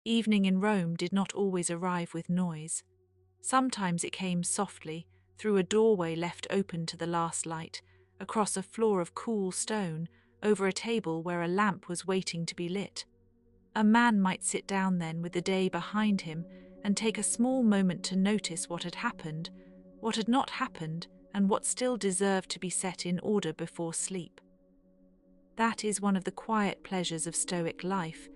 Evening in Rome did not always arrive with noise. Sometimes it came softly, through a doorway left open to the last light, across a floor of cool stone, over a table where a lamp was waiting to be lit. A man might sit down then with the day behind him and take a small moment to notice what had happened, what had not happened, and what still deserved to be set in order before sleep. That is one of the quiet pleasures of Stoic life,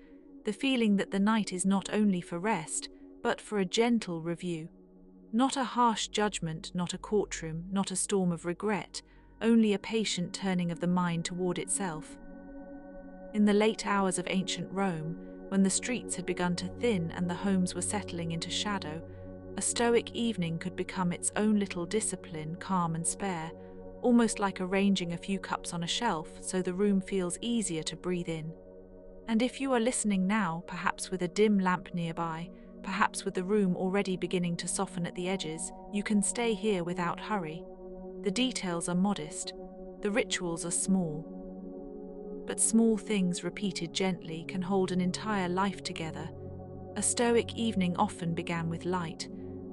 the feeling that the night is not only for rest, but for a gentle review. Not a harsh judgment, not a courtroom, not a storm of regret, only a patient turning of the mind toward itself. In the late hours of ancient Rome, when the streets had begun to thin and the homes were settling into shadow, a Stoic evening could become its own little discipline, calm and spare, almost like arranging a few cups on a shelf so the room feels easier to breathe in. And if you are listening now, perhaps with a dim lamp nearby, perhaps with the room already beginning to soften at the edges, you can stay here without hurry. The details are modest, the rituals are small. But small things repeated gently can hold an entire life together. A Stoic evening often began with light.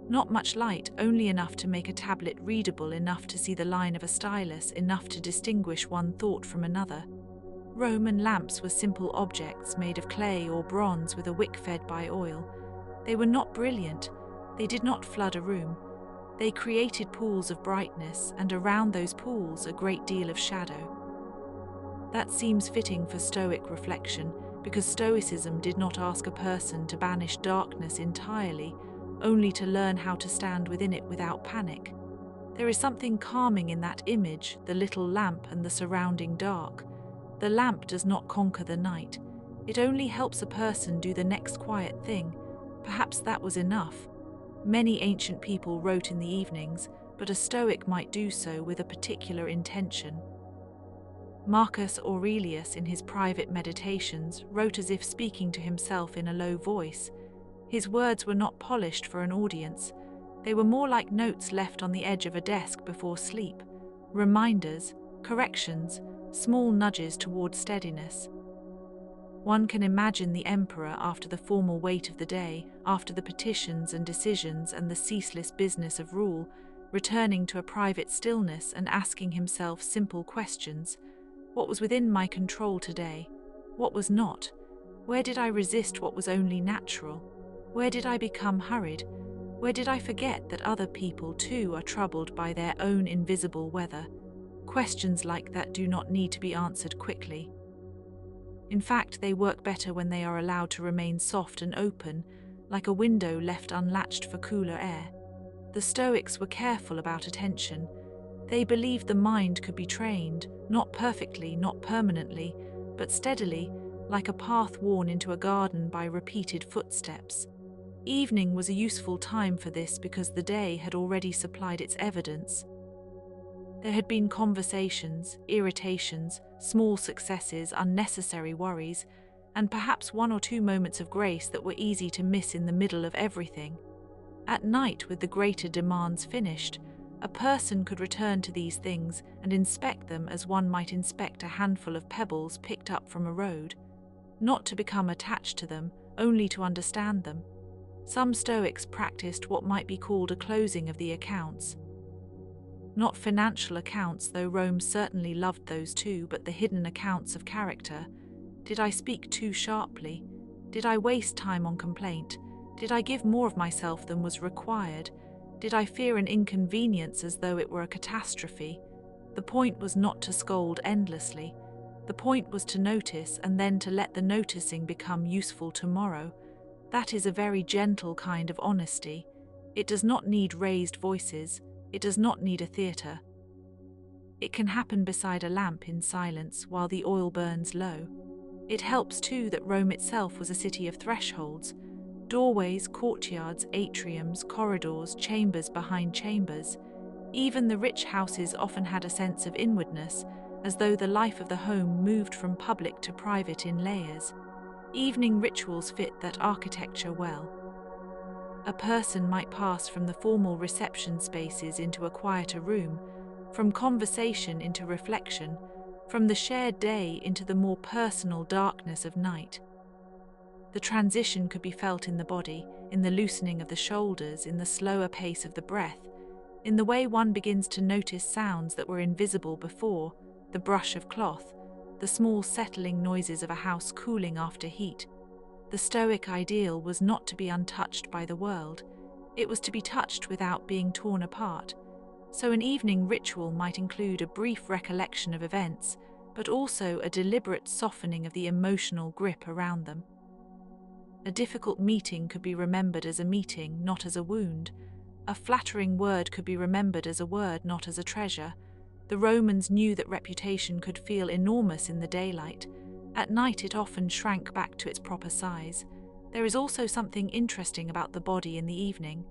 Not much light, only enough to make a tablet readable, enough to see the line of a stylus, enough to distinguish one thought from another. Roman lamps were simple objects made of clay or bronze with a wick fed by oil. They were not brilliant, they did not flood a room. They created pools of brightness, and around those pools a great deal of shadow. That seems fitting for Stoic reflection, because Stoicism did not ask a person to banish darkness entirely, only to learn how to stand within it without panic. There is something calming in that image, the little lamp and the surrounding dark. The lamp does not conquer the night. It only helps a person do the next quiet thing. Perhaps that was enough. Many ancient people wrote in the evenings, but a Stoic might do so with a particular intention. Marcus Aurelius, in his private meditations, wrote as if speaking to himself in a low voice. His words were not polished for an audience. They were more like notes left on the edge of a desk before sleep, reminders, corrections, small nudges toward steadiness. One can imagine the emperor after the formal weight of the day, after the petitions and decisions and the ceaseless business of rule, returning to a private stillness and asking himself simple questions. What was within my control today? What was not? Where did I resist what was only natural? Where did I become hurried? Where did I forget that other people too are troubled by their own invisible weather? Questions like that do not need to be answered quickly. In fact, they work better when they are allowed to remain soft and open, like a window left unlatched for cooler air. The Stoics were careful about attention. They believed the mind could be trained, not perfectly, not permanently, but steadily, like a path worn into a garden by repeated footsteps. Evening was a useful time for this because the day had already supplied its evidence. There had been conversations, irritations, small successes, unnecessary worries, and perhaps one or two moments of grace that were easy to miss in the middle of everything. At night, with the greater demands finished, a person could return to these things and inspect them as one might inspect a handful of pebbles picked up from a road, not to become attached to them, only to understand them. Some Stoics practiced what might be called a closing of the accounts. Not financial accounts, though Rome certainly loved those too, but the hidden accounts of character. Did I speak too sharply? Did I waste time on complaint? Did I give more of myself than was required? Did I fear an inconvenience as though it were a catastrophe? The point was not to scold endlessly. The point was to notice and then to let the noticing become useful tomorrow. That is a very gentle kind of honesty. It does not need raised voices. It does not need a theatre. It can happen beside a lamp in silence while the oil burns low. It helps too that Rome itself was a city of thresholds. Doorways, courtyards, atriums, corridors, chambers behind chambers. Even the rich houses often had a sense of inwardness, as though the life of the home moved from public to private in layers. Evening rituals fit that architecture well. A person might pass from the formal reception spaces into a quieter room, from conversation into reflection, from the shared day into the more personal darkness of night. The transition could be felt in the body, in the loosening of the shoulders, in the slower pace of the breath, in the way one begins to notice sounds that were invisible before, the brush of cloth, the small settling noises of a house cooling after heat. The Stoic ideal was not to be untouched by the world, it was to be touched without being torn apart. So an evening ritual might include a brief recollection of events, but also a deliberate softening of the emotional grip around them. A difficult meeting could be remembered as a meeting, not as a wound. A flattering word could be remembered as a word, not as a treasure. The Romans knew that reputation could feel enormous in the daylight. At night it often shrank back to its proper size. There is also something interesting about the body in the evening.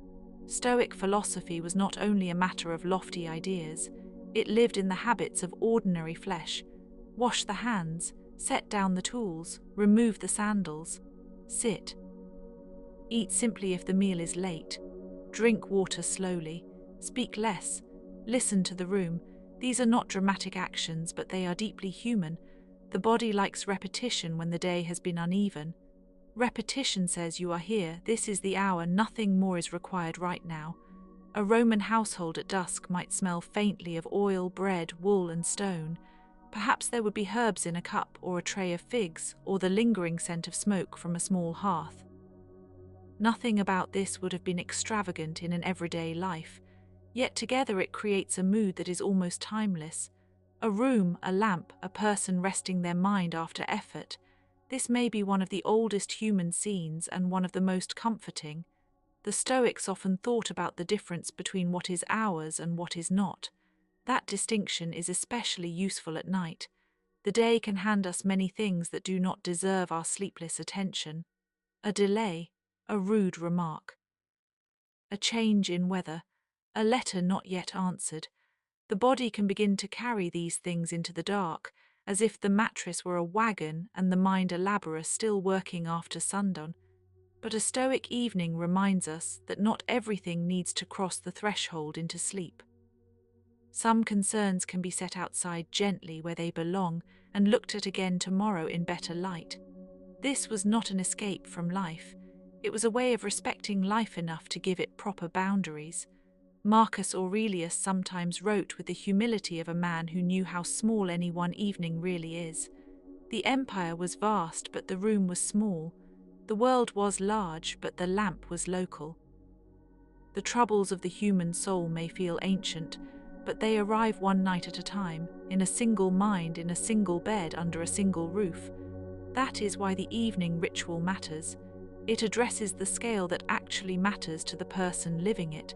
Stoic philosophy was not only a matter of lofty ideas, it lived in the habits of ordinary flesh. Wash the hands, set down the tools, remove the sandals, sit. Eat simply if the meal is late. Drink water slowly, speak less, listen to the room. These are not dramatic actions, but they are deeply human. The body likes repetition when the day has been uneven. Repetition says you are here, this is the hour, nothing more is required right now. A Roman household at dusk might smell faintly of oil, bread, wool, and stone. Perhaps there would be herbs in a cup, or a tray of figs, or the lingering scent of smoke from a small hearth. Nothing about this would have been extravagant in an everyday life, yet together it creates a mood that is almost timeless. A room, a lamp, a person resting their mind after effort. This may be one of the oldest human scenes and one of the most comforting. The Stoics often thought about the difference between what is ours and what is not. That distinction is especially useful at night. The day can hand us many things that do not deserve our sleepless attention. A delay, a rude remark, a change in weather, a letter not yet answered. The body can begin to carry these things into the dark, as if the mattress were a wagon and the mind a laborer still working after sundown. But a Stoic evening reminds us that not everything needs to cross the threshold into sleep. Some concerns can be set outside gently where they belong and looked at again tomorrow in better light. This was not an escape from life. It was a way of respecting life enough to give it proper boundaries. Marcus Aurelius sometimes wrote with the humility of a man who knew how small any one evening really is. The empire was vast, but the room was small. The world was large, but the lamp was local. The troubles of the human soul may feel ancient, but they arrive one night at a time, in a single mind, in a single bed, under a single roof. That is why the evening ritual matters. It addresses the scale that actually matters to the person living it.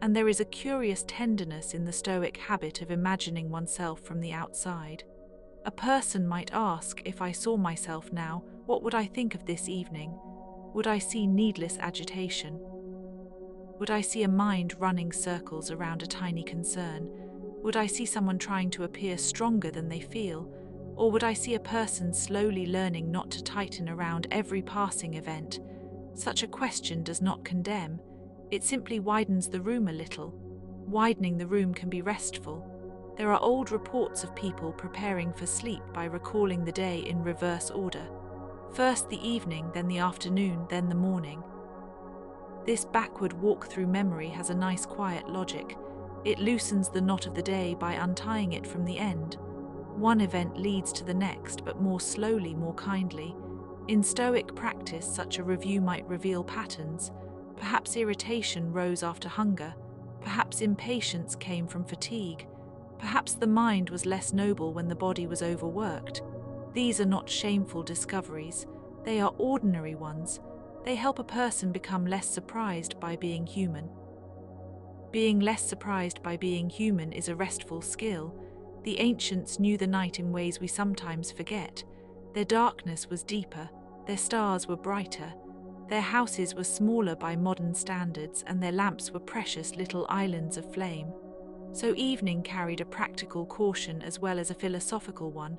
And there is a curious tenderness in the Stoic habit of imagining oneself from the outside. A person might ask, if I saw myself now, what would I think of this evening? Would I see needless agitation? Would I see a mind running circles around a tiny concern? Would I see someone trying to appear stronger than they feel? Or would I see a person slowly learning not to tighten around every passing event? Such a question does not condemn. It simply widens the room a little. Widening the room can be restful. There are old reports of people preparing for sleep by recalling the day in reverse order. First the evening, then the afternoon, then the morning. This backward walk through memory has a nice quiet logic. It loosens the knot of the day by untying it from the end. One event leads to the next, but more slowly, more kindly. In Stoic practice, such a review might reveal patterns. Perhaps irritation rose after hunger. Perhaps impatience came from fatigue. Perhaps the mind was less noble when the body was overworked. These are not shameful discoveries. They are ordinary ones. They help a person become less surprised by being human. Being less surprised by being human is a restful skill. The ancients knew the night in ways we sometimes forget. Their darkness was deeper. Their stars were brighter. Their houses were smaller by modern standards, and their lamps were precious little islands of flame. So evening carried a practical caution as well as a philosophical one.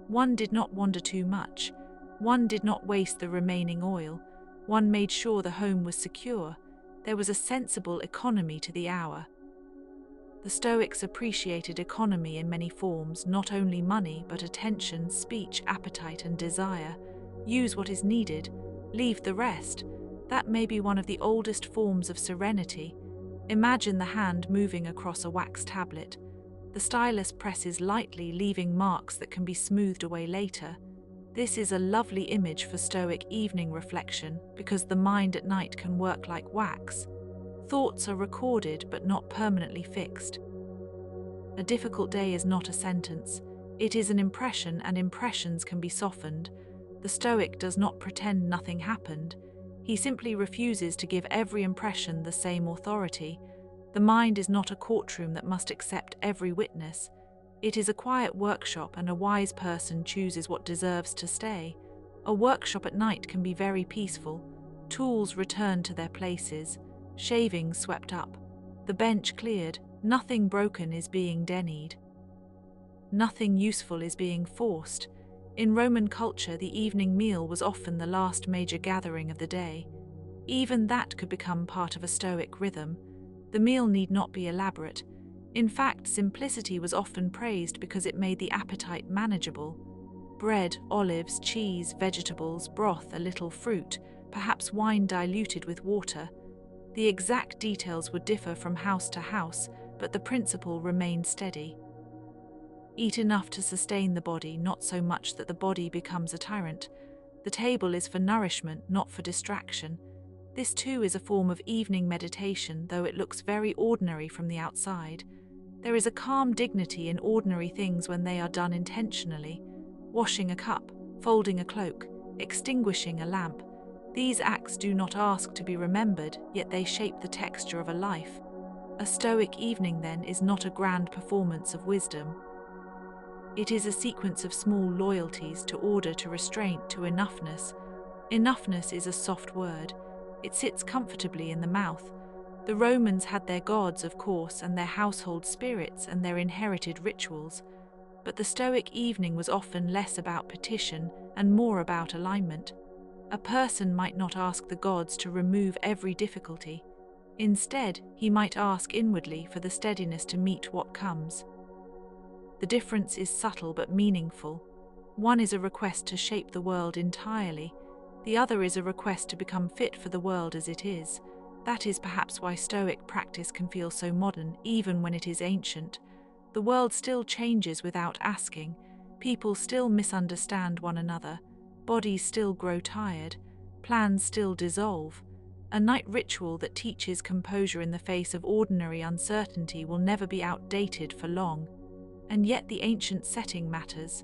One did not wander too much. One did not waste the remaining oil. One made sure the home was secure. There was a sensible economy to the hour. The Stoics appreciated economy in many forms, not only money, but attention, speech, appetite, and desire. Use what is needed, Leave the rest. That may be one of the oldest forms of serenity. Imagine the hand moving across a wax tablet. The stylus presses lightly, leaving marks that can be smoothed away later. This is a lovely image for Stoic evening reflection because the mind at night can work like wax. Thoughts are recorded but not permanently fixed. A difficult day is not a sentence. It is an impression, and impressions can be softened. The Stoic does not pretend nothing happened. He simply refuses to give every impression the same authority. The mind is not a courtroom that must accept every witness. It is a quiet workshop, and a wise person chooses what deserves to stay. A workshop at night can be very peaceful. Tools return to their places, shavings swept up, the bench cleared. Nothing broken is being denied. Nothing useful is being forced. In Roman culture, the evening meal was often the last major gathering of the day. Even that could become part of a Stoic rhythm. The meal need not be elaborate. In fact, simplicity was often praised because it made the appetite manageable. Bread, olives, cheese, vegetables, broth, a little fruit, perhaps wine diluted with water. The exact details would differ from house to house, but the principle remained steady. Eat enough to sustain the body, not so much that the body becomes a tyrant. The table is for nourishment, not for distraction. This too is a form of evening meditation, though it looks very ordinary from the outside. There is a calm dignity in ordinary things when they are done intentionally. Washing a cup, folding a cloak, extinguishing a lamp. These acts do not ask to be remembered, yet they shape the texture of a life. A Stoic evening, then, is not a grand performance of wisdom. It is a sequence of small loyalties to order, to restraint, to enoughness. Enoughness is a soft word. It sits comfortably in the mouth. The Romans had their gods, of course, and their household spirits and their inherited rituals. But the Stoic evening was often less about petition and more about alignment. A person might not ask the gods to remove every difficulty. Instead, he might ask inwardly for the steadiness to meet what comes. The difference is subtle but meaningful. One is a request to shape the world entirely. The other is a request to become fit for the world as it is. That is perhaps why Stoic practice can feel so modern, even when it is ancient. The world still changes without asking. People still misunderstand one another. Bodies still grow tired. Plans still dissolve. A night ritual that teaches composure in the face of ordinary uncertainty will never be outdated for long. And yet the ancient setting matters.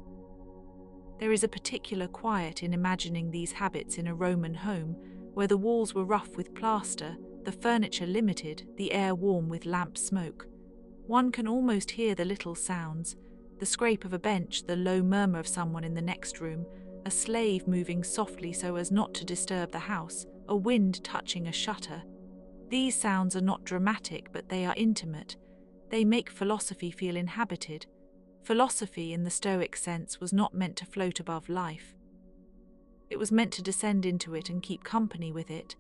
There is a particular quiet in imagining these habits in a Roman home, where the walls were rough with plaster, the furniture limited, the air warm with lamp smoke. One can almost hear the little sounds, the scrape of a bench, the low murmur of someone in the next room, a slave moving softly so as not to disturb the house, a wind touching a shutter. These sounds are not dramatic, but they are intimate. They make philosophy feel inhabited. Philosophy, in the Stoic sense, was not meant to float above life. It was meant to descend into it and keep company with it.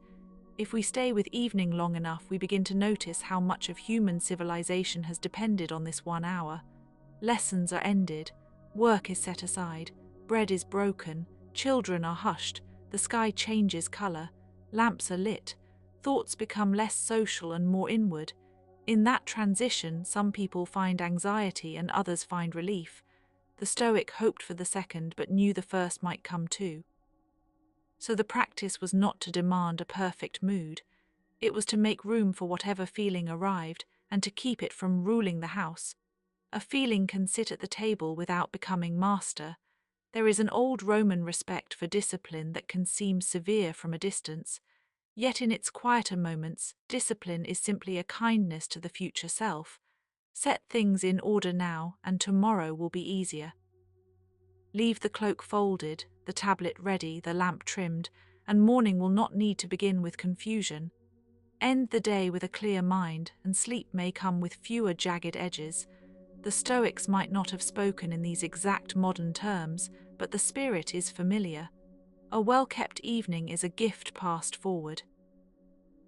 If we stay with evening long enough, we begin to notice how much of human civilization has depended on this 1 hour. Lessons are ended, work is set aside, bread is broken, children are hushed, the sky changes color, lamps are lit, thoughts become less social and more inward. In that transition, some people find anxiety and others find relief. The Stoic hoped for the second but knew the first might come too. So the practice was not to demand a perfect mood. It was to make room for whatever feeling arrived and to keep it from ruling the house. A feeling can sit at the table without becoming master. There is an old Roman respect for discipline that can seem severe from a distance. Yet in its quieter moments, discipline is simply a kindness to the future self. Set things in order now, and tomorrow will be easier. Leave the cloak folded, the tablet ready, the lamp trimmed, and morning will not need to begin with confusion. End the day with a clear mind, and sleep may come with fewer jagged edges. The Stoics might not have spoken in these exact modern terms, but the spirit is familiar. A well-kept evening is a gift passed forward.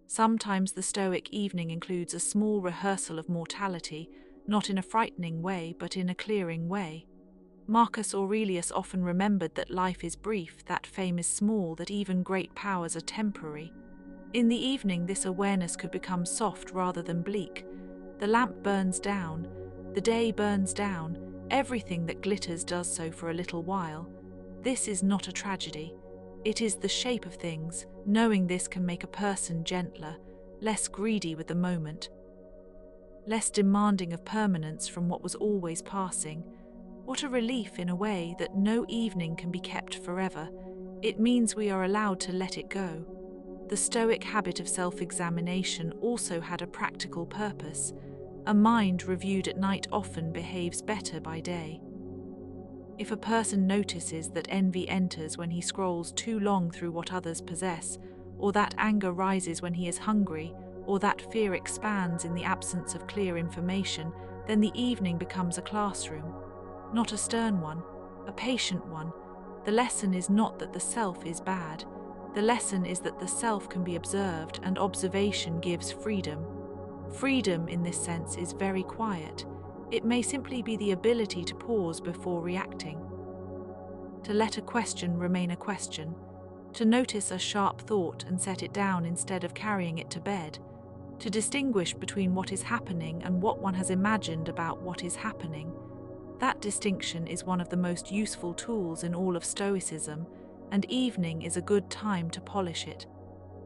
Sometimes the Stoic evening includes a small rehearsal of mortality, not in a frightening way, but in a clearing way. Marcus Aurelius often remembered that life is brief, that fame is small, that even great powers are temporary. In the evening, this awareness could become soft rather than bleak. The lamp burns down, the day burns down, everything that glitters does so for a little while. This is not a tragedy. It is the shape of things. Knowing this can make a person gentler, less greedy with the moment, less demanding of permanence from what was always passing. What a relief, in a way, that no evening can be kept forever. It means we are allowed to let it go. The Stoic habit of self-examination also had a practical purpose. A mind reviewed at night often behaves better by day. If a person notices that envy enters when he scrolls too long through what others possess, or that anger rises when he is hungry, or that fear expands in the absence of clear information, then the evening becomes a classroom. Not a stern one, a patient one. The lesson is not that the self is bad. The lesson is that the self can be observed, and observation gives freedom. Freedom, in this sense, is very quiet. It may simply be the ability to pause before reacting, to let a question remain a question, to notice a sharp thought and set it down instead of carrying it to bed, to distinguish between what is happening and what one has imagined about what is happening. That distinction is one of the most useful tools in all of Stoicism, and evening is a good time to polish it.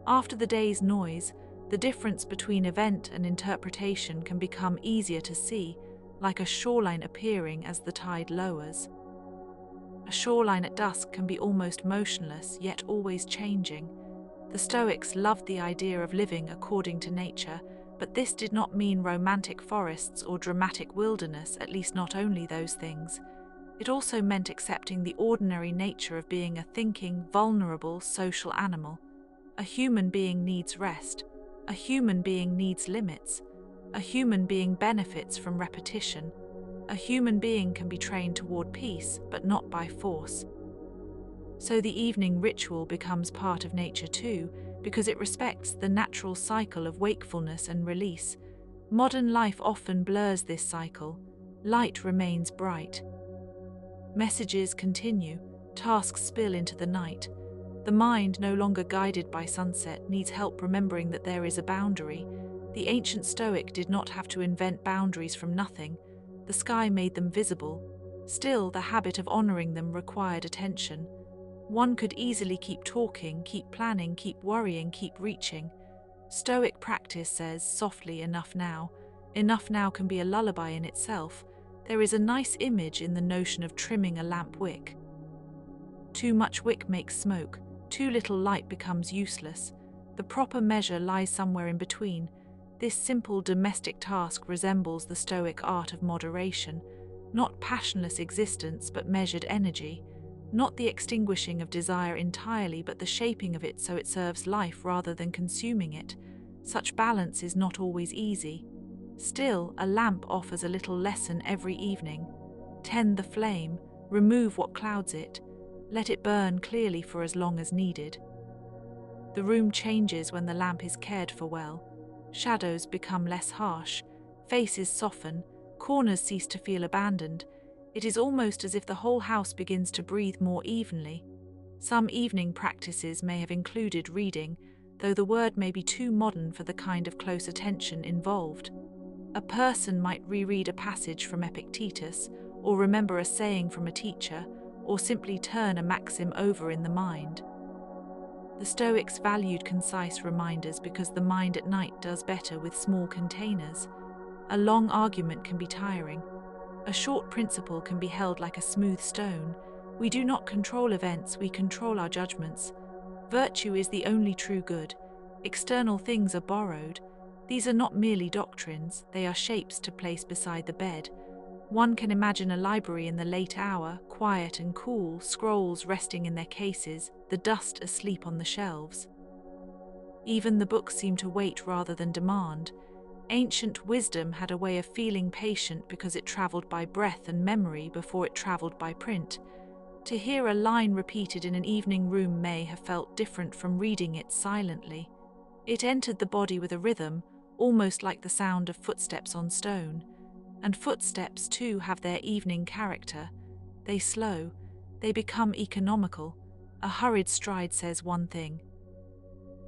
After the day's noise, the difference between event and interpretation can become easier to see, like a shoreline appearing as the tide lowers. A shoreline at dusk can be almost motionless, yet always changing. The Stoics loved the idea of living according to nature, but this did not mean romantic forests or dramatic wilderness, at least not only those things. It also meant accepting the ordinary nature of being a thinking, vulnerable, social animal. A human being needs rest. A human being needs limits. A human being benefits from repetition. A human being can be trained toward peace, but not by force. So the evening ritual becomes part of nature too, because it respects the natural cycle of wakefulness and release. Modern life often blurs this cycle. Light remains bright. Messages continue, tasks spill into the night. The mind, no longer guided by sunset, needs help remembering that there is a boundary. The ancient Stoic did not have to invent boundaries from nothing. The sky made them visible. Still, the habit of honoring them required attention. One could easily keep talking, keep planning, keep worrying, keep reaching. Stoic practice says softly, enough now. Enough now can be a lullaby in itself. There is a nice image in the notion of trimming a lamp wick. Too much wick makes smoke. Too little light becomes useless. The proper measure lies somewhere in between. This simple domestic task resembles the Stoic art of moderation. Not passionless existence, but measured energy. Not the extinguishing of desire entirely, but the shaping of it so it serves life rather than consuming it. Such balance is not always easy. Still, a lamp offers a little lesson every evening. Tend the flame, remove what clouds it, let it burn clearly for as long as needed. The room changes when the lamp is cared for well. Shadows become less harsh, faces soften, corners cease to feel abandoned. It is almost as if the whole house begins to breathe more evenly. Some evening practices may have included reading, though the word may be too modern for the kind of close attention involved. A person might reread a passage from Epictetus, or remember a saying from a teacher, or simply turn a maxim over in the mind. The Stoics valued concise reminders because the mind at night does better with small containers. A long argument can be tiring. A short principle can be held like a smooth stone. We do not control events, we control our judgments. Virtue is the only true good. External things are borrowed. These are not merely doctrines, they are shapes to place beside the bed. One can imagine a library in the late hour, quiet and cool, scrolls resting in their cases, the dust asleep on the shelves. Even the books seem to wait rather than demand. Ancient wisdom had a way of feeling patient because it traveled by breath and memory before it traveled by print. To hear a line repeated in an evening room may have felt different from reading it silently. It entered the body with a rhythm, almost like the sound of footsteps on stone. And footsteps, too, have their evening character. they slow, they become economical. A hurried stride says one thing,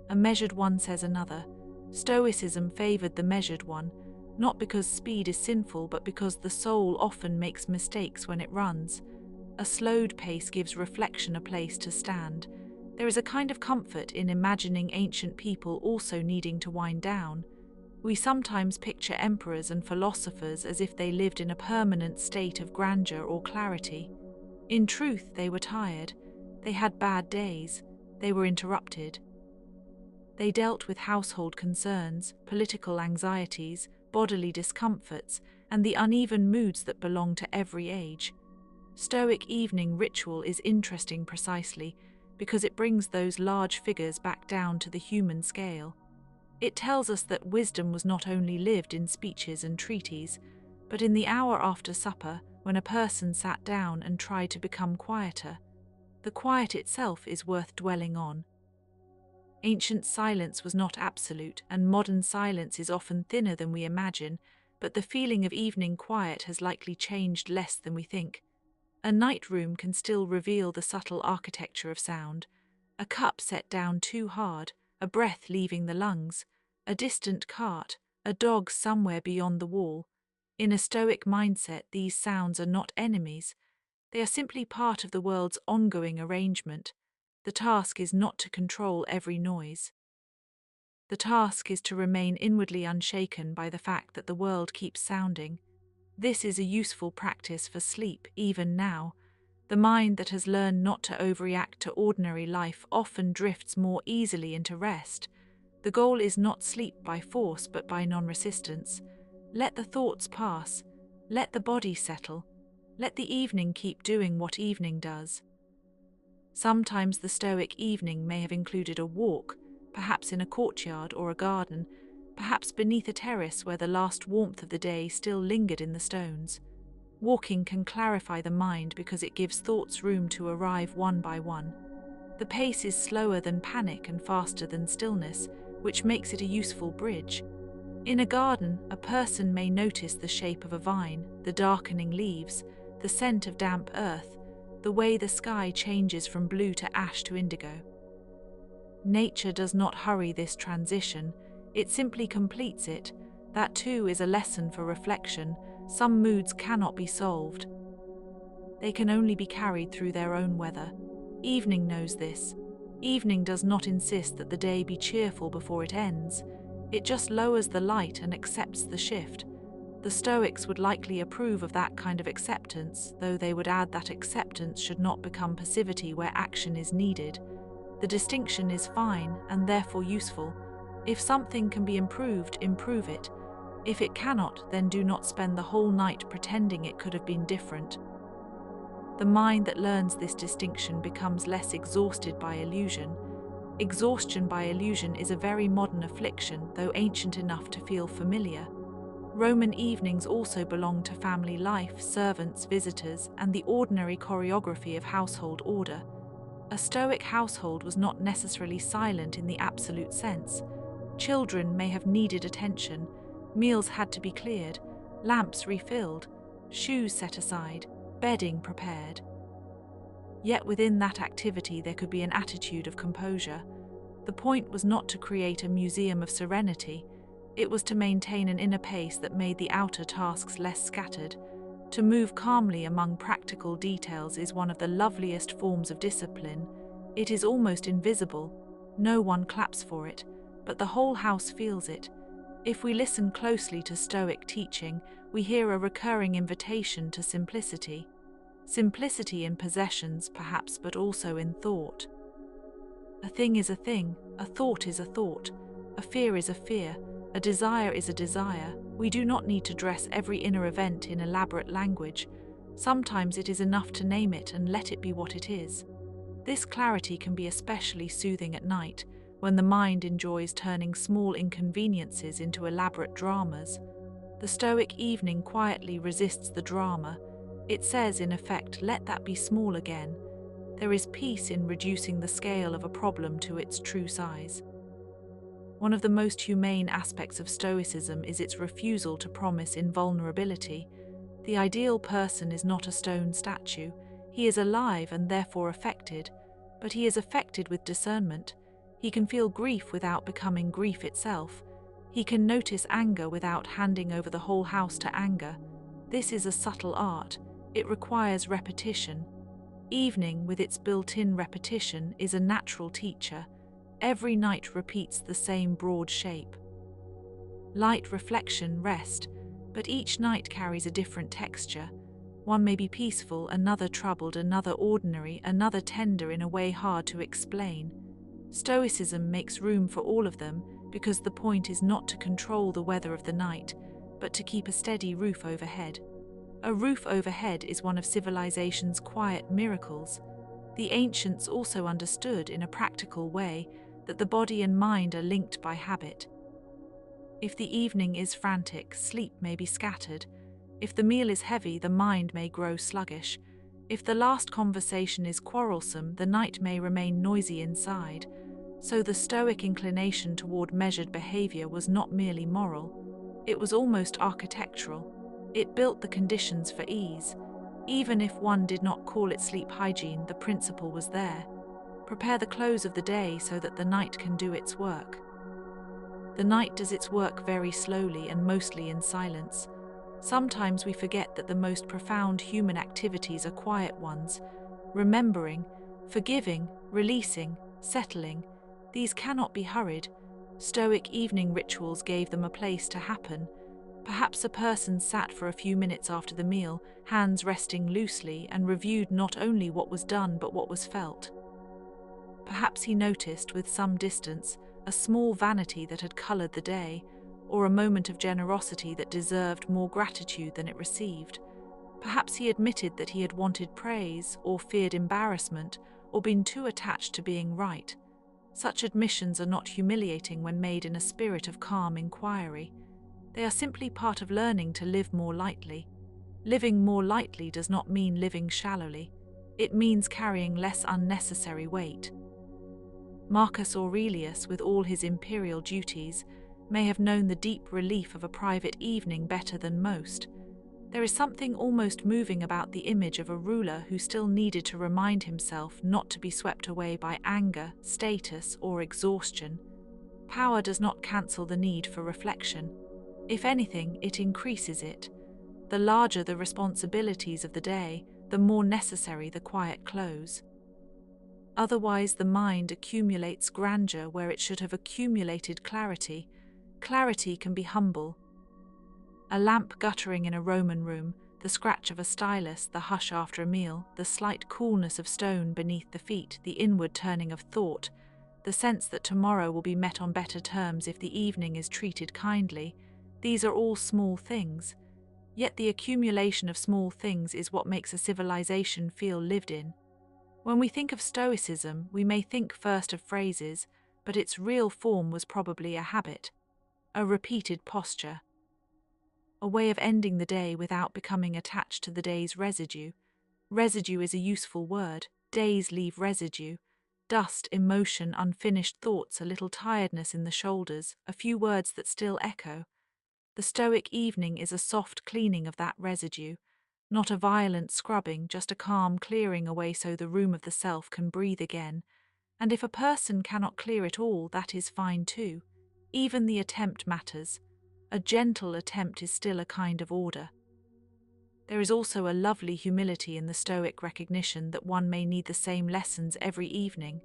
a measured one says another. Stoicism favored the measured one, not because speed is sinful, but because the soul often makes mistakes when it runs. A slowed pace gives reflection a place to stand. There is a kind of comfort in imagining ancient people also needing to wind down. We sometimes picture emperors and philosophers as if they lived in a permanent state of grandeur or clarity. In truth, they were tired. They had bad days. They were interrupted. They dealt with household concerns, political anxieties, bodily discomforts, and the uneven moods that belong to every age. Stoic evening ritual is interesting precisely because it brings those large figures back down to the human scale. It tells us that wisdom was not only lived in speeches and treaties, but in the hour after supper when a person sat down and tried to become quieter. The quiet itself is worth dwelling on. Ancient silence was not absolute, and modern silence is often thinner than we imagine, but the feeling of evening quiet has likely changed less than we think. A night room can still reveal the subtle architecture of sound. A cup set down too hard, a breath leaving the lungs, a distant cart, a dog somewhere beyond the wall. In a Stoic mindset, these sounds are not enemies. They are simply part of the world's ongoing arrangement. The task is not to control every noise. The task is to remain inwardly unshaken by the fact that the world keeps sounding. This is a useful practice for sleep, even now. The mind that has learned not to overreact to ordinary life often drifts more easily into rest. The goal is not sleep by force, but by non-resistance. Let the thoughts pass. Let the body settle. Let the evening keep doing what evening does. Sometimes the Stoic evening may have included a walk, perhaps in a courtyard or a garden, perhaps beneath a terrace where the last warmth of the day still lingered in the stones. Walking can clarify the mind because it gives thoughts room to arrive one by one. The pace is slower than panic and faster than stillness, which makes it a useful bridge. In a garden, a person may notice the shape of a vine, the darkening leaves, the scent of damp earth, the way the sky changes from blue to ash to indigo. Nature does not hurry this transition, it simply completes it. That too is a lesson for reflection. Some moods cannot be solved. They can only be carried through their own weather. Evening knows this. Evening does not insist that the day be cheerful before it ends. It just lowers the light and accepts the shift. The Stoics would likely approve of that kind of acceptance, though they would add that acceptance should not become passivity where action is needed. The distinction is fine and therefore useful. If something can be improved, improve it. If it cannot, then do not spend the whole night pretending it could have been different. The mind that learns this distinction becomes less exhausted by illusion. Exhaustion by illusion is a very modern affliction, though ancient enough to feel familiar. Roman evenings also belonged to family life, servants, visitors, and the ordinary choreography of household order. A Stoic household was not necessarily silent in the absolute sense. Children may have needed attention, meals had to be cleared, lamps refilled, shoes set aside, bedding prepared. Yet within that activity there could be an attitude of composure. The point was not to create a museum of serenity, it was to maintain an inner pace that made the outer tasks less scattered. To move calmly among practical details is one of the loveliest forms of discipline. It is almost invisible. No one claps for it, but the whole house feels it. If we listen closely to Stoic teaching, we hear a recurring invitation to simplicity. Simplicity in possessions, perhaps, but also in thought. A thing is a thing, a thought is a thought, a fear is a fear, a desire is a desire. We do not need to dress every inner event in elaborate language. Sometimes it is enough to name it and let it be what it is. This clarity can be especially soothing at night, when the mind enjoys turning small inconveniences into elaborate dramas. The Stoic evening quietly resists the drama. It says, in effect, let that be small again. There is peace in reducing the scale of a problem to its true size. One of the most humane aspects of Stoicism is its refusal to promise invulnerability. The ideal person is not a stone statue, He is alive and therefore affected, but he is affected with discernment. He can feel grief without becoming grief itself. He can notice anger without handing over the whole house to anger. This is a subtle art. It requires repetition. Evening, with its built-in repetition, is a natural teacher. Every night repeats the same broad shape. Light, reflection, rest, but each night carries a different texture. One may be peaceful, another troubled, another ordinary, another tender in a way hard to explain. Stoicism makes room for all of them because the point is not to control the weather of the night, but to keep a steady roof overhead. A roof overhead is one of civilization's quiet miracles. The ancients also understood in a practical way that the body and mind are linked by habit. If the evening is frantic, sleep may be scattered. If the meal is heavy, the mind may grow sluggish. If the last conversation is quarrelsome, the night may remain noisy inside. So the Stoic inclination toward measured behavior was not merely moral. It was almost architectural. It built the conditions for ease. Even if one did not call it sleep hygiene, the principle was there. Prepare the close of the day so that the night can do its work. The night does its work very slowly and mostly in silence. Sometimes we forget that the most profound human activities are quiet ones. Remembering, forgiving, releasing, settling. These cannot be hurried. Stoic evening rituals gave them a place to happen. Perhaps a person sat for a few minutes after the meal, hands resting loosely, and reviewed not only what was done but what was felt. Perhaps he noticed, with some distance, a small vanity that had colored the day, or a moment of generosity that deserved more gratitude than it received. Perhaps he admitted that he had wanted praise, or feared embarrassment, or been too attached to being right. Such admissions are not humiliating when made in a spirit of calm inquiry. They are simply part of learning to live more lightly. Living more lightly does not mean living shallowly. It means carrying less unnecessary weight. Marcus Aurelius, with all his imperial duties, may have known the deep relief of a private evening better than most. There is something almost moving about the image of a ruler who still needed to remind himself not to be swept away by anger, status, or exhaustion. Power does not cancel the need for reflection. If anything, it increases it. The larger the responsibilities of the day, the more necessary the quiet close. Otherwise, the mind accumulates grandeur where it should have accumulated clarity. Clarity can be humble. A lamp guttering in a Roman room, the scratch of a stylus, the hush after a meal, the slight coolness of stone beneath the feet, the inward turning of thought, the sense that tomorrow will be met on better terms if the evening is treated kindly. These are all small things. Yet the accumulation of small things is what makes a civilization feel lived in. When we think of Stoicism, we may think first of phrases, but its real form was probably a habit, a repeated posture, a way of ending the day without becoming attached to the day's residue. Residue is a useful word. Days leave residue. Dust, emotion, unfinished thoughts, a little tiredness in the shoulders, a few words that still echo. The Stoic evening is a soft cleaning of that residue, not a violent scrubbing, just a calm clearing away so the room of the self can breathe again. And if a person cannot clear it all, that is fine too. Even the attempt matters. A gentle attempt is still a kind of order. There is also a lovely humility in the Stoic recognition that one may need the same lessons every evening.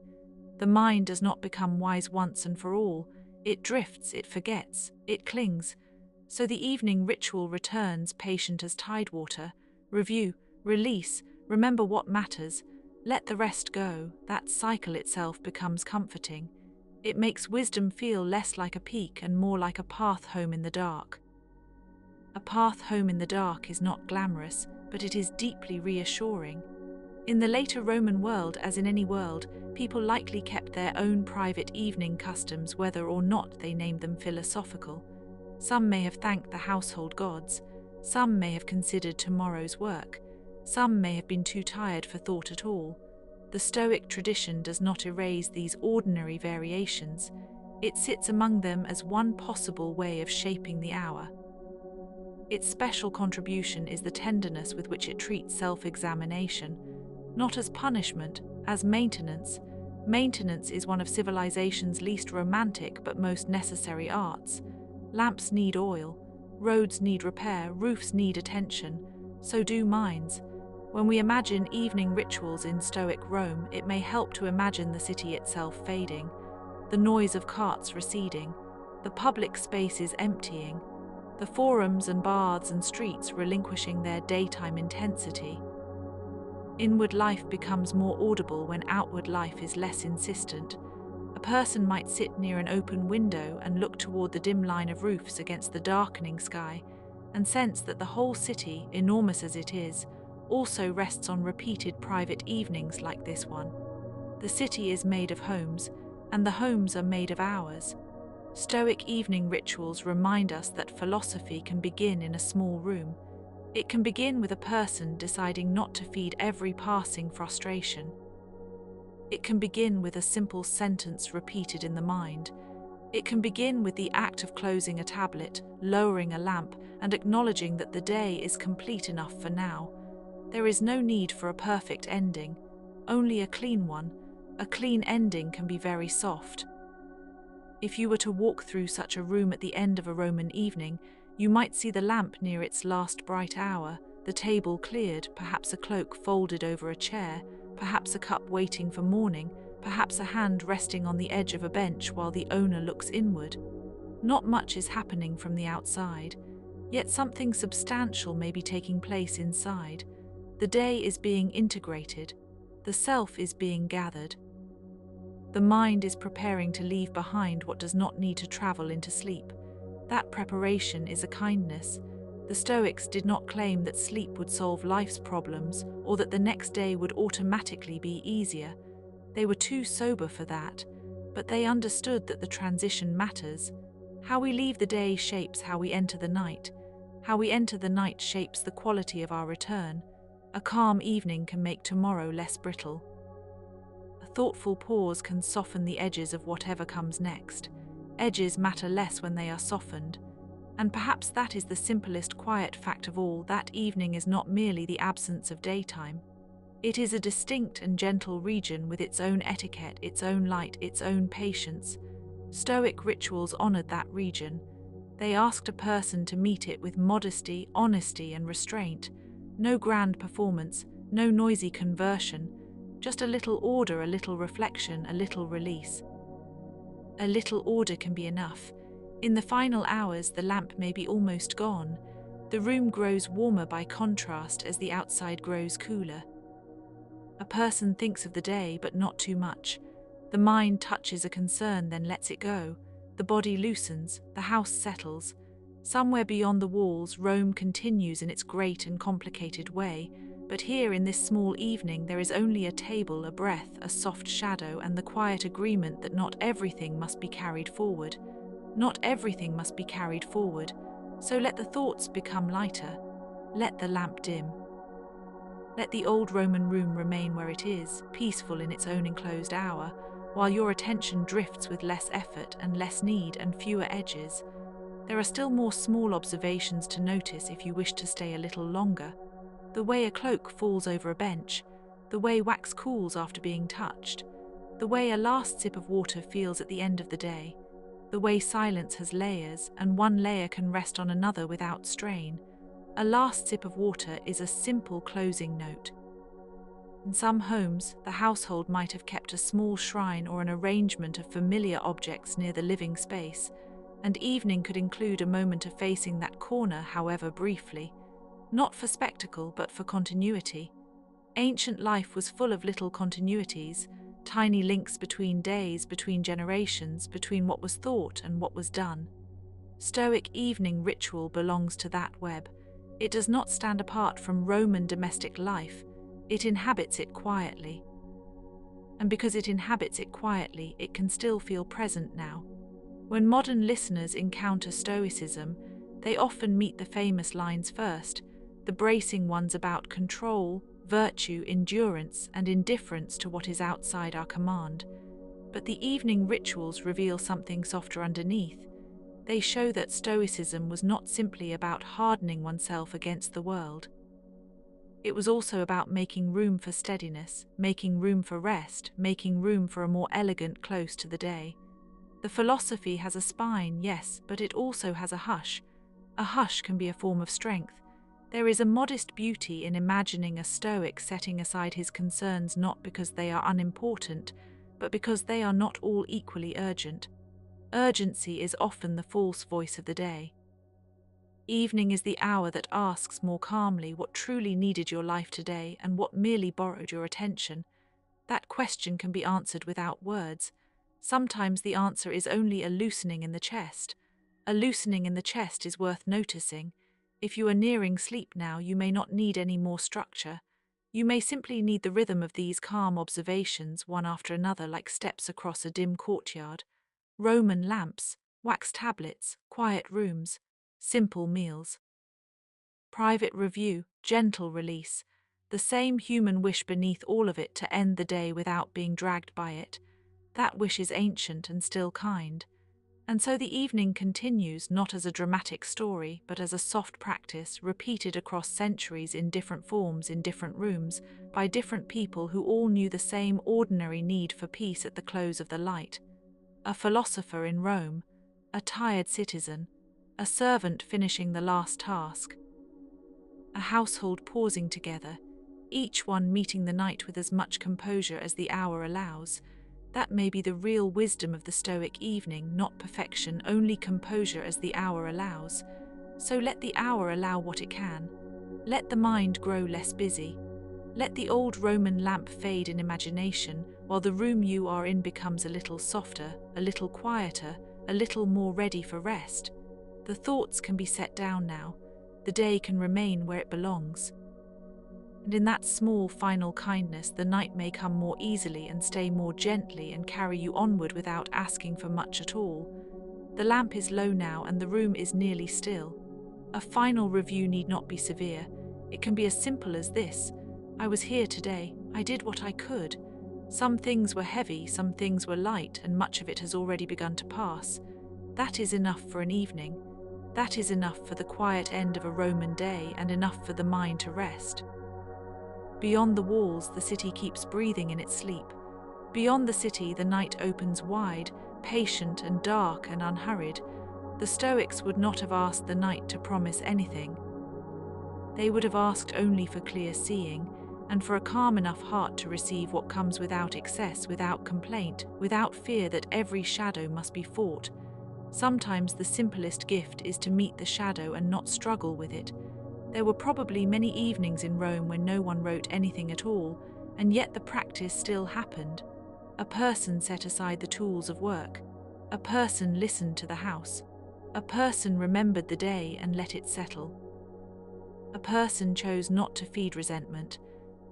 The mind does not become wise once and for all. It drifts, it forgets, it clings. So the evening ritual returns, patient as tidewater. Review, release, remember what matters, let the rest go. That cycle itself becomes comforting. It makes wisdom feel less like a peak and more like a path home in the dark. A path home in the dark is not glamorous, but it is deeply reassuring. In the later Roman world, as in any world, people likely kept their own private evening customs whether or not they named them philosophical. Some may have thanked the household gods, some may have considered tomorrow's work, some may have been too tired for thought at all. The Stoic tradition does not erase these ordinary variations. It sits among them as one possible way of shaping the hour. Its special contribution is the tenderness with which it treats self-examination. not as punishment, as maintenance. Maintenance is one of civilization's least romantic but most necessary arts. Lamps need oil, roads need repair, roofs need attention. So do minds. When we imagine evening rituals in Stoic Rome, it may help to imagine the city itself fading, the noise of carts receding, the public spaces emptying, the forums and baths and streets relinquishing their daytime intensity. Inward life becomes more audible when outward life is less insistent. A person might sit near an open window and look toward the dim line of roofs against the darkening sky and sense that the whole city, enormous as it is, also rests on repeated private evenings like this one. The city is made of homes, and the homes are made of hours. Stoic evening rituals remind us that philosophy can begin in a small room. It can begin with a person deciding not to feed every passing frustration. It can begin with a simple sentence repeated in the mind. It can begin with the act of closing a tablet, lowering a lamp, and acknowledging that the day is complete enough for now. There is no need for a perfect ending, only a clean one. A clean ending can be very soft. If you were to walk through such a room at the end of a Roman evening, you might see the lamp near its last bright hour, the table cleared, perhaps a cloak folded over a chair, perhaps a cup waiting for morning, perhaps a hand resting on the edge of a bench while the owner looks inward. Not much is happening from the outside, yet something substantial may be taking place inside. The day is being integrated. The self is being gathered. The mind is preparing to leave behind what does not need to travel into sleep. That preparation is a kindness. The Stoics did not claim that sleep would solve life's problems or that the next day would automatically be easier. They were too sober for that, but they understood that the transition matters. How we leave the day shapes how we enter the night. How we enter the night shapes the quality of our return. A calm evening can make tomorrow less brittle. A thoughtful pause can soften the edges of whatever comes next. Edges matter less when they are softened. And perhaps that is the simplest quiet fact of all, that evening is not merely the absence of daytime. It is a distinct and gentle region with its own etiquette, its own light, its own patience. Stoic rituals honored that region. They asked a person to meet it with modesty, honesty, and restraint. No grand performance, no noisy conversion, just a little order, a little reflection, a little release. A little order can be enough. In the final hours, the lamp may be almost gone. The room grows warmer by contrast as the outside grows cooler. A person thinks of the day, but not too much. The mind touches a concern, then lets it go. The body loosens, the house settles. Somewhere beyond the walls, Rome continues in its great and complicated way, but here in this small evening there is only a table, a breath, a soft shadow, and the quiet agreement that not everything must be carried forward. Not everything must be carried forward, so let the thoughts become lighter. Let the lamp dim. Let the old Roman room remain where it is, peaceful in its own enclosed hour, while your attention drifts with less effort and less need and fewer edges. There are still more small observations to notice if you wish to stay a little longer. The way a cloak falls over a bench, the way wax cools after being touched, the way a last sip of water feels at the end of the day, the way silence has layers and one layer can rest on another without strain. A last sip of water is a simple closing note. In some homes, the household might have kept a small shrine or an arrangement of familiar objects near the living space, and evening could include a moment of facing that corner, however briefly, not for spectacle but for continuity. Ancient life was full of little continuities, tiny links between days, between generations, between what was thought and what was done. Stoic evening ritual belongs to that web. It does not stand apart from Roman domestic life. It inhabits it quietly. And because it inhabits it quietly, it can still feel present now. When modern listeners encounter Stoicism, they often meet the famous lines first, the bracing ones about control, virtue, endurance, and indifference to what is outside our command. But the evening rituals reveal something softer underneath. They show that Stoicism was not simply about hardening oneself against the world. It was also about making room for steadiness, making room for rest, making room for a more elegant close to the day. The philosophy has a spine, yes, but it also has a hush. A hush can be a form of strength. There is a modest beauty in imagining a Stoic setting aside his concerns not because they are unimportant, but because they are not all equally urgent. Urgency is often the false voice of the day. Evening is the hour that asks more calmly what truly needed your life today and what merely borrowed your attention. That question can be answered without words. Sometimes the answer is only a loosening in the chest. A loosening in the chest is worth noticing. If you are nearing sleep now, you may not need any more structure. You may simply need the rhythm of these calm observations, one after another, like steps across a dim courtyard. Roman lamps, wax tablets, quiet rooms, simple meals. Private review, gentle release, the same human wish beneath all of it to end the day without being dragged by it. That wish is ancient and still kind. And so the evening continues not as a dramatic story, but as a soft practice repeated across centuries in different forms in different rooms, by different people who all knew the same ordinary need for peace at the close of the light. A philosopher in Rome, a tired citizen, a servant finishing the last task, a household pausing together, each one meeting the night with as much composure as the hour allows. That may be the real wisdom of the Stoic evening, not perfection, only composure as the hour allows. So let the hour allow what it can. Let the mind grow less busy. Let the old Roman lamp fade in imagination, while the room you are in becomes a little softer, a little quieter, a little more ready for rest. The thoughts can be set down now. The day can remain where it belongs. And in that small final kindness, the night may come more easily and stay more gently and carry you onward without asking for much at all. The lamp is low now and the room is nearly still. A final review need not be severe. It can be as simple as this: I was here today, I did what I could. Some things were heavy, some things were light, and much of it has already begun to pass. That is enough for an evening. That is enough for the quiet end of a Roman day and enough for the mind to rest. Beyond the walls, the city keeps breathing in its sleep. Beyond the city, the night opens wide, patient and dark and unhurried. The Stoics would not have asked the night to promise anything. They would have asked only for clear seeing, and for a calm enough heart to receive what comes without excess, without complaint, without fear that every shadow must be fought. Sometimes the simplest gift is to meet the shadow and not struggle with it. There were probably many evenings in Rome when no one wrote anything at all, and yet the practice still happened. A person set aside the tools of work. A person listened to the house. A person remembered the day and let it settle. A person chose not to feed resentment.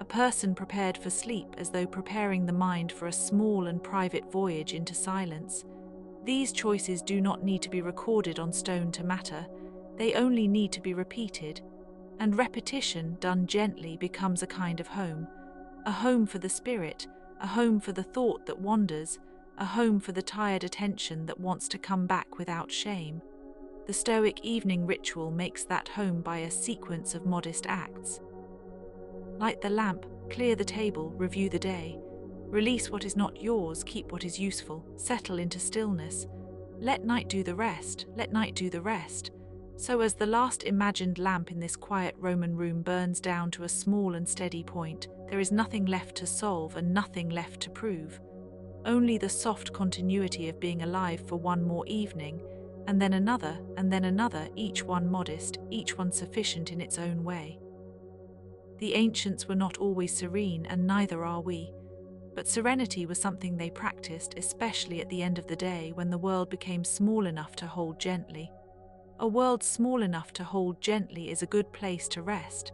A person prepared for sleep as though preparing the mind for a small and private voyage into silence. These choices do not need to be recorded on stone to matter. They only need to be repeated. And repetition, done gently, becomes a kind of home. A home for the spirit, a home for the thought that wanders, a home for the tired attention that wants to come back without shame. The Stoic evening ritual makes that home by a sequence of modest acts. Light the lamp, clear the table, review the day. Release what is not yours, keep what is useful, settle into stillness. Let night do the rest, let night do the rest. So as the last imagined lamp in this quiet Roman room burns down to a small and steady point, there is nothing left to solve and nothing left to prove. Only the soft continuity of being alive for one more evening, and then another, each one modest, each one sufficient in its own way. The ancients were not always serene, and neither are we. But serenity was something they practiced, especially at the end of the day when the world became small enough to hold gently. A world small enough to hold gently is a good place to rest.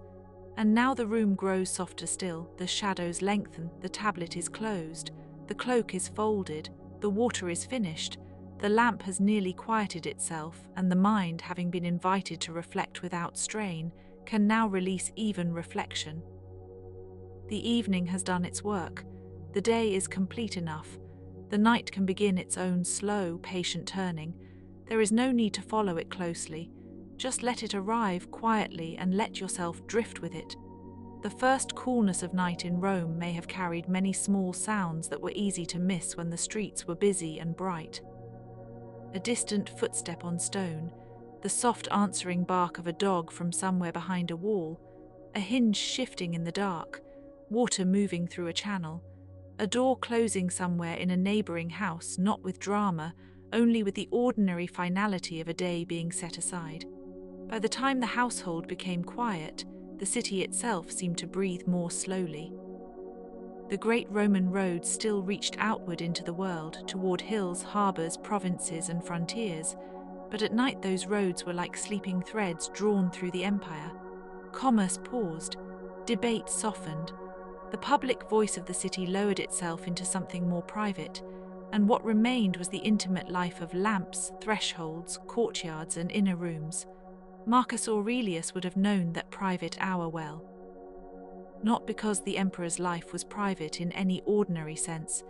And now the room grows softer still, the shadows lengthen, the tablet is closed, the cloak is folded, the water is finished, the lamp has nearly quieted itself, and the mind, having been invited to reflect without strain, can now release even reflection. The evening has done its work. The day is complete enough. The night can begin its own slow, patient turning. There is no need to follow it closely. Just let it arrive quietly and let yourself drift with it. The first coolness of night in Rome may have carried many small sounds that were easy to miss when the streets were busy and bright. A distant footstep on stone, the soft answering bark of a dog from somewhere behind a wall, a hinge shifting in the dark, water moving through a channel, a door closing somewhere in a neighboring house, not with drama, only with the ordinary finality of a day being set aside. By the time the household became quiet, the city itself seemed to breathe more slowly. The great Roman roads still reached outward into the world, toward hills, harbours, provinces, and frontiers, but at night those roads were like sleeping threads drawn through the empire. Commerce paused, debate softened, the public voice of the city lowered itself into something more private, and what remained was the intimate life of lamps, thresholds, courtyards, and inner rooms. Marcus Aurelius would have known that private hour well. Not because the emperor's life was private in any ordinary sense,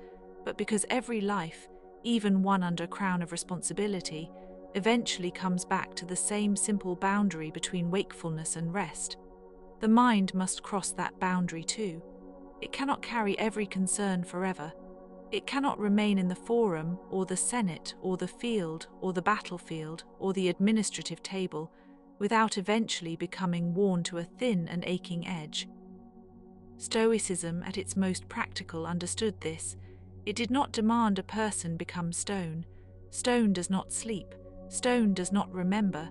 but because every life, even one under a crown of responsibility, eventually comes back to the same simple boundary between wakefulness and rest. The mind must cross that boundary too. It cannot carry every concern forever. It cannot remain in the forum, or the senate, or the field, or the battlefield, or the administrative table, without eventually becoming worn to a thin and aching edge. Stoicism, at its most practical, understood this. It did not demand a person become stone. Stone does not sleep. Stone does not remember.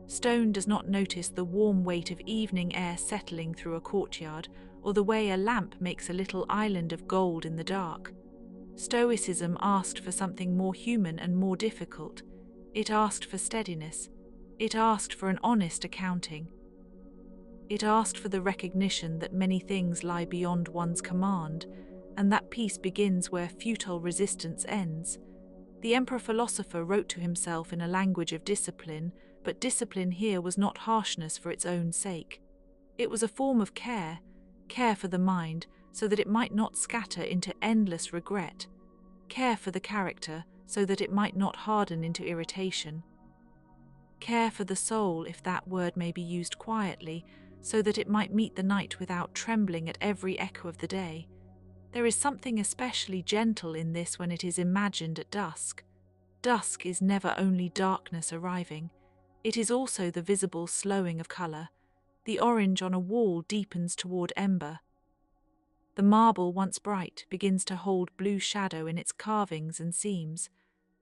Stone does not notice the warm weight of evening air settling through a courtyard, or the way a lamp makes a little island of gold in the dark. Stoicism asked for something more human and more difficult. It asked for steadiness. It asked for an honest accounting. It asked for the recognition that many things lie beyond one's command, and that peace begins where futile resistance ends. The emperor-philosopher wrote to himself in a language of discipline, but discipline here was not harshness for its own sake. It was a form of care for the mind, so that it might not scatter into endless regret, care for the character, so that it might not harden into irritation, care for the soul, if that word may be used quietly, so that it might meet the night without trembling at every echo of the day. There is something especially gentle in this when it is imagined at dusk. Dusk is never only darkness arriving. It is also the visible slowing of colour. The orange on a wall deepens toward ember. The marble, once bright, begins to hold blue shadow in its carvings and seams.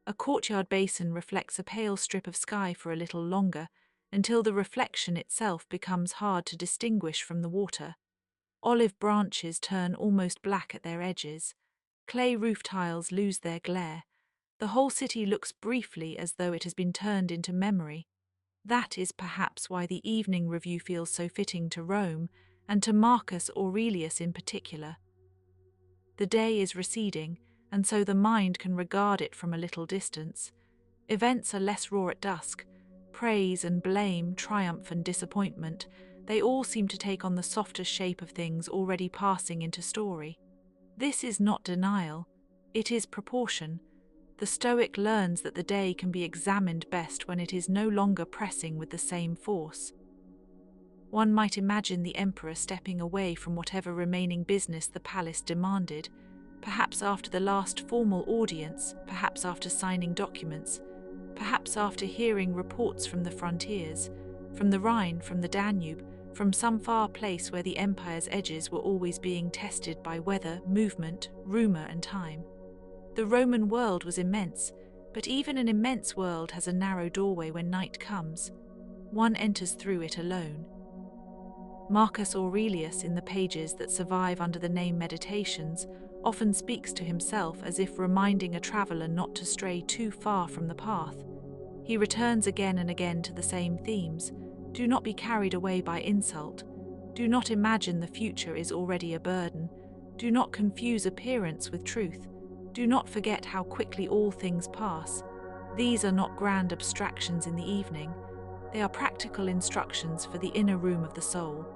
A courtyard basin reflects a pale strip of sky for a little longer, until the reflection itself becomes hard to distinguish from the water. Olive branches turn almost black at their edges. Clay roof tiles lose their glare. The whole city looks briefly as though it has been turned into memory. That is perhaps why the evening review feels so fitting to Rome, and to Marcus Aurelius in particular. The day is receding, and so the mind can regard it from a little distance. Events are less raw at dusk. Praise and blame, triumph and disappointment, they all seem to take on the softer shape of things already passing into story. This is not denial, it is proportion. The Stoic learns that the day can be examined best when it is no longer pressing with the same force. One might imagine the emperor stepping away from whatever remaining business the palace demanded, perhaps after the last formal audience, perhaps after signing documents, perhaps after hearing reports from the frontiers, from the Rhine, from the Danube, from some far place where the empire's edges were always being tested by weather, movement, rumour, and time. The Roman world was immense, but even an immense world has a narrow doorway when night comes. One enters through it alone. Marcus Aurelius, in the pages that survive under the name Meditations, often speaks to himself as if reminding a traveller not to stray too far from the path. He returns again and again to the same themes. Do not be carried away by insult. Do not imagine the future is already a burden. Do not confuse appearance with truth. Do not forget how quickly all things pass. These are not grand abstractions in the evening. They are practical instructions for the inner room of the soul.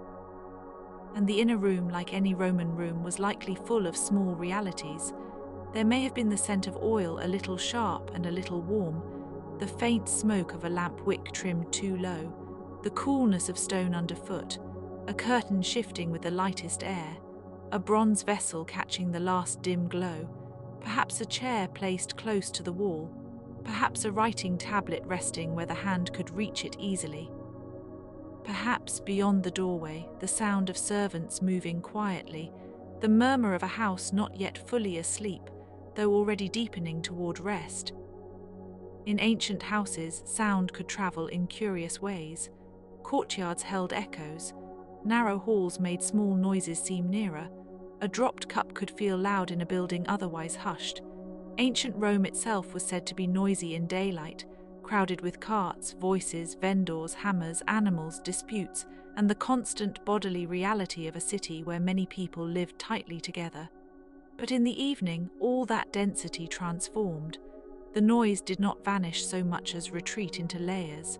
And the inner room, like any Roman room, was likely full of small realities. There may have been the scent of oil, a little sharp and a little warm, the faint smoke of a lamp wick trimmed too low, the coolness of stone underfoot, a curtain shifting with the lightest air, a bronze vessel catching the last dim glow, perhaps a chair placed close to the wall, perhaps a writing tablet resting where the hand could reach it easily. Perhaps beyond the doorway, the sound of servants moving quietly, the murmur of a house not yet fully asleep, though already deepening toward rest. In ancient houses, sound could travel in curious ways. Courtyards held echoes, narrow halls made small noises seem nearer, a dropped cup could feel loud in a building otherwise hushed. Ancient Rome itself was said to be noisy in daylight, crowded with carts, voices, vendors, hammers, animals, disputes, and the constant bodily reality of a city where many people lived tightly together. But in the evening, all that density transformed. The noise did not vanish so much as retreat into layers.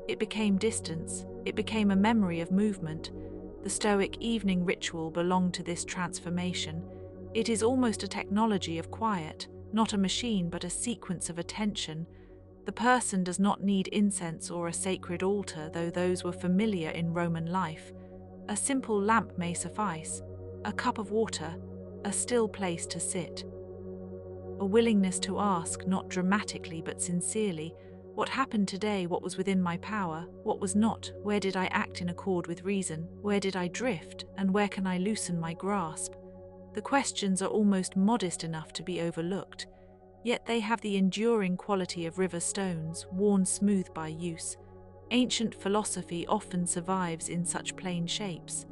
It became distance, it became a memory of movement. The Stoic evening ritual belonged to this transformation. It is almost a technology of quiet, not a machine but a sequence of attention. The person does not need incense or a sacred altar, though those were familiar in Roman life. A simple lamp may suffice, a cup of water, a still place to sit. A willingness to ask, not dramatically but sincerely, what happened today, what was within my power, what was not, where did I act in accord with reason, where did I drift, and where can I loosen my grasp? The questions are almost modest enough to be overlooked, yet they have the enduring quality of river stones, worn smooth by use. Ancient philosophy often survives in such plain shapes.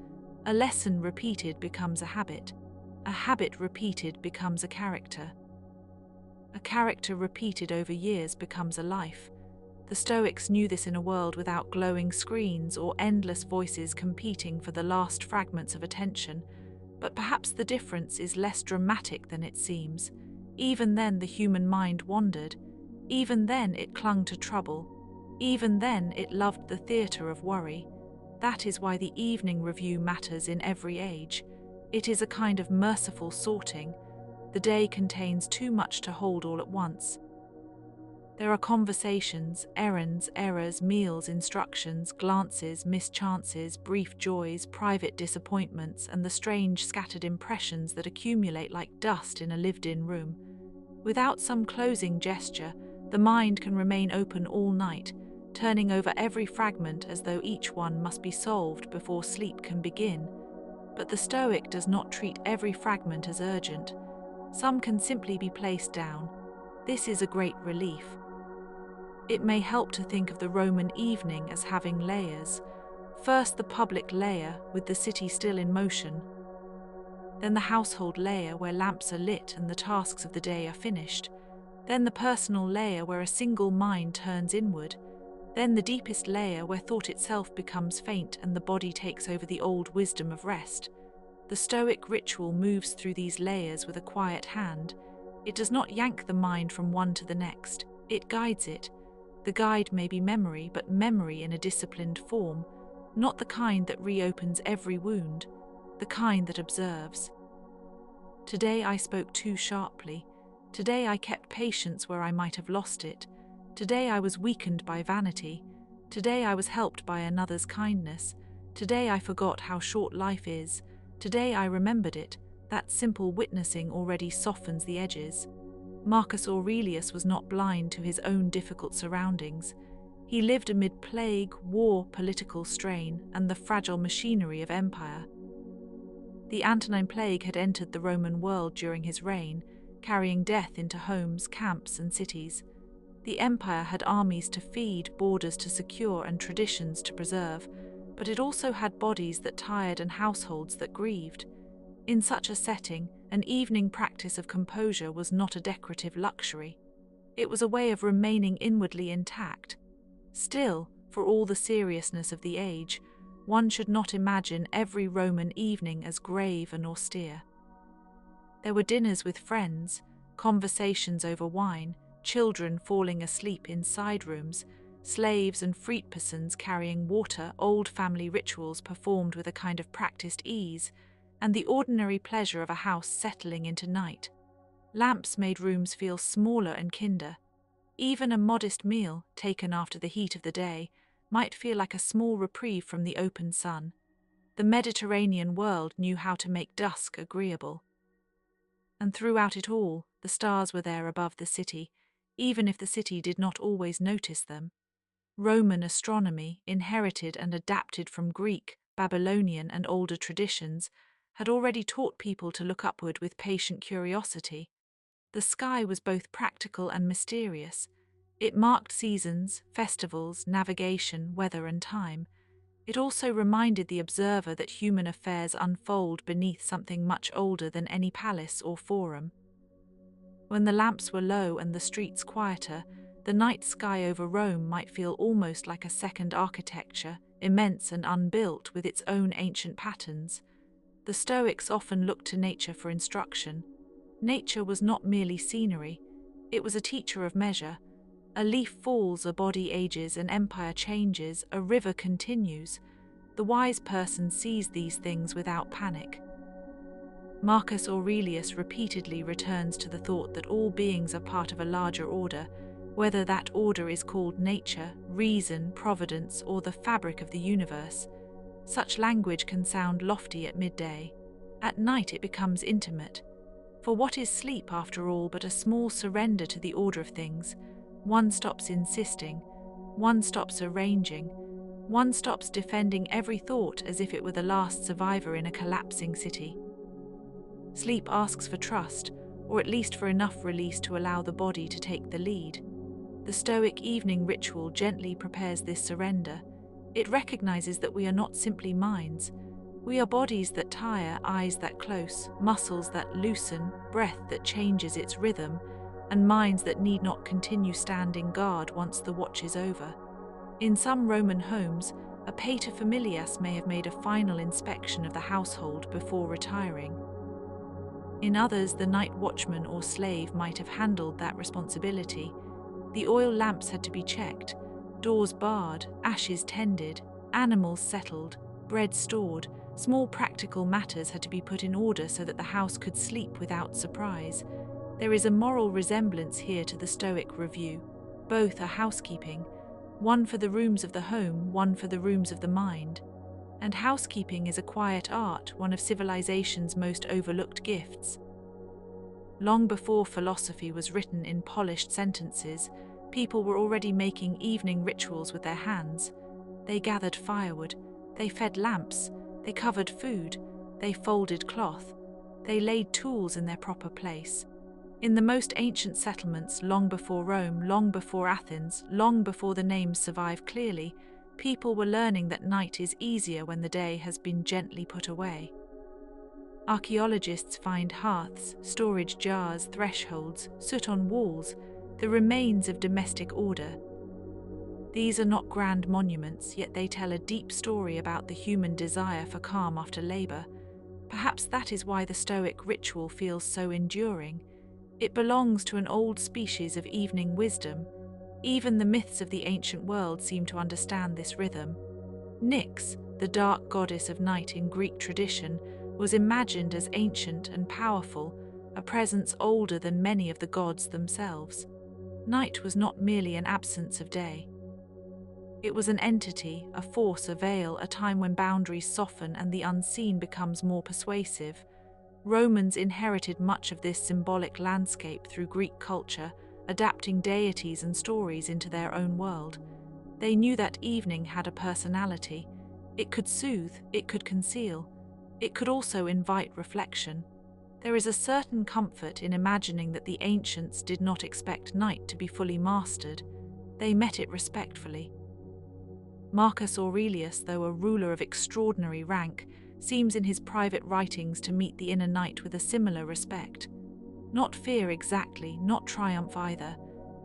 A lesson repeated becomes a habit repeated becomes a character repeated over years becomes a life. The Stoics knew this in a world without glowing screens or endless voices competing for the last fragments of attention. But perhaps the difference is less dramatic than it seems. Even then the human mind wandered. Even then it clung to trouble. Even then it loved the theatre of worry. That is why the evening review matters in every age. It is a kind of merciful sorting. The day contains too much to hold all at once. There are conversations, errands, errors, meals, instructions, glances, mischances, brief joys, private disappointments, and the strange scattered impressions that accumulate like dust in a lived-in room. Without some closing gesture, the mind can remain open all night, turning over every fragment as though each one must be solved before sleep can begin. But the Stoic does not treat every fragment as urgent. Some can simply be placed down. This is a great relief. It may help to think of the Roman evening as having layers. First the public layer, with the city still in motion. Then the household layer, where lamps are lit and the tasks of the day are finished. Then the personal layer, where a single mind turns inward. Then the deepest layer, where thought itself becomes faint and the body takes over the old wisdom of rest. The Stoic ritual moves through these layers with a quiet hand. It does not yank the mind from one to the next. It guides it. The guide may be memory, but memory in a disciplined form, not the kind that reopens every wound, the kind that observes. Today I spoke too sharply. Today I kept patience where I might have lost it. Today I was weakened by vanity. Today I was helped by another's kindness. Today I forgot how short life is. Today I remembered it. That simple witnessing already softens the edges. Marcus Aurelius was not blind to his own difficult surroundings. He lived amid plague, war, political strain, and the fragile machinery of empire. The Antonine Plague had entered the Roman world during his reign, carrying death into homes, camps, and cities. The empire had armies to feed, borders to secure, and traditions to preserve, but it also had bodies that tired and households that grieved. In such a setting, an evening practice of composure was not a decorative luxury. It was a way of remaining inwardly intact. Still, for all the seriousness of the age, one should not imagine every Roman evening as grave and austere. There were dinners with friends, conversations over wine, children falling asleep in side rooms, slaves and freedpersons carrying water, old family rituals performed with a kind of practiced ease, and the ordinary pleasure of a house settling into night. Lamps made rooms feel smaller and kinder. Even a modest meal, taken after the heat of the day, might feel like a small reprieve from the open sun. The Mediterranean world knew how to make dusk agreeable. And throughout it all, the stars were there above the city, even if the city did not always notice them. Roman astronomy, inherited and adapted from Greek, Babylonian, and older traditions, had already taught people to look upward with patient curiosity. The sky was both practical and mysterious. It marked seasons, festivals, navigation, weather, and time. It also reminded the observer that human affairs unfold beneath something much older than any palace or forum. When the lamps were low and the streets quieter, the night sky over Rome might feel almost like a second architecture, immense and unbuilt with its own ancient patterns. The Stoics often looked to nature for instruction. Nature was not merely scenery, it was a teacher of measure. A leaf falls, a body ages, an empire changes, a river continues. The wise person sees these things without panic. Marcus Aurelius repeatedly returns to the thought that all beings are part of a larger order, whether that order is called nature, reason, providence, or the fabric of the universe. Such language can sound lofty at midday. At night it becomes intimate. For what is sleep, after all, but a small surrender to the order of things? One stops insisting, one stops arranging, one stops defending every thought as if it were the last survivor in a collapsing city. Sleep asks for trust, or at least for enough release to allow the body to take the lead. The Stoic evening ritual gently prepares this surrender. It recognizes that we are not simply minds. We are bodies that tire, eyes that close, muscles that loosen, breath that changes its rhythm, and minds that need not continue standing guard once the watch is over. In some Roman homes, a paterfamilias may have made a final inspection of the household before retiring. In others, the night watchman or slave might have handled that responsibility. The oil lamps had to be checked, doors barred, ashes tended, animals settled, bread stored. Small practical matters had to be put in order so that the house could sleep without surprise. There is a moral resemblance here to the Stoic review. Both are housekeeping, one for the rooms of the home, one for the rooms of the mind. And housekeeping is a quiet art, one of civilization's most overlooked gifts. Long before philosophy was written in polished sentences, people were already making evening rituals with their hands. They gathered firewood, they fed lamps, they covered food, they folded cloth, they laid tools in their proper place. In the most ancient settlements, long before Rome, long before Athens, long before the names survive clearly, people were learning that night is easier when the day has been gently put away. Archaeologists find hearths, storage jars, thresholds, soot on walls, the remains of domestic order. These are not grand monuments, yet they tell a deep story about the human desire for calm after labor. Perhaps that is why the Stoic ritual feels so enduring. It belongs to an old species of evening wisdom. Even the myths of the ancient world seem to understand this rhythm. Nyx, the dark goddess of night in Greek tradition, was imagined as ancient and powerful, a presence older than many of the gods themselves. Night was not merely an absence of day. It was an entity, a force, a veil, a time when boundaries soften and the unseen becomes more persuasive. Romans inherited much of this symbolic landscape through Greek culture, adapting deities and stories into their own world. They knew that evening had a personality. It could soothe, it could conceal, it could also invite reflection. There is a certain comfort in imagining that the ancients did not expect night to be fully mastered. They met it respectfully. Marcus Aurelius, though a ruler of extraordinary rank, seems in his private writings to meet the inner night with a similar respect. Not fear exactly, not triumph either,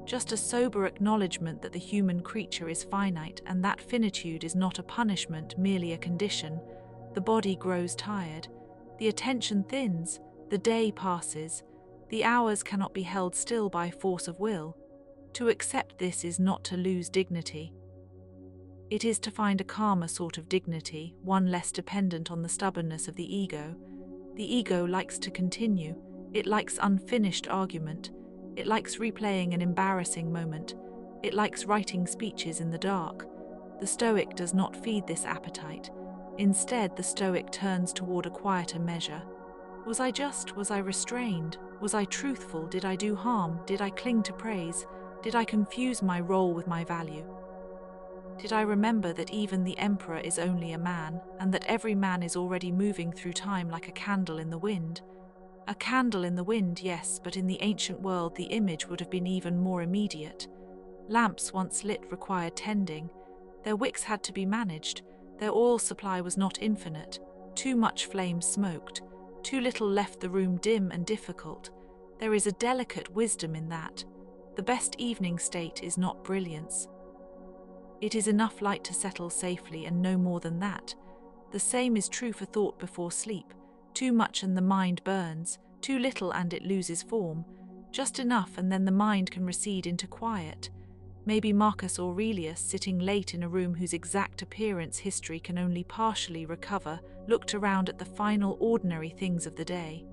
just a sober acknowledgement that the human creature is finite and that finitude is not a punishment, merely a condition. The body grows tired, the attention thins, the day passes, the hours cannot be held still by force of will. To accept this is not to lose dignity. It is to find a calmer sort of dignity, one less dependent on the stubbornness of the ego. The ego likes to continue, it likes unfinished argument, it likes replaying an embarrassing moment, it likes writing speeches in the dark. The Stoic does not feed this appetite. Instead, the Stoic turns toward a quieter measure. Was I just? Was I restrained? Was I truthful? Did I do harm? Did I cling to praise? Did I confuse my role with my value? Did I remember that even the emperor is only a man, and that every man is already moving through time like a candle in the wind? A candle in the wind, yes, but in the ancient world the image would have been even more immediate. Lamps once lit required tending. Their wicks had to be managed. Their oil supply was not infinite. Too much flame smoked. Too little left the room dim and difficult. There is a delicate wisdom in that. The best evening state is not brilliance. It is enough light to settle safely and no more than that. The same is true for thought before sleep. Too much and the mind burns, too little and it loses form. Just enough and then the mind can recede into quiet. Maybe Marcus Aurelius, sitting late in a room whose exact appearance history can only partially recover, looked around at the final ordinary things of the day.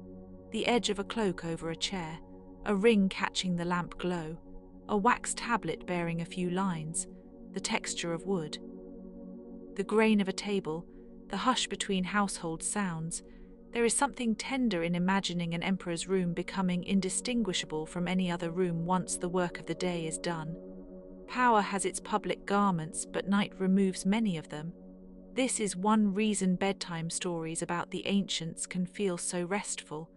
The edge of a cloak over a chair, a ring catching the lamp glow, a wax tablet bearing a few lines, the texture of wood, the grain of a table, the hush between household sounds. There is something tender in imagining an emperor's room becoming indistinguishable from any other room once the work of the day is done. Power has its public garments, but night removes many of them. This is one reason bedtime stories about the ancients can feel so restful.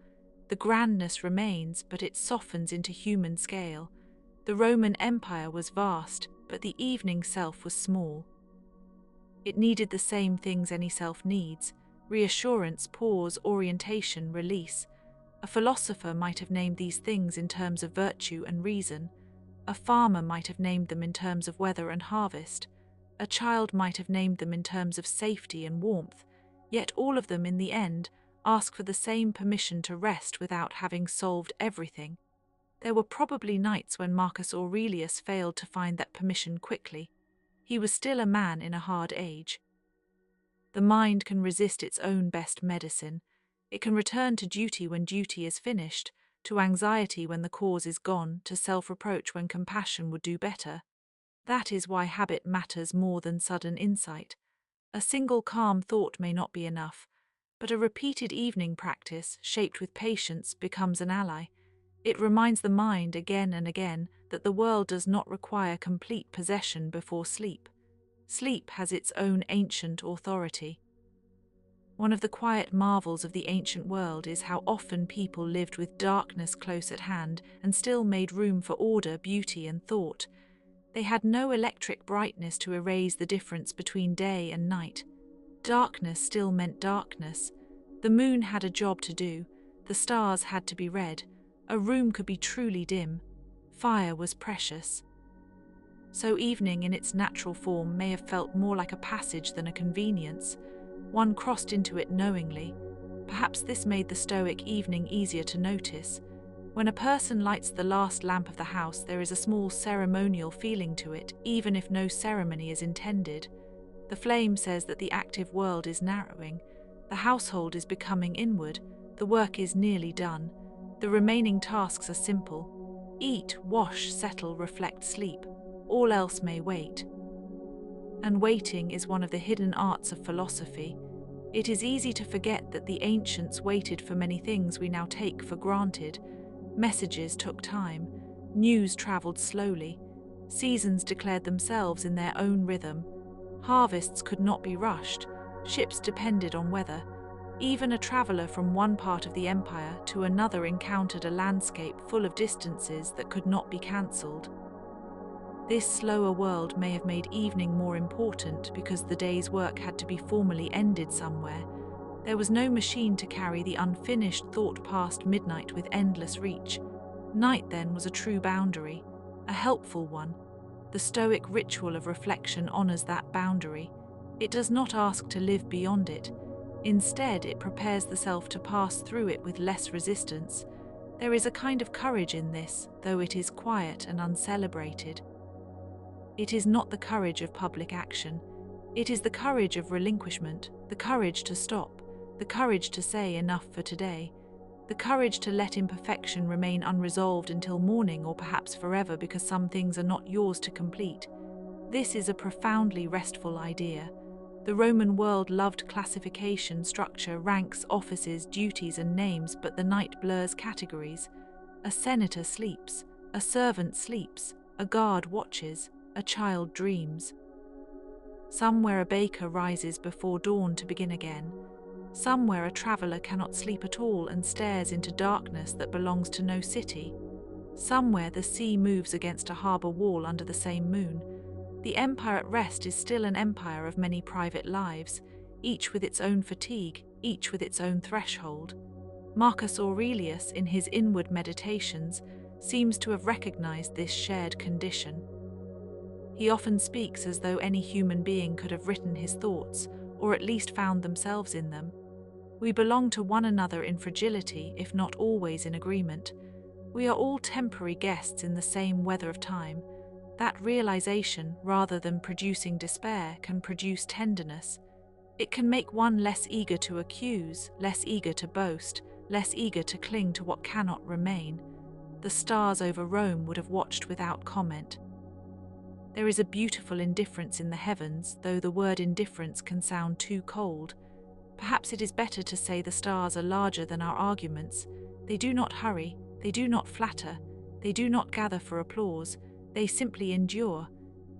The grandness remains, but it softens into human scale. The Roman Empire was vast, but the evening self was small. It needed the same things any self needs: reassurance, pause, orientation, release. A philosopher might have named these things in terms of virtue and reason. A farmer might have named them in terms of weather and harvest. A child might have named them in terms of safety and warmth. Yet all of them, in the end, ask for the same permission to rest without having solved everything. There were probably nights when Marcus Aurelius failed to find that permission quickly. He was still a man in a hard age. The mind can resist its own best medicine. It can return to duty when duty is finished, to anxiety when the cause is gone, to self-reproach when compassion would do better. That is why habit matters more than sudden insight. A single calm thought may not be enough, but a repeated evening practice, shaped with patience, becomes an ally. It reminds the mind again and again that the world does not require complete possession before sleep. Sleep has its own ancient authority. One of the quiet marvels of the ancient world is how often people lived with darkness close at hand and still made room for order, beauty, and thought. They had no electric brightness to erase the difference between day and night. Darkness still meant darkness. The moon had a job to do. The stars had to be read. A room could be truly dim. Fire was precious. So evening in its natural form may have felt more like a passage than a convenience. One crossed into it knowingly. Perhaps this made the Stoic evening easier to notice. When a person lights the last lamp of the house, there is a small ceremonial feeling to it, even if no ceremony is intended. The flame says that the active world is narrowing. The household is becoming inward. The work is nearly done. The remaining tasks are simple. Eat, wash, settle, reflect, sleep. All else may wait. And waiting is one of the hidden arts of philosophy. It is easy to forget that the ancients waited for many things we now take for granted. Messages took time. News traveled slowly. Seasons declared themselves in their own rhythm. Harvests could not be rushed. Ships depended on weather. Even a traveler from one part of the empire to another encountered a landscape full of distances that could not be cancelled. This slower world may have made evening more important because the day's work had to be formally ended somewhere. There was no machine to carry the unfinished thought past midnight with endless reach. Night, then, was a true boundary, a helpful one. The Stoic ritual of reflection honors that boundary. It does not ask to live beyond it. Instead, it prepares the self to pass through it with less resistance. There is a kind of courage in this, though it is quiet and uncelebrated. It is not the courage of public action. It is the courage of relinquishment, the courage to stop, the courage to say enough for today, the courage to let imperfection remain unresolved until morning or perhaps forever because some things are not yours to complete. This is a profoundly restful idea. The Roman world loved classification, structure, ranks, offices, duties, and names, but the night blurs categories. A senator sleeps, a servant sleeps, a guard watches, a child dreams. Somewhere a baker rises before dawn to begin again. Somewhere a traveller cannot sleep at all and stares into darkness that belongs to no city. Somewhere the sea moves against a harbour wall under the same moon. The empire at rest is still an empire of many private lives, each with its own fatigue, each with its own threshold. Marcus Aurelius, in his inward meditations, seems to have recognized this shared condition. He often speaks as though any human being could have written his thoughts, or at least found themselves in them. We belong to one another in fragility, if not always in agreement. We are all temporary guests in the same weather of time. That realization, rather than producing despair, can produce tenderness. It can make one less eager to accuse, less eager to boast, less eager to cling to what cannot remain. The stars over Rome would have watched without comment. There is a beautiful indifference in the heavens, though the word indifference can sound too cold. Perhaps it is better to say the stars are larger than our arguments. They do not hurry, they do not flatter, they do not gather for applause, they simply endure.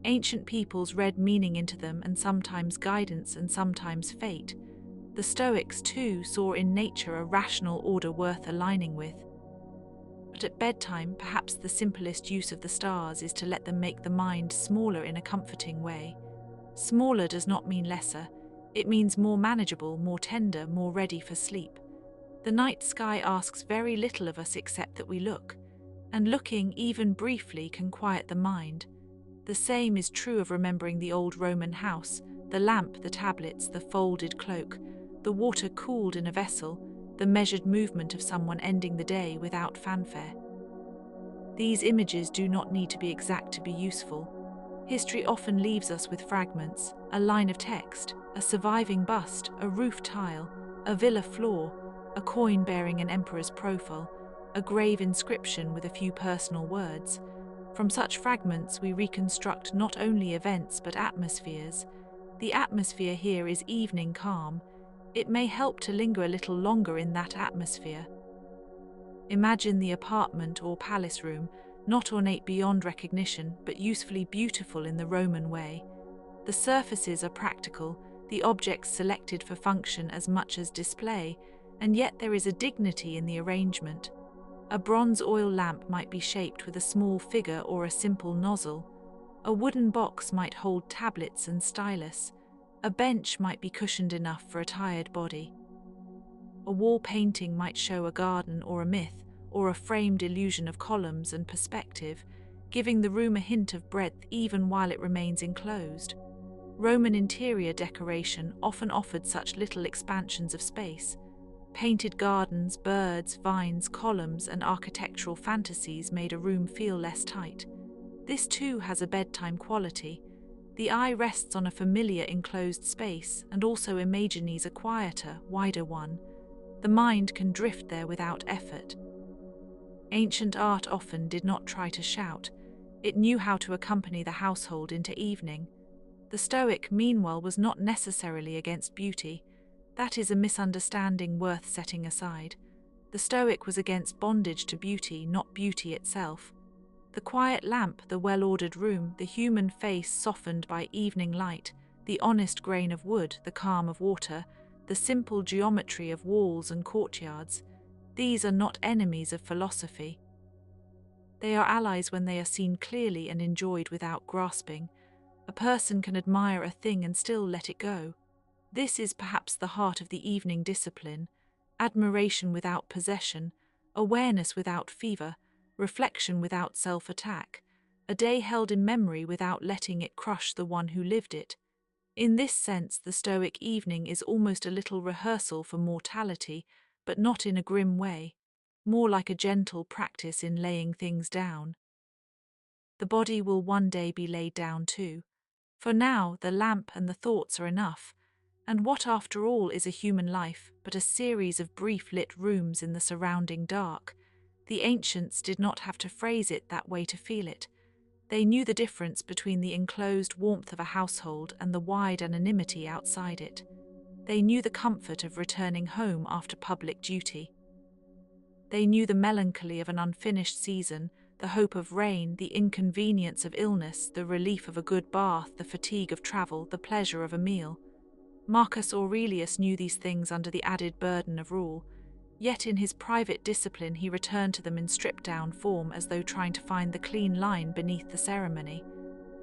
Ancient peoples read meaning into them, and sometimes guidance and sometimes fate. The Stoics, too, saw in nature a rational order worth aligning with. But at bedtime, perhaps the simplest use of the stars is to let them make the mind smaller in a comforting way. Smaller does not mean lesser. It means more manageable, more tender, more ready for sleep. The night sky asks very little of us except that we look, and looking, even briefly, can quiet the mind. The same is true of remembering the old Roman house, the lamp, the tablets, the folded cloak, the water cooled in a vessel, the measured movement of someone ending the day without fanfare. These images do not need to be exact to be useful. History often leaves us with fragments, a line of text, a surviving bust, a roof tile, a villa floor, a coin bearing an emperor's profile, a grave inscription with a few personal words. From such fragments we reconstruct not only events but atmospheres. The atmosphere here is evening calm. It may help to linger a little longer in that atmosphere. Imagine the apartment or palace room, not ornate beyond recognition, but usefully beautiful in the Roman way. The surfaces are practical, the objects selected for function as much as display, and yet there is a dignity in the arrangement. A bronze oil lamp might be shaped with a small figure or a simple nozzle. A wooden box might hold tablets and stylus. A bench might be cushioned enough for a tired body. A wall painting might show a garden or a myth, or a framed illusion of columns and perspective, giving the room a hint of breadth even while it remains enclosed. Roman interior decoration often offered such little expansions of space. Painted gardens, birds, vines, columns, and architectural fantasies made a room feel less tight. This too has a bedtime quality. The eye rests on a familiar enclosed space and also imagines a quieter, wider one. The mind can drift there without effort. Ancient art often did not try to shout. It knew how to accompany the household into evening. The Stoic, meanwhile, was not necessarily against beauty. That is a misunderstanding worth setting aside. The Stoic was against bondage to beauty, not beauty itself. The quiet lamp, the well-ordered room, the human face softened by evening light, the honest grain of wood, the calm of water, the simple geometry of walls and courtyards, these are not enemies of philosophy. They are allies when they are seen clearly and enjoyed without grasping. A person can admire a thing and still let it go. This is perhaps the heart of the evening discipline: admiration without possession, awareness without fever, reflection without self-attack, a day held in memory without letting it crush the one who lived it. In this sense, the Stoic evening is almost a little rehearsal for mortality, but not in a grim way, more like a gentle practice in laying things down. The body will one day be laid down too. For now, the lamp and the thoughts are enough. And what, after all, is a human life but a series of brief lit rooms in the surrounding dark? The ancients did not have to phrase it that way to feel it. They knew the difference between the enclosed warmth of a household and the wide anonymity outside it. They knew the comfort of returning home after public duty. They knew the melancholy of an unfinished season, the hope of rain, the inconvenience of illness, the relief of a good bath, the fatigue of travel, the pleasure of a meal. Marcus Aurelius knew these things under the added burden of rule, yet in his private discipline he returned to them in stripped-down form as though trying to find the clean line beneath the ceremony.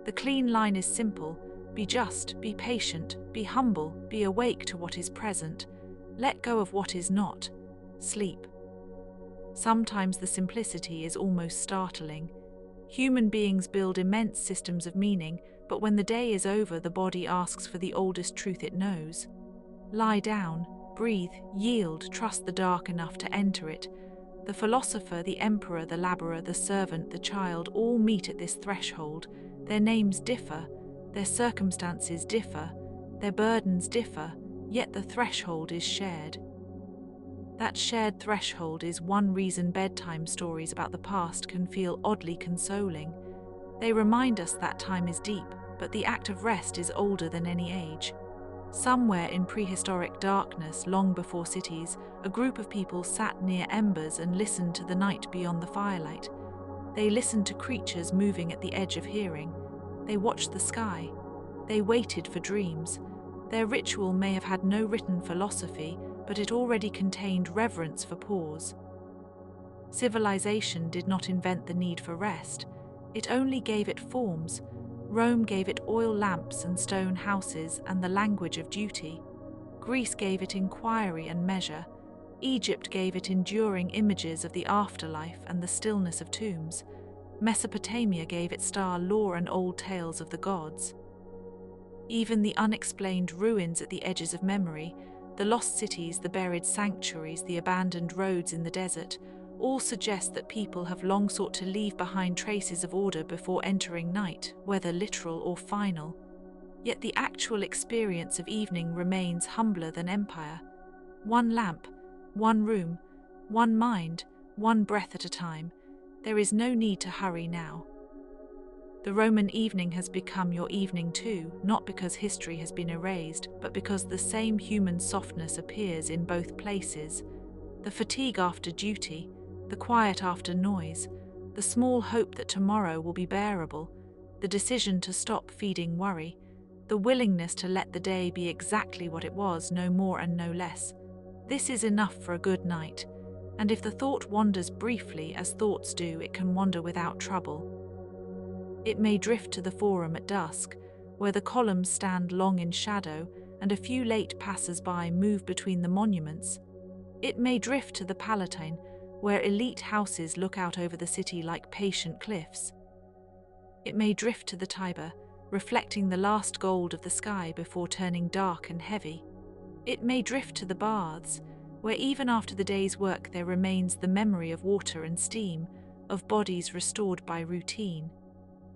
The clean line is simple: be just, be patient, be humble, be awake to what is present, let go of what is not, sleep. Sometimes the simplicity is almost startling. Human beings build immense systems of meaning, but when the day is over, the body asks for the oldest truth it knows. Lie down, breathe, yield, trust the dark enough to enter it. The philosopher, the emperor, the laborer, the servant, the child all meet at this threshold. Their names differ, their circumstances differ, their burdens differ, yet the threshold is shared. That shared threshold is one reason bedtime stories about the past can feel oddly consoling. They remind us that time is deep, but the act of rest is older than any age. Somewhere in prehistoric darkness, long before cities, a group of people sat near embers and listened to the night beyond the firelight. They listened to creatures moving at the edge of hearing. They watched the sky. They waited for dreams. Their ritual may have had no written philosophy, but it already contained reverence for pause. Civilization did not invent the need for rest. It only gave it forms. Rome gave it oil lamps and stone houses and the language of duty. Greece gave it inquiry and measure. Egypt gave it enduring images of the afterlife and the stillness of tombs. Mesopotamia gave it star lore and old tales of the gods. Even the unexplained ruins at the edges of memory, the lost cities, the buried sanctuaries, the abandoned roads in the desert, all suggest that people have long sought to leave behind traces of order before entering night, whether literal or final. Yet the actual experience of evening remains humbler than empire. One lamp, one room, one mind, one breath at a time. There is no need to hurry now. The Roman evening has become your evening too, not because history has been erased, but because the same human softness appears in both places. The fatigue after duty, the quiet after noise, the small hope that tomorrow will be bearable, the decision to stop feeding worry, the willingness to let the day be exactly what it was, no more and no less. This is enough for a good night, and if the thought wanders briefly, as thoughts do, it can wander without trouble. It may drift to the Forum at dusk, where the columns stand long in shadow and a few late passers-by move between the monuments. It may drift to the Palatine, where elite houses look out over the city like patient cliffs. It may drift to the Tiber, reflecting the last gold of the sky before turning dark and heavy. It may drift to the baths, where even after the day's work there remains the memory of water and steam, of bodies restored by routine.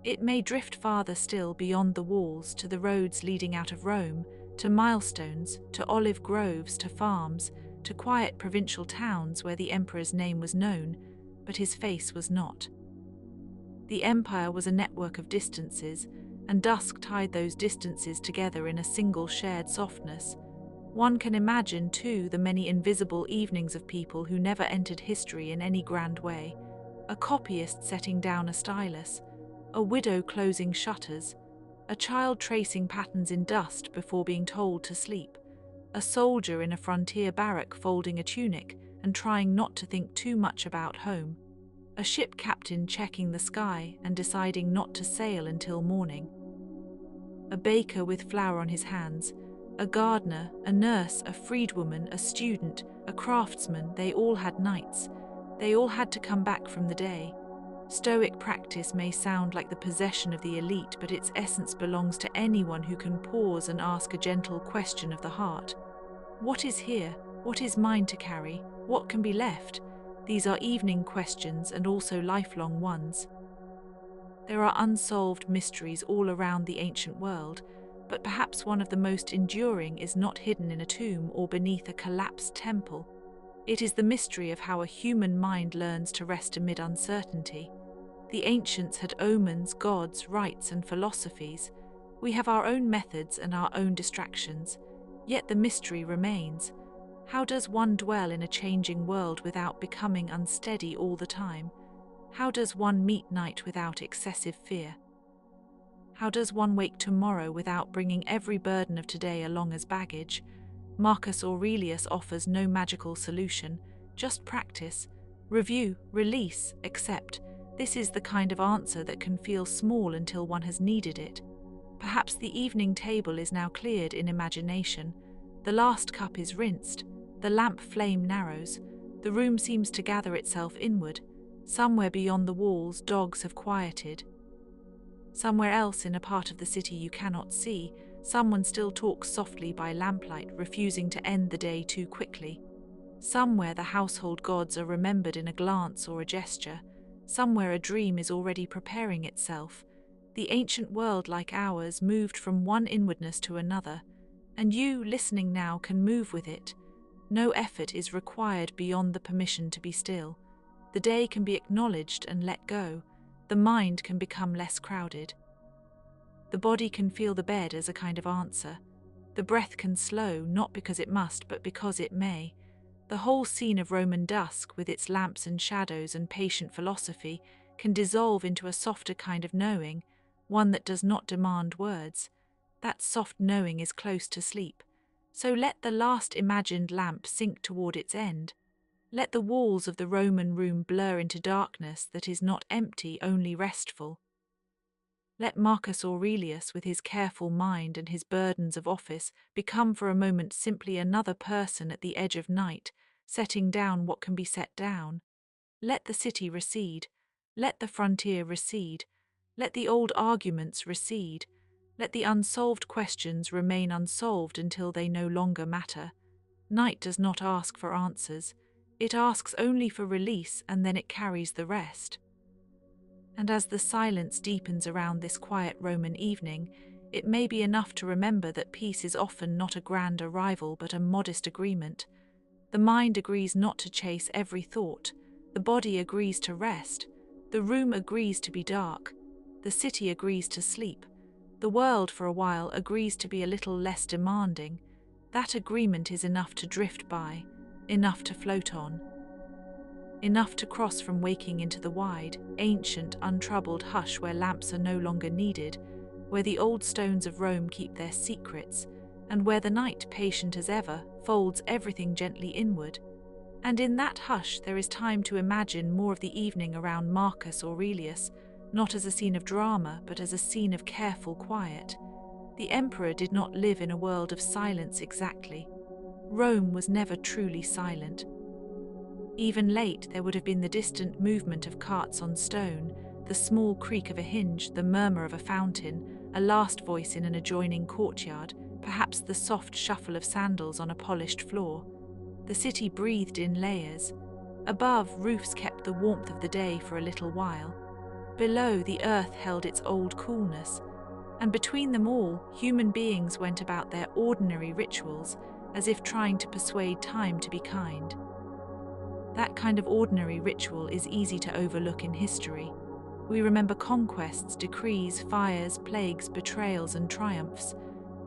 It may drift farther still beyond the walls to the roads leading out of Rome, to milestones, to olive groves, to farms, to quiet provincial towns where the emperor's name was known, but his face was not. The empire was a network of distances, and dusk tied those distances together in a single shared softness. One can imagine, too, the many invisible evenings of people who never entered history in any grand way. A copyist setting down a stylus, a widow closing shutters, a child tracing patterns in dust before being told to sleep, a soldier in a frontier barrack folding a tunic and trying not to think too much about home, a ship captain checking the sky and deciding not to sail until morning, a baker with flour on his hands, a gardener, a nurse, a freedwoman, a student, a craftsman. They all had nights. They all had to come back from the day. Stoic practice may sound like the possession of the elite, but its essence belongs to anyone who can pause and ask a gentle question of the heart. What is here? What is mine to carry? What can be left? These are evening questions and also lifelong ones. There are unsolved mysteries all around the ancient world, but perhaps one of the most enduring is not hidden in a tomb or beneath a collapsed temple. It is the mystery of how a human mind learns to rest amid uncertainty. The ancients had omens, gods, rites, and philosophies. We have our own methods and our own distractions, yet the mystery remains. How does one dwell in a changing world without becoming unsteady all the time? How does one meet night without excessive fear? How does one wake tomorrow without bringing every burden of today along as baggage? Marcus Aurelius offers no magical solution, just practice, review, release, accept. This is the kind of answer that can feel small until one has needed it. Perhaps the evening table is now cleared in imagination. The last cup is rinsed. The lamp flame narrows. The room seems to gather itself inward. Somewhere beyond the walls, dogs have quieted. Somewhere else in a part of the city you cannot see, someone still talks softly by lamplight, refusing to end the day too quickly. Somewhere the household gods are remembered in a glance or a gesture. Somewhere a dream is already preparing itself. The ancient world, like ours, moved from one inwardness to another, and you, listening now, can move with it. No effort is required beyond the permission to be still. The day can be acknowledged and let go. The mind can become less crowded. The body can feel the bed as a kind of answer. The breath can slow, not because it must, but because it may. The whole scene of Roman dusk, with its lamps and shadows and patient philosophy, can dissolve into a softer kind of knowing, one that does not demand words. That soft knowing is close to sleep. So let the last imagined lamp sink toward its end. Let the walls of the Roman room blur into darkness that is not empty, only restful. Let Marcus Aurelius, with his careful mind and his burdens of office, become for a moment simply another person at the edge of night, setting down what can be set down. Let the city recede. Let the frontier recede. Let the old arguments recede. Let the unsolved questions remain unsolved until they no longer matter. Night does not ask for answers. It asks only for release, and then it carries the rest. And as the silence deepens around this quiet Roman evening, it may be enough to remember that peace is often not a grand arrival but a modest agreement. The mind agrees not to chase every thought. The body agrees to rest. The room agrees to be dark. The city agrees to sleep. The world, for a while, agrees to be a little less demanding. That agreement is enough to drift by, enough to float on, enough to cross from waking into the wide, ancient, untroubled hush where lamps are no longer needed, where the old stones of Rome keep their secrets, and where the night, patient as ever, folds everything gently inward. And in that hush there is time to imagine more of the evening around Marcus Aurelius, not as a scene of drama, but as a scene of careful quiet. The emperor did not live in a world of silence exactly. Rome was never truly silent. Even late, there would have been the distant movement of carts on stone, the small creak of a hinge, the murmur of a fountain, a last voice in an adjoining courtyard, perhaps the soft shuffle of sandals on a polished floor. The city breathed in layers. Above, roofs kept the warmth of the day for a little while. Below, the earth held its old coolness. And between them all, human beings went about their ordinary rituals, as if trying to persuade time to be kind. That kind of ordinary ritual is easy to overlook in history. We remember conquests, decrees, fires, plagues, betrayals, and triumphs.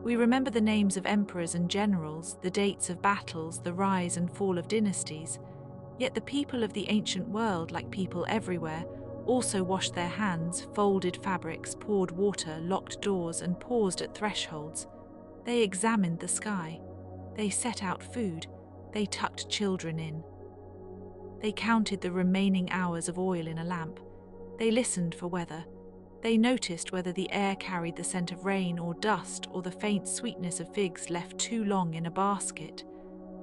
We remember the names of emperors and generals, the dates of battles, the rise and fall of dynasties. Yet the people of the ancient world, like people everywhere, also washed their hands, folded fabrics, poured water, locked doors, and paused at thresholds. They examined the sky. They set out food. They tucked children in. They counted the remaining hours of oil in a lamp. They listened for weather. They noticed whether the air carried the scent of rain or dust or the faint sweetness of figs left too long in a basket.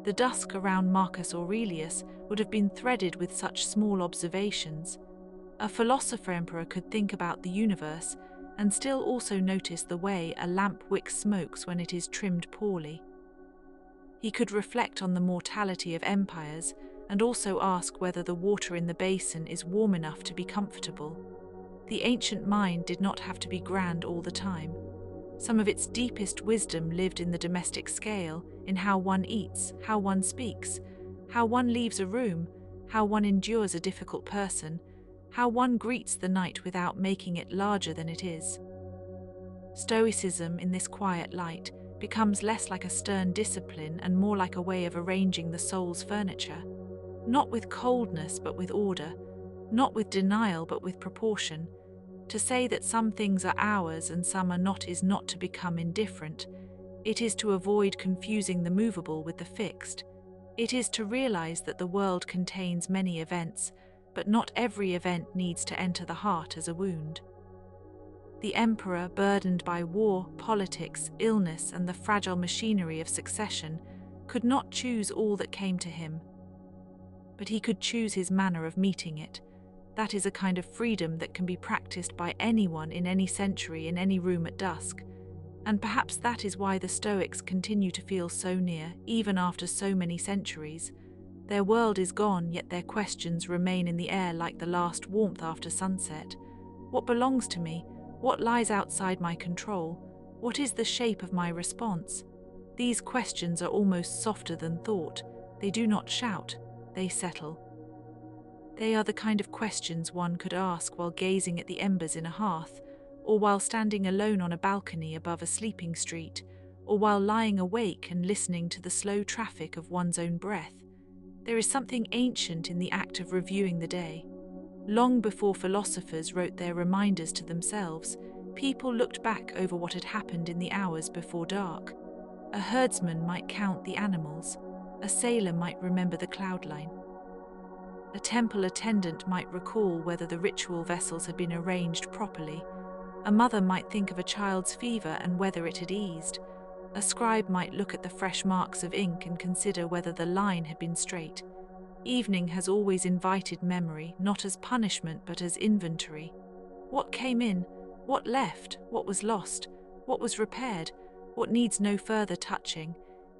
The dusk around Marcus Aurelius would have been threaded with such small observations. A philosopher-emperor could think about the universe and still also notice the way a lamp wick smokes when it is trimmed poorly. He could reflect on the mortality of empires and also ask whether the water in the basin is warm enough to be comfortable. The ancient mind did not have to be grand all the time. Some of its deepest wisdom lived in the domestic scale, in how one eats, how one speaks, how one leaves a room, how one endures a difficult person, how one greets the night without making it larger than it is. Stoicism, in this quiet light, becomes less like a stern discipline and more like a way of arranging the soul's furniture, not with coldness but with order, not with denial but with proportion. To say that some things are ours and some are not is not to become indifferent. It is to avoid confusing the movable with the fixed. It is to realize that the world contains many events, but not every event needs to enter the heart as a wound. The emperor, burdened by war, politics, illness, and the fragile machinery of succession, could not choose all that came to him. But he could choose his manner of meeting it. That is a kind of freedom that can be practiced by anyone in any century in any room at dusk. And perhaps that is why the Stoics continue to feel so near, even after so many centuries. Their world is gone, yet their questions remain in the air like the last warmth after sunset. What belongs to me? What lies outside my control? What is the shape of my response? These questions are almost softer than thought. They do not shout, they settle. They are the kind of questions one could ask while gazing at the embers in a hearth, or while standing alone on a balcony above a sleeping street, or while lying awake and listening to the slow traffic of one's own breath. There is something ancient in the act of reviewing the day. Long before philosophers wrote their reminders to themselves, people looked back over what had happened in the hours before dark. A herdsman might count the animals. A sailor might remember the cloud line. A temple attendant might recall whether the ritual vessels had been arranged properly. A mother might think of a child's fever and whether it had eased. A scribe might look at the fresh marks of ink and consider whether the line had been straight. Evening has always invited memory, not as punishment but as inventory. What came in? What left? What was lost? What was repaired? What needs no further touching?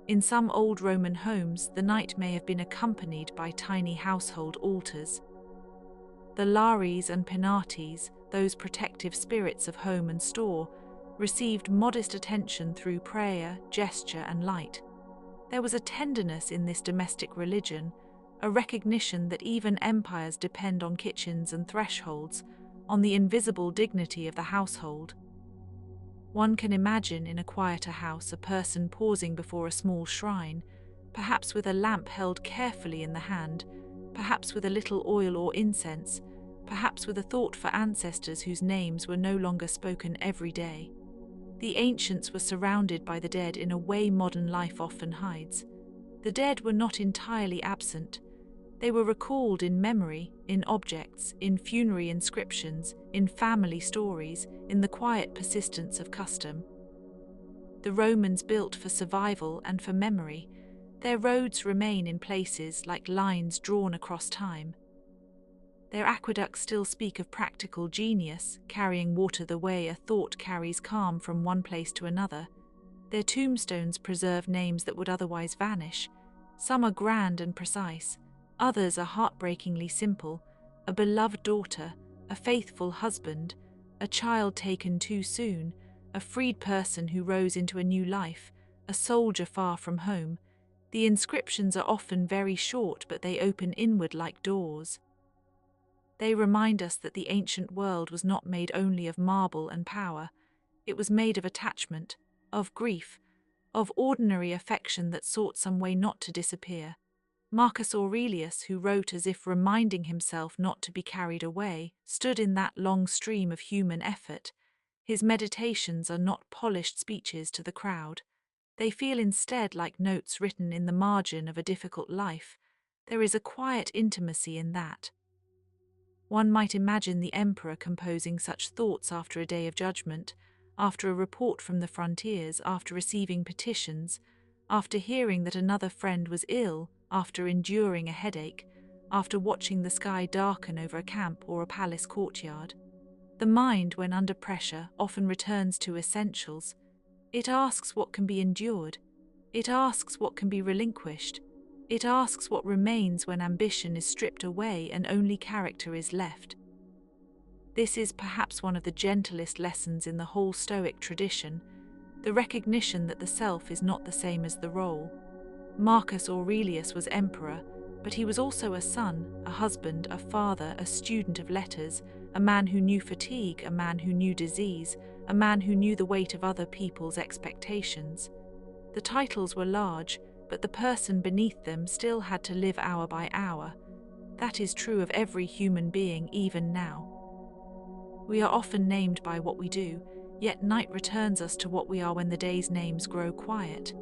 In some old Roman homes, the night may have been accompanied by tiny household altars. The Lares and Penates, those protective spirits of home and store, received modest attention through prayer, gesture, and light. There was a tenderness in this domestic religion, a recognition that even empires depend on kitchens and thresholds, on the invisible dignity of the household. One can imagine in a quieter house a person pausing before a small shrine, perhaps with a lamp held carefully in the hand, perhaps with a little oil or incense, perhaps with a thought for ancestors whose names were no longer spoken every day. The ancients were surrounded by the dead in a way modern life often hides. The dead were not entirely absent. They were recalled in memory, in objects, in funerary inscriptions, in family stories, in the quiet persistence of custom. The Romans built for survival and for memory. Their roads remain in places like lines drawn across time. Their aqueducts still speak of practical genius, carrying water the way a thought carries calm from one place to another. Their tombstones preserve names that would otherwise vanish. Some are grand and precise. Others are heartbreakingly simple: a beloved daughter, a faithful husband, a child taken too soon, a freed person who rose into a new life, a soldier far from home. The inscriptions are often very short, but they open inward like doors. They remind us that the ancient world was not made only of marble and power. It was made of attachment, of grief, of ordinary affection that sought some way not to disappear. Marcus Aurelius, who wrote as if reminding himself not to be carried away, stood in that long stream of human effort. His meditations are not polished speeches to the crowd. They feel instead like notes written in the margin of a difficult life. There is a quiet intimacy in that. One might imagine the emperor composing such thoughts after a day of judgment, after a report from the frontiers, after receiving petitions, after hearing that another friend was ill, after enduring a headache, after watching the sky darken over a camp or a palace courtyard. The mind, when under pressure, often returns to essentials. It asks what can be endured. It asks what can be relinquished. It asks what remains when ambition is stripped away and only character is left. This is perhaps one of the gentlest lessons in the whole Stoic tradition, the recognition that the self is not the same as the role. Marcus Aurelius was emperor, but he was also a son, a husband, a father, a student of letters, a man who knew fatigue, a man who knew disease, a man who knew the weight of other people's expectations. The titles were large, but the person beneath them still had to live hour by hour. That is true of every human being even now. We are often named by what we do, yet night returns us to what we are when the day's names grow quiet.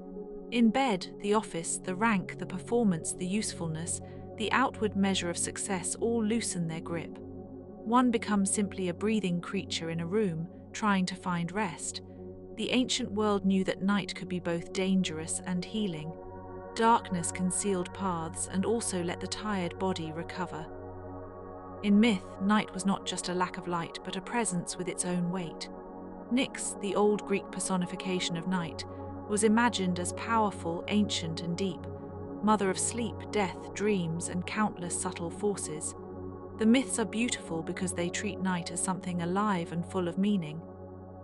In bed, the office, the rank, the performance, the usefulness, the outward measure of success all loosen their grip. One becomes simply a breathing creature in a room, trying to find rest. The ancient world knew that night could be both dangerous and healing. Darkness concealed paths and also let the tired body recover. In myth, night was not just a lack of light, but a presence with its own weight. Nyx, the old Greek personification of night, was imagined as powerful, ancient, and deep, mother of sleep, death, dreams, and countless subtle forces. The myths are beautiful because they treat night as something alive and full of meaning.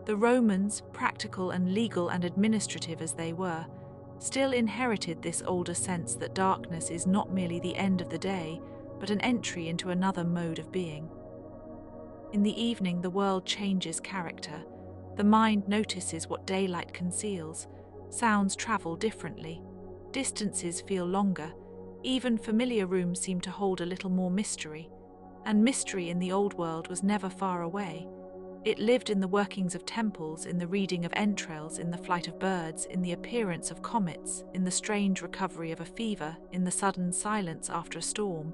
The Romans, practical and legal and administrative as they were, still inherited this older sense that darkness is not merely the end of the day, but an entry into another mode of being. In the evening, the world changes character. The mind notices what daylight conceals. Sounds travel differently. Distances feel longer. Even familiar rooms seem to hold a little more mystery. And mystery in the old world was never far away. It lived in the workings of temples, in the reading of entrails, in the flight of birds, in the appearance of comets, in the strange recovery of a fever, in the sudden silence after a storm.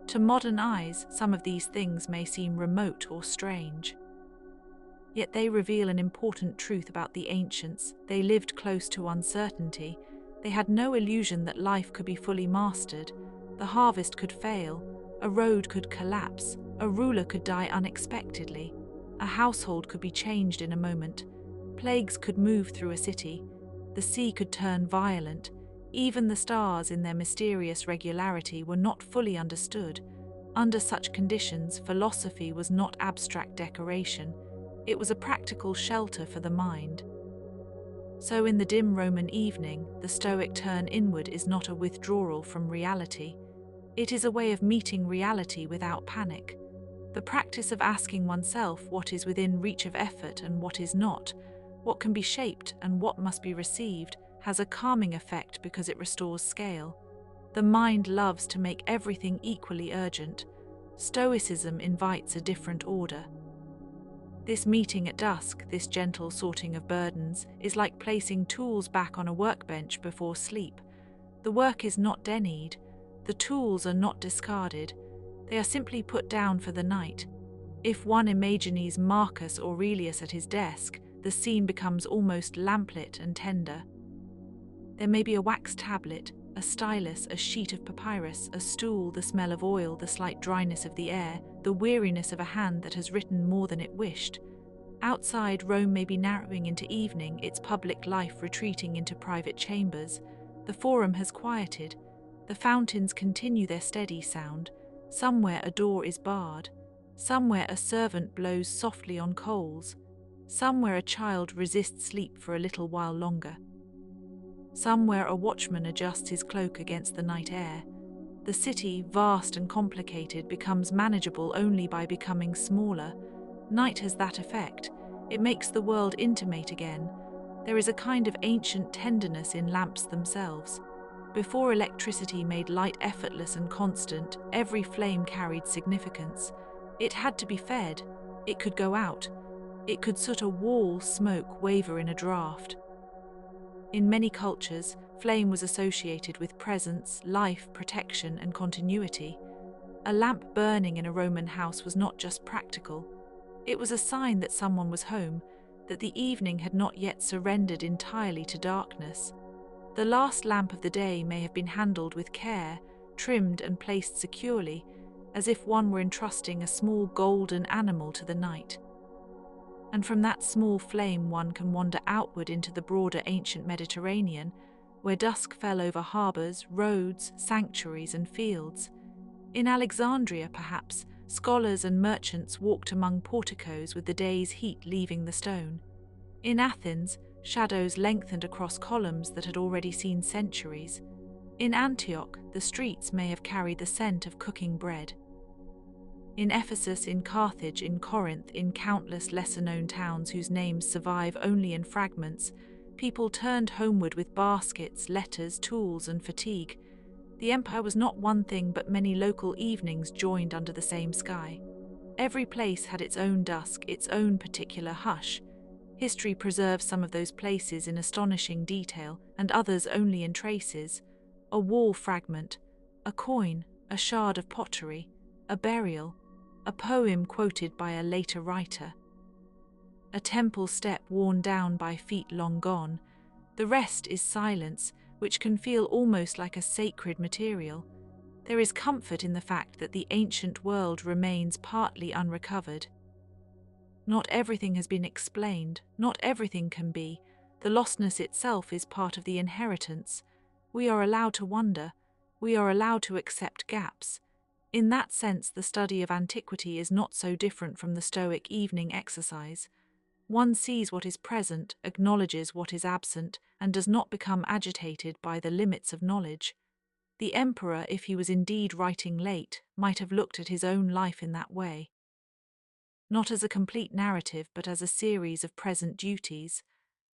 To modern eyes, some of these things may seem remote or strange. Yet they reveal an important truth about the ancients. They lived close to uncertainty. They had no illusion that life could be fully mastered. The harvest could fail, a road could collapse, a ruler could die unexpectedly, a household could be changed in a moment, plagues could move through a city, the sea could turn violent. Even the stars in their mysterious regularity were not fully understood. Under such conditions, philosophy was not abstract decoration. It was a practical shelter for the mind. So in the dim Roman evening, the Stoic turn inward is not a withdrawal from reality. It is a way of meeting reality without panic. The practice of asking oneself what is within reach of effort and what is not, what can be shaped and what must be received, has a calming effect because it restores scale. The mind loves to make everything equally urgent. Stoicism invites a different order. This meeting at dusk, this gentle sorting of burdens, is like placing tools back on a workbench before sleep. The work is not denied. The tools are not discarded. They are simply put down for the night. If one imagines Marcus Aurelius at his desk, the scene becomes almost lamplit and tender. There may be a wax tablet, a stylus, a sheet of papyrus, a stool, the smell of oil, the slight dryness of the air, the weariness of a hand that has written more than it wished. Outside, Rome may be narrowing into evening, its public life retreating into private chambers. The forum has quieted. The fountains continue their steady sound. Somewhere a door is barred. Somewhere a servant blows softly on coals. Somewhere a child resists sleep for a little while longer. Somewhere a watchman adjusts his cloak against the night air. The city, vast and complicated, becomes manageable only by becoming smaller. Night has that effect. It makes the world intimate again. There is a kind of ancient tenderness in lamps themselves. Before electricity made light effortless and constant, every flame carried significance. It had to be fed. It could go out. It could soot a wall, smoke, waver in a draught. In many cultures, flame was associated with presence, life, protection, and continuity. A lamp burning in a Roman house was not just practical. It was a sign that someone was home, that the evening had not yet surrendered entirely to darkness. The last lamp of the day may have been handled with care, trimmed and placed securely, as if one were entrusting a small golden animal to the night. And from that small flame one can wander outward into the broader ancient Mediterranean, where dusk fell over harbours, roads, sanctuaries and fields. In Alexandria, perhaps, scholars and merchants walked among porticos with the day's heat leaving the stone. In Athens, shadows lengthened across columns that had already seen centuries. In Antioch, the streets may have carried the scent of cooking bread. In Ephesus, in Carthage, in Corinth, in countless lesser-known towns whose names survive only in fragments, people turned homeward with baskets, letters, tools, and fatigue. The empire was not one thing but many local evenings joined under the same sky. Every place had its own dusk, its own particular hush. History preserves some of those places in astonishing detail, and others only in traces. A wall fragment, a coin, a shard of pottery, a burial, a poem quoted by a later writer, a temple step worn down by feet long gone. The rest is silence, which can feel almost like a sacred material. There is comfort in the fact that the ancient world remains partly unrecovered. Not everything has been explained, not everything can be. The lostness itself is part of the inheritance. We are allowed to wonder, we are allowed to accept gaps. In that sense, the study of antiquity is not so different from the Stoic evening exercise. One sees what is present, acknowledges what is absent, and does not become agitated by the limits of knowledge. The emperor, if he was indeed writing late, might have looked at his own life in that way. Not as a complete narrative, but as a series of present duties.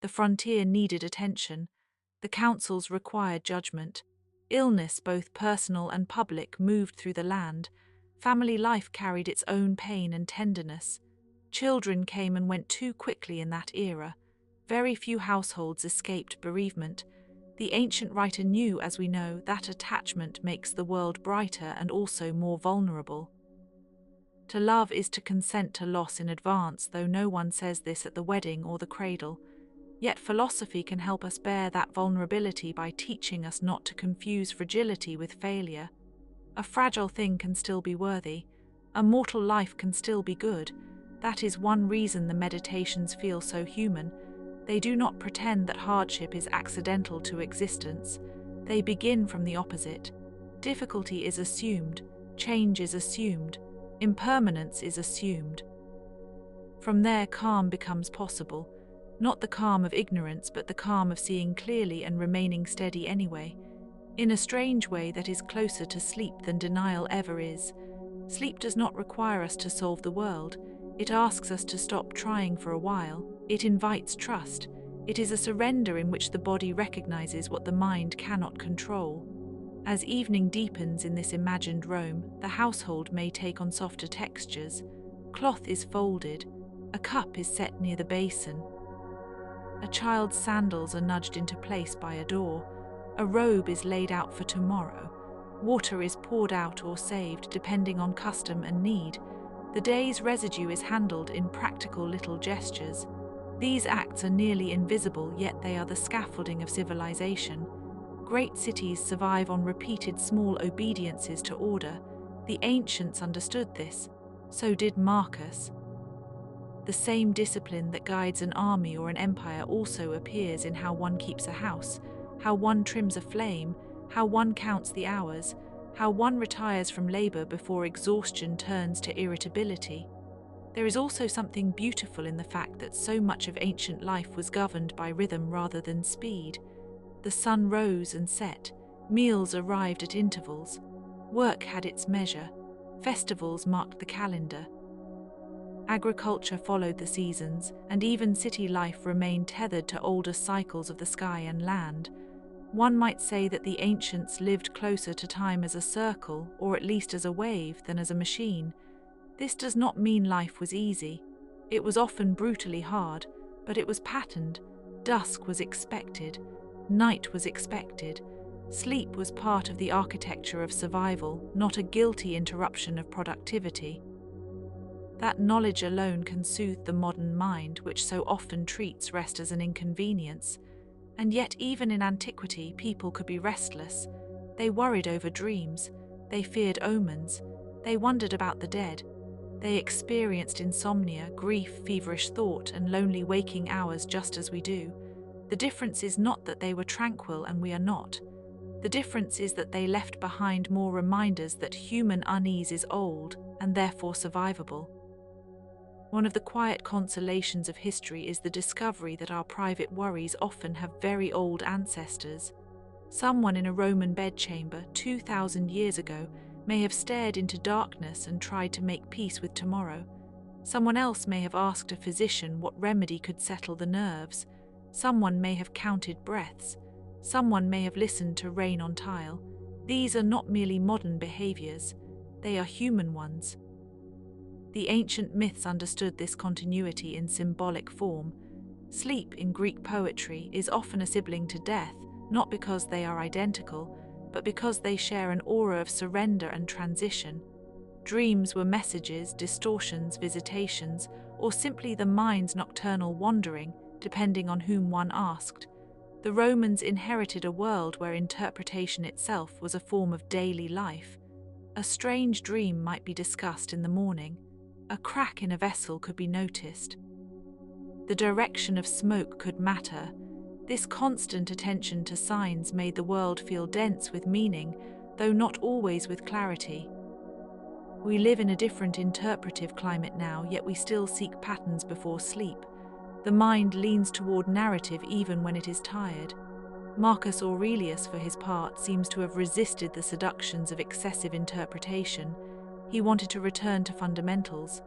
The frontier needed attention. The councils required judgment. Illness, both personal and public, moved through the land. Family life carried its own pain and tenderness. Children came and went too quickly in that era. Very few households escaped bereavement. The ancient writer knew, as we know, that attachment makes the world brighter and also more vulnerable. To love is to consent to loss in advance, though no one says this at the wedding or the cradle. Yet philosophy can help us bear that vulnerability by teaching us not to confuse fragility with failure. A fragile thing can still be worthy. A mortal life can still be good. That is one reason the meditations feel so human. They do not pretend that hardship is accidental to existence. They begin from the opposite. Difficulty is assumed. Change is assumed. Impermanence is assumed. From there, calm becomes possible. Not the calm of ignorance, but the calm of seeing clearly and remaining steady anyway, in a strange way that is closer to sleep than denial ever is. Sleep does not require us to solve the world. It asks us to stop trying for a while. It invites trust. It is a surrender in which the body recognizes what the mind cannot control. As evening deepens in this imagined Rome, the household may take on softer textures. Cloth is folded. A cup is set near the basin. A child's sandals are nudged into place by a door. A robe is laid out for tomorrow. Water is poured out or saved, depending on custom and need. The day's residue is handled in practical little gestures. These acts are nearly invisible, yet they are the scaffolding of civilization. Great cities survive on repeated small obediences to order. The ancients understood this. So did Marcus. The same discipline that guides an army or an empire also appears in how one keeps a house, how one trims a flame, how one counts the hours, how one retires from labor before exhaustion turns to irritability. There is also something beautiful in the fact that so much of ancient life was governed by rhythm rather than speed. The sun rose and set, meals arrived at intervals, work had its measure, festivals marked the calendar. Agriculture followed the seasons, and even city life remained tethered to older cycles of the sky and land. One might say that the ancients lived closer to time as a circle, or at least as a wave, than as a machine. This does not mean life was easy. It was often brutally hard, but it was patterned. Dusk was expected. Night was expected. Sleep was part of the architecture of survival, not a guilty interruption of productivity. That knowledge alone can soothe the modern mind, which so often treats rest as an inconvenience. And yet, even in antiquity, people could be restless. They worried over dreams. They feared omens. They wondered about the dead. They experienced insomnia, grief, feverish thought, and lonely waking hours just as we do. The difference is not that they were tranquil and we are not. The difference is that they left behind more reminders that human unease is old and therefore survivable. One of the quiet consolations of history is the discovery that our private worries often have very old ancestors. Someone in a Roman bedchamber 2,000 years ago may have stared into darkness and tried to make peace with tomorrow. Someone else may have asked a physician what remedy could settle the nerves. Someone may have counted breaths. Someone may have listened to rain on tile. These are not merely modern behaviors, they are human ones. The ancient myths understood this continuity in symbolic form. Sleep in Greek poetry is often a sibling to death, not because they are identical, but because they share an aura of surrender and transition. Dreams were messages, distortions, visitations, or simply the mind's nocturnal wandering, depending on whom one asked. The Romans inherited a world where interpretation itself was a form of daily life. A strange dream might be discussed in the morning. A crack in a vessel could be noticed. The direction of smoke could matter. This constant attention to signs made the world feel dense with meaning, though not always with clarity. We live in a different interpretive climate now, yet we still seek patterns before sleep. The mind leans toward narrative even when it is tired. Marcus Aurelius, for his part, seems to have resisted the seductions of excessive interpretation. He wanted to return to fundamentals.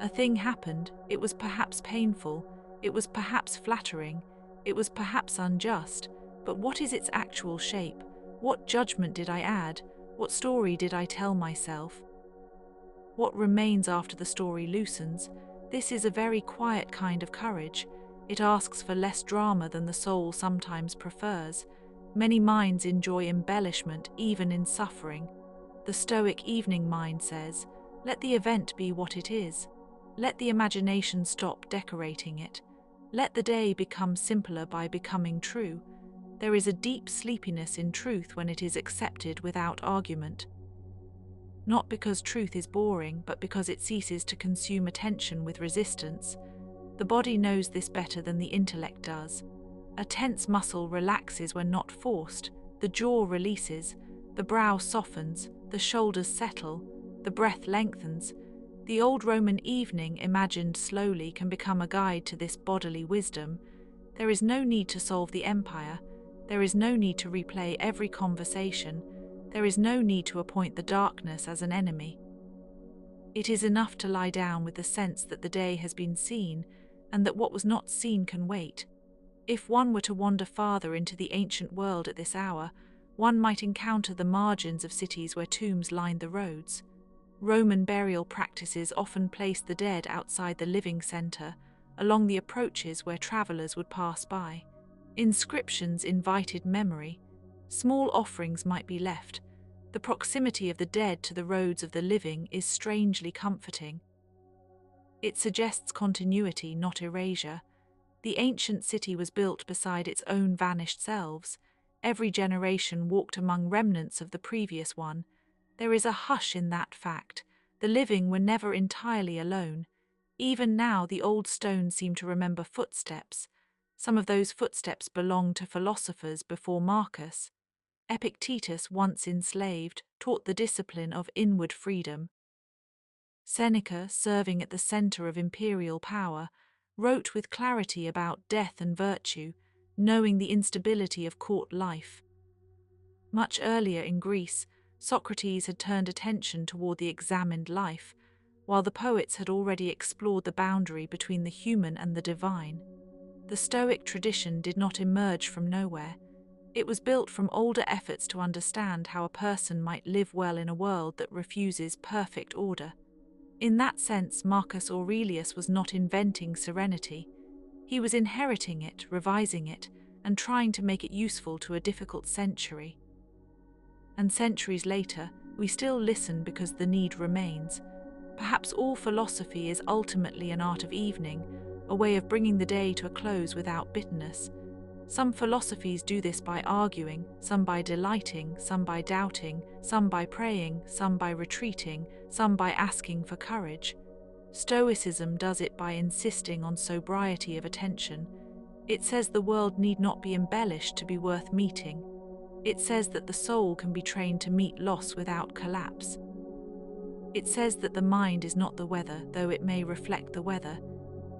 A thing happened, it was perhaps painful, it was perhaps flattering, it was perhaps unjust, but what is its actual shape? What judgment did I add? What story did I tell myself? What remains after the story loosens? This is a very quiet kind of courage. It asks for less drama than the soul sometimes prefers. Many minds enjoy embellishment even in suffering. The Stoic evening mind says, let the event be what it is. Let the imagination stop decorating it. Let the day become simpler by becoming true. There is a deep sleepiness in truth when it is accepted without argument. Not because truth is boring, but because it ceases to consume attention with resistance. The body knows this better than the intellect does. A tense muscle relaxes when not forced, the jaw releases, the brow softens, the shoulders settle, the breath lengthens. The old Roman evening, imagined slowly, can become a guide to this bodily wisdom. There is no need to solve the empire. There is no need to replay every conversation. There is no need to appoint the darkness as an enemy. It is enough to lie down with the sense that the day has been seen, and that what was not seen can wait. If one were to wander farther into the ancient world at this hour, one might encounter the margins of cities where tombs lined the roads. Roman burial practices often placed the dead outside the living center, along the approaches where travelers would pass by. Inscriptions invited memory. Small offerings might be left. The proximity of the dead to the roads of the living is strangely comforting. It suggests continuity, not erasure. The ancient city was built beside its own vanished selves. Every generation walked among remnants of the previous one. There is a hush in that fact. The living were never entirely alone. Even now, the old stones seem to remember footsteps. Some of those footsteps belonged to philosophers before Marcus. Epictetus, once enslaved, taught the discipline of inward freedom. Seneca, serving at the center of imperial power, wrote with clarity about death and virtue, knowing the instability of court life. Much earlier in Greece, Socrates had turned attention toward the examined life, while the poets had already explored the boundary between the human and the divine. The Stoic tradition did not emerge from nowhere. It was built from older efforts to understand how a person might live well in a world that refuses perfect order. In that sense, Marcus Aurelius was not inventing serenity. He was inheriting it, revising it, and trying to make it useful to a difficult century. And centuries later, we still listen because the need remains. Perhaps all philosophy is ultimately an art of evening, a way of bringing the day to a close without bitterness. Some philosophies do this by arguing, some by delighting, some by doubting, some by praying, some by retreating, some by asking for courage. Stoicism does it by insisting on sobriety of attention. It says the world need not be embellished to be worth meeting. It says that the soul can be trained to meet loss without collapse. It says that the mind is not the weather, though it may reflect the weather.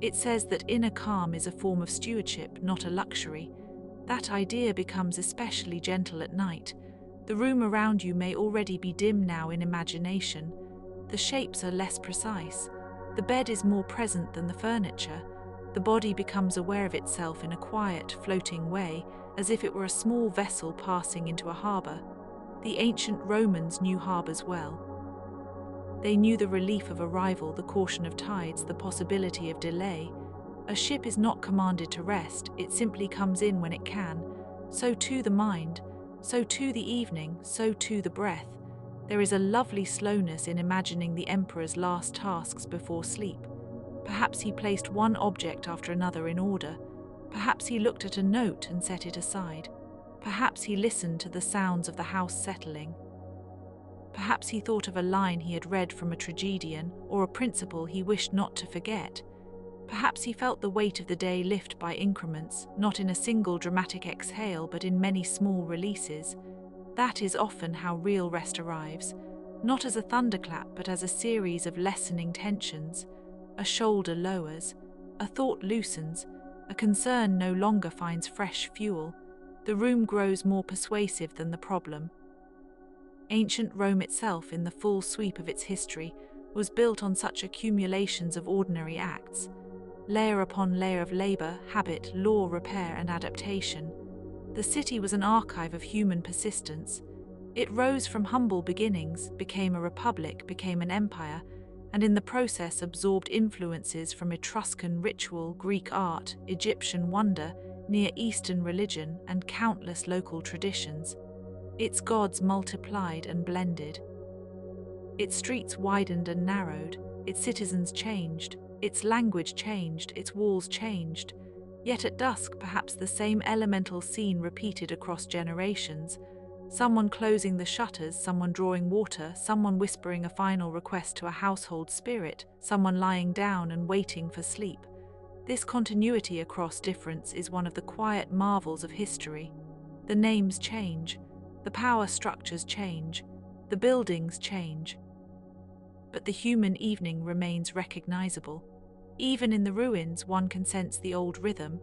It says that inner calm is a form of stewardship, not a luxury. That idea becomes especially gentle at night. The room around you may already be dim now in imagination. The shapes are less precise. The bed is more present than the furniture. The body becomes aware of itself in a quiet, floating way, as if it were a small vessel passing into a harbour. The ancient Romans knew harbours well. They knew the relief of arrival, the caution of tides, the possibility of delay. A ship is not commanded to rest, it simply comes in when it can. So too the mind, so too the evening, so too the breath. There is a lovely slowness in imagining the emperor's last tasks before sleep. Perhaps he placed one object after another in order. Perhaps he looked at a note and set it aside. Perhaps he listened to the sounds of the house settling. Perhaps he thought of a line he had read from a tragedian or a principle he wished not to forget. Perhaps he felt the weight of the day lift by increments, not in a single dramatic exhale but in many small releases. That is often how real rest arrives, not as a thunderclap but as a series of lessening tensions. A shoulder lowers, a thought loosens, a concern no longer finds fresh fuel. The room grows more persuasive than the problem. Ancient Rome itself, in the full sweep of its history, was built on such accumulations of ordinary acts, layer upon layer of labor, habit, law, repair, and adaptation. The city was an archive of human persistence. It rose from humble beginnings, became a republic, became an empire, and in the process absorbed influences from Etruscan ritual, Greek art, Egyptian wonder, Near Eastern religion, and countless local traditions. Its gods multiplied and blended. Its streets widened and narrowed, its citizens changed, its language changed, its walls changed. Yet at dusk, perhaps the same elemental scene repeated across generations. Someone closing the shutters, someone drawing water, someone whispering a final request to a household spirit, someone lying down and waiting for sleep. This continuity across difference is one of the quiet marvels of history. The names change, the power structures change, the buildings change. But the human evening remains recognizable. Even in the ruins, one can sense the old rhythm.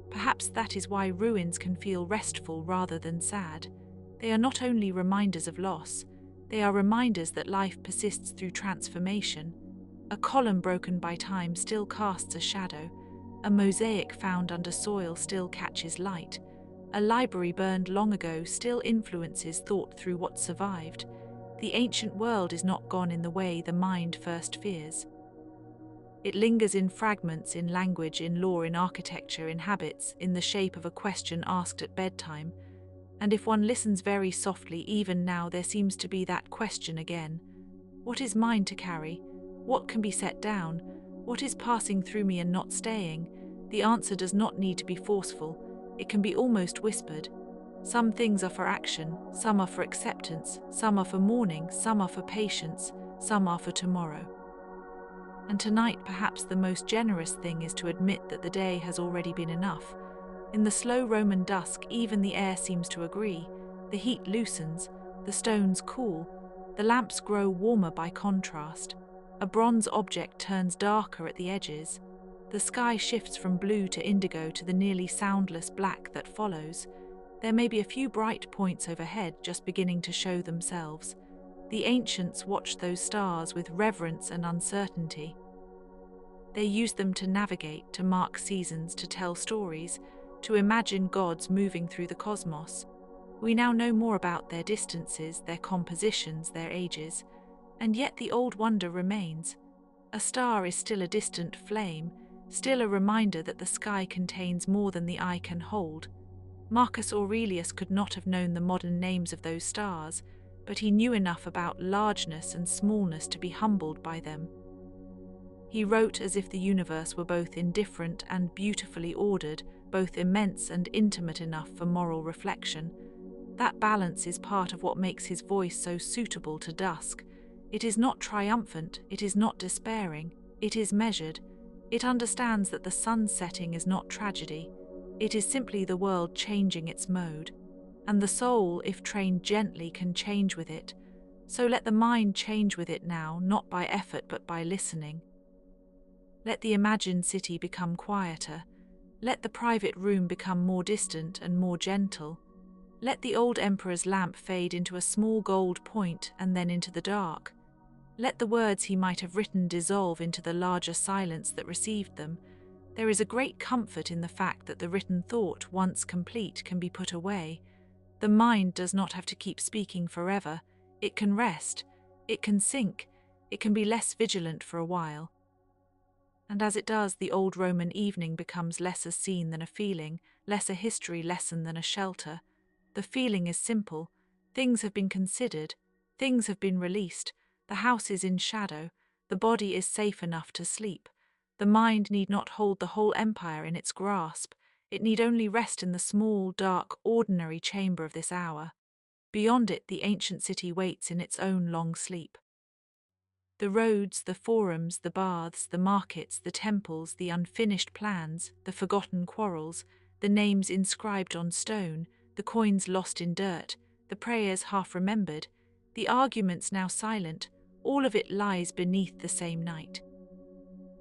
Perhaps that is why ruins can feel restful rather than sad. They are not only reminders of loss, they are reminders that life persists through transformation. A column broken by time still casts a shadow. A mosaic found under soil still catches light. A library burned long ago still influences thought through what survived. The ancient world is not gone in the way the mind first fears. It lingers in fragments, in language, in law, in architecture, in habits, in the shape of a question asked at bedtime. And if one listens very softly, even now there seems to be that question again. What is mine to carry? What can be set down? What is passing through me and not staying? The answer does not need to be forceful. It can be almost whispered. Some things are for action, some are for acceptance, some are for mourning, some are for patience, some are for tomorrow. And tonight, perhaps the most generous thing is to admit that the day has already been enough. In the slow Roman dusk, even the air seems to agree. The heat loosens, the stones cool, the lamps grow warmer by contrast. A bronze object turns darker at the edges. The sky shifts from blue to indigo to the nearly soundless black that follows. There may be a few bright points overhead just beginning to show themselves. The ancients watched those stars with reverence and uncertainty. They used them to navigate, to mark seasons, to tell stories, to imagine gods moving through the cosmos. We now know more about their distances, their compositions, their ages, and yet the old wonder remains. A star is still a distant flame, still a reminder that the sky contains more than the eye can hold. Marcus Aurelius could not have known the modern names of those stars, but he knew enough about largeness and smallness to be humbled by them. He wrote as if the universe were both indifferent and beautifully ordered, both immense and intimate enough for moral reflection. That balance is part of what makes his voice so suitable to dusk. It is not triumphant, it is not despairing, it is measured. It understands that the sun's setting is not tragedy. It is simply the world changing its mode. And the soul, if trained gently, can change with it. So let the mind change with it now, not by effort but by listening. Let the imagined city become quieter. Let the private room become more distant and more gentle. Let the old emperor's lamp fade into a small gold point and then into the dark. Let the words he might have written dissolve into the larger silence that received them. There is a great comfort in the fact that the written thought, once complete, can be put away. The mind does not have to keep speaking forever. It can rest. It can sink. It can be less vigilant for a while. And as it does, the old Roman evening becomes less a scene than a feeling, less a history lesson than a shelter. The feeling is simple. Things have been considered. Things have been released. The house is in shadow. The body is safe enough to sleep. The mind need not hold the whole empire in its grasp. It need only rest in the small, dark, ordinary chamber of this hour. Beyond it, the ancient city waits in its own long sleep. The roads, the forums, the baths, the markets, the temples, the unfinished plans, the forgotten quarrels, the names inscribed on stone, the coins lost in dirt, the prayers half remembered, the arguments now silent, all of it lies beneath the same night.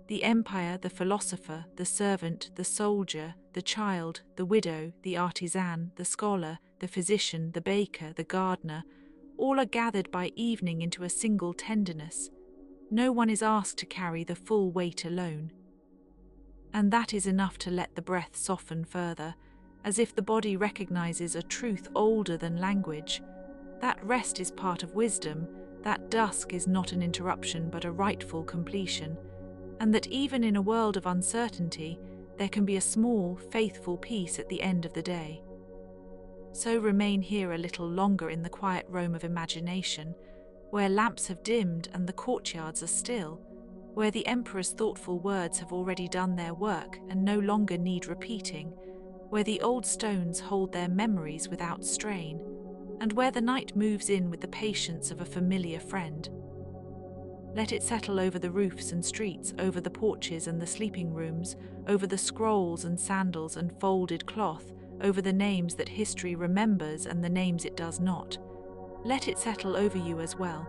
The empire, the philosopher, the servant, the soldier, the child, the widow, the artisan, the scholar, the physician, the baker, the gardener, all are gathered by evening into a single tenderness. No one is asked to carry the full weight alone. And that is enough to let the breath soften further, as if the body recognizes a truth older than language. That rest is part of wisdom, that dusk is not an interruption but a rightful completion, and that even in a world of uncertainty, there can be a small, faithful peace at the end of the day. So remain here a little longer in the quiet roam of imagination, where lamps have dimmed and the courtyards are still, where the emperor's thoughtful words have already done their work and no longer need repeating, where the old stones hold their memories without strain, and where the night moves in with the patience of a familiar friend. Let it settle over the roofs and streets, over the porches and the sleeping rooms, over the scrolls and sandals and folded cloth, over the names that history remembers and the names it does not. Let it settle over you as well.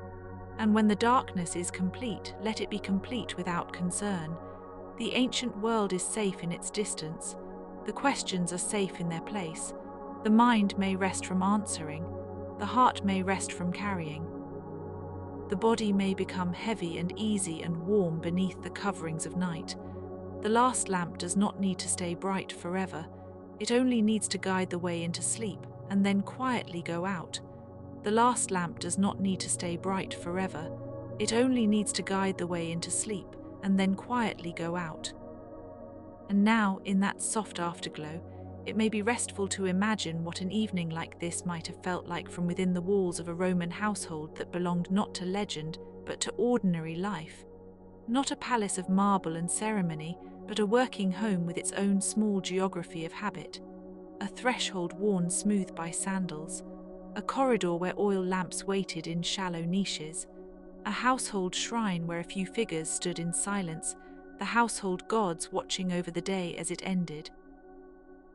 And when the darkness is complete, let it be complete without concern. The ancient world is safe in its distance. The questions are safe in their place. The mind may rest from answering. The heart may rest from carrying. The body may become heavy and easy and warm beneath the coverings of night. The last lamp does not need to stay bright forever. It only needs to guide the way into sleep and then quietly go out. The last lamp does not need to stay bright forever. It only needs to guide the way into sleep and then quietly go out. And now, in that soft afterglow, it may be restful to imagine what an evening like this might have felt like from within the walls of a Roman household that belonged not to legend, but to ordinary life. Not a palace of marble and ceremony, but a working home with its own small geography of habit. A threshold worn smooth by sandals. A corridor where oil lamps waited in shallow niches. A household shrine where a few figures stood in silence, the household gods watching over the day as it ended.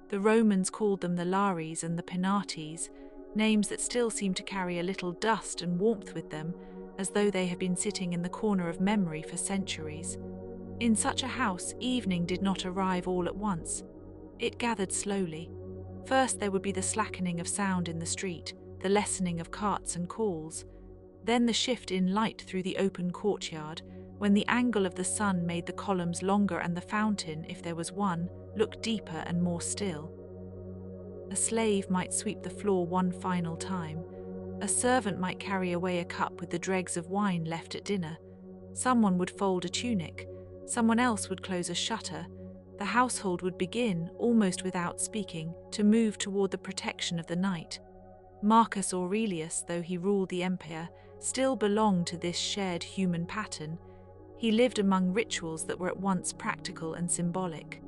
The Romans called them the Lares and the Penates, names that still seem to carry a little dust and warmth with them, as though they have been sitting in the corner of memory for centuries. In such a house, evening did not arrive all at once. It gathered slowly. First there would be the slackening of sound in the street, the lessening of carts and calls. Then the shift in light through the open courtyard, when the angle of the sun made the columns longer and the fountain, if there was one, look deeper and more still. A slave might sweep the floor one final time. A servant might carry away a cup with the dregs of wine left at dinner. Someone would fold a tunic. Someone else would close a shutter. The household would begin, almost without speaking, to move toward the protection of the night. Marcus Aurelius, though he ruled the empire, still belonged to this shared human pattern. He lived among rituals that were at once practical and symbolic.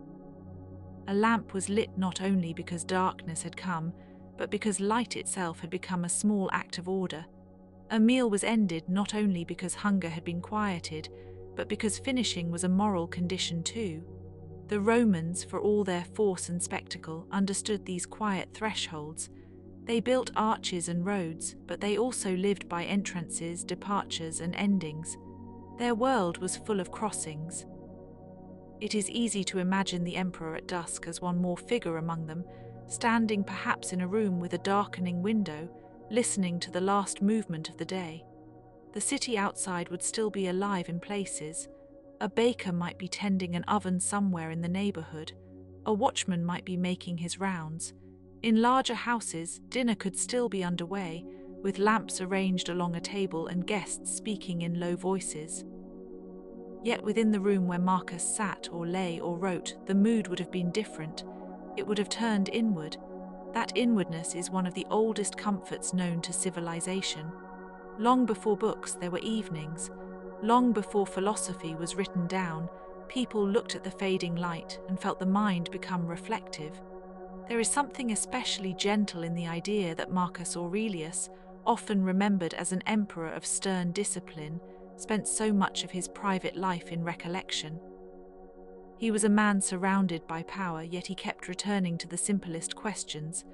A lamp was lit not only because darkness had come, but because light itself had become a small act of order. A meal was ended not only because hunger had been quieted, but because finishing was a moral condition too. The Romans, for all their force and spectacle, understood these quiet thresholds. They built arches and roads, but they also lived by entrances, departures, and endings. Their world was full of crossings. It is easy to imagine the emperor at dusk as one more figure among them, standing perhaps in a room with a darkening window, listening to the last movement of the day. The city outside would still be alive in places. A baker might be tending an oven somewhere in the neighborhood. A watchman might be making his rounds. In larger houses, dinner could still be underway, with lamps arranged along a table and guests speaking in low voices. Yet within the room where Marcus sat or lay or wrote, the mood would have been different. It would have turned inward. That inwardness is one of the oldest comforts known to civilization. Long before books, there were evenings. Long before philosophy was written down, people looked at the fading light and felt the mind become reflective. There is something especially gentle in the idea that Marcus Aurelius, often remembered as an emperor of stern discipline, spent so much of his private life in recollection. He was a man surrounded by power, yet he kept returning to the simplest questions.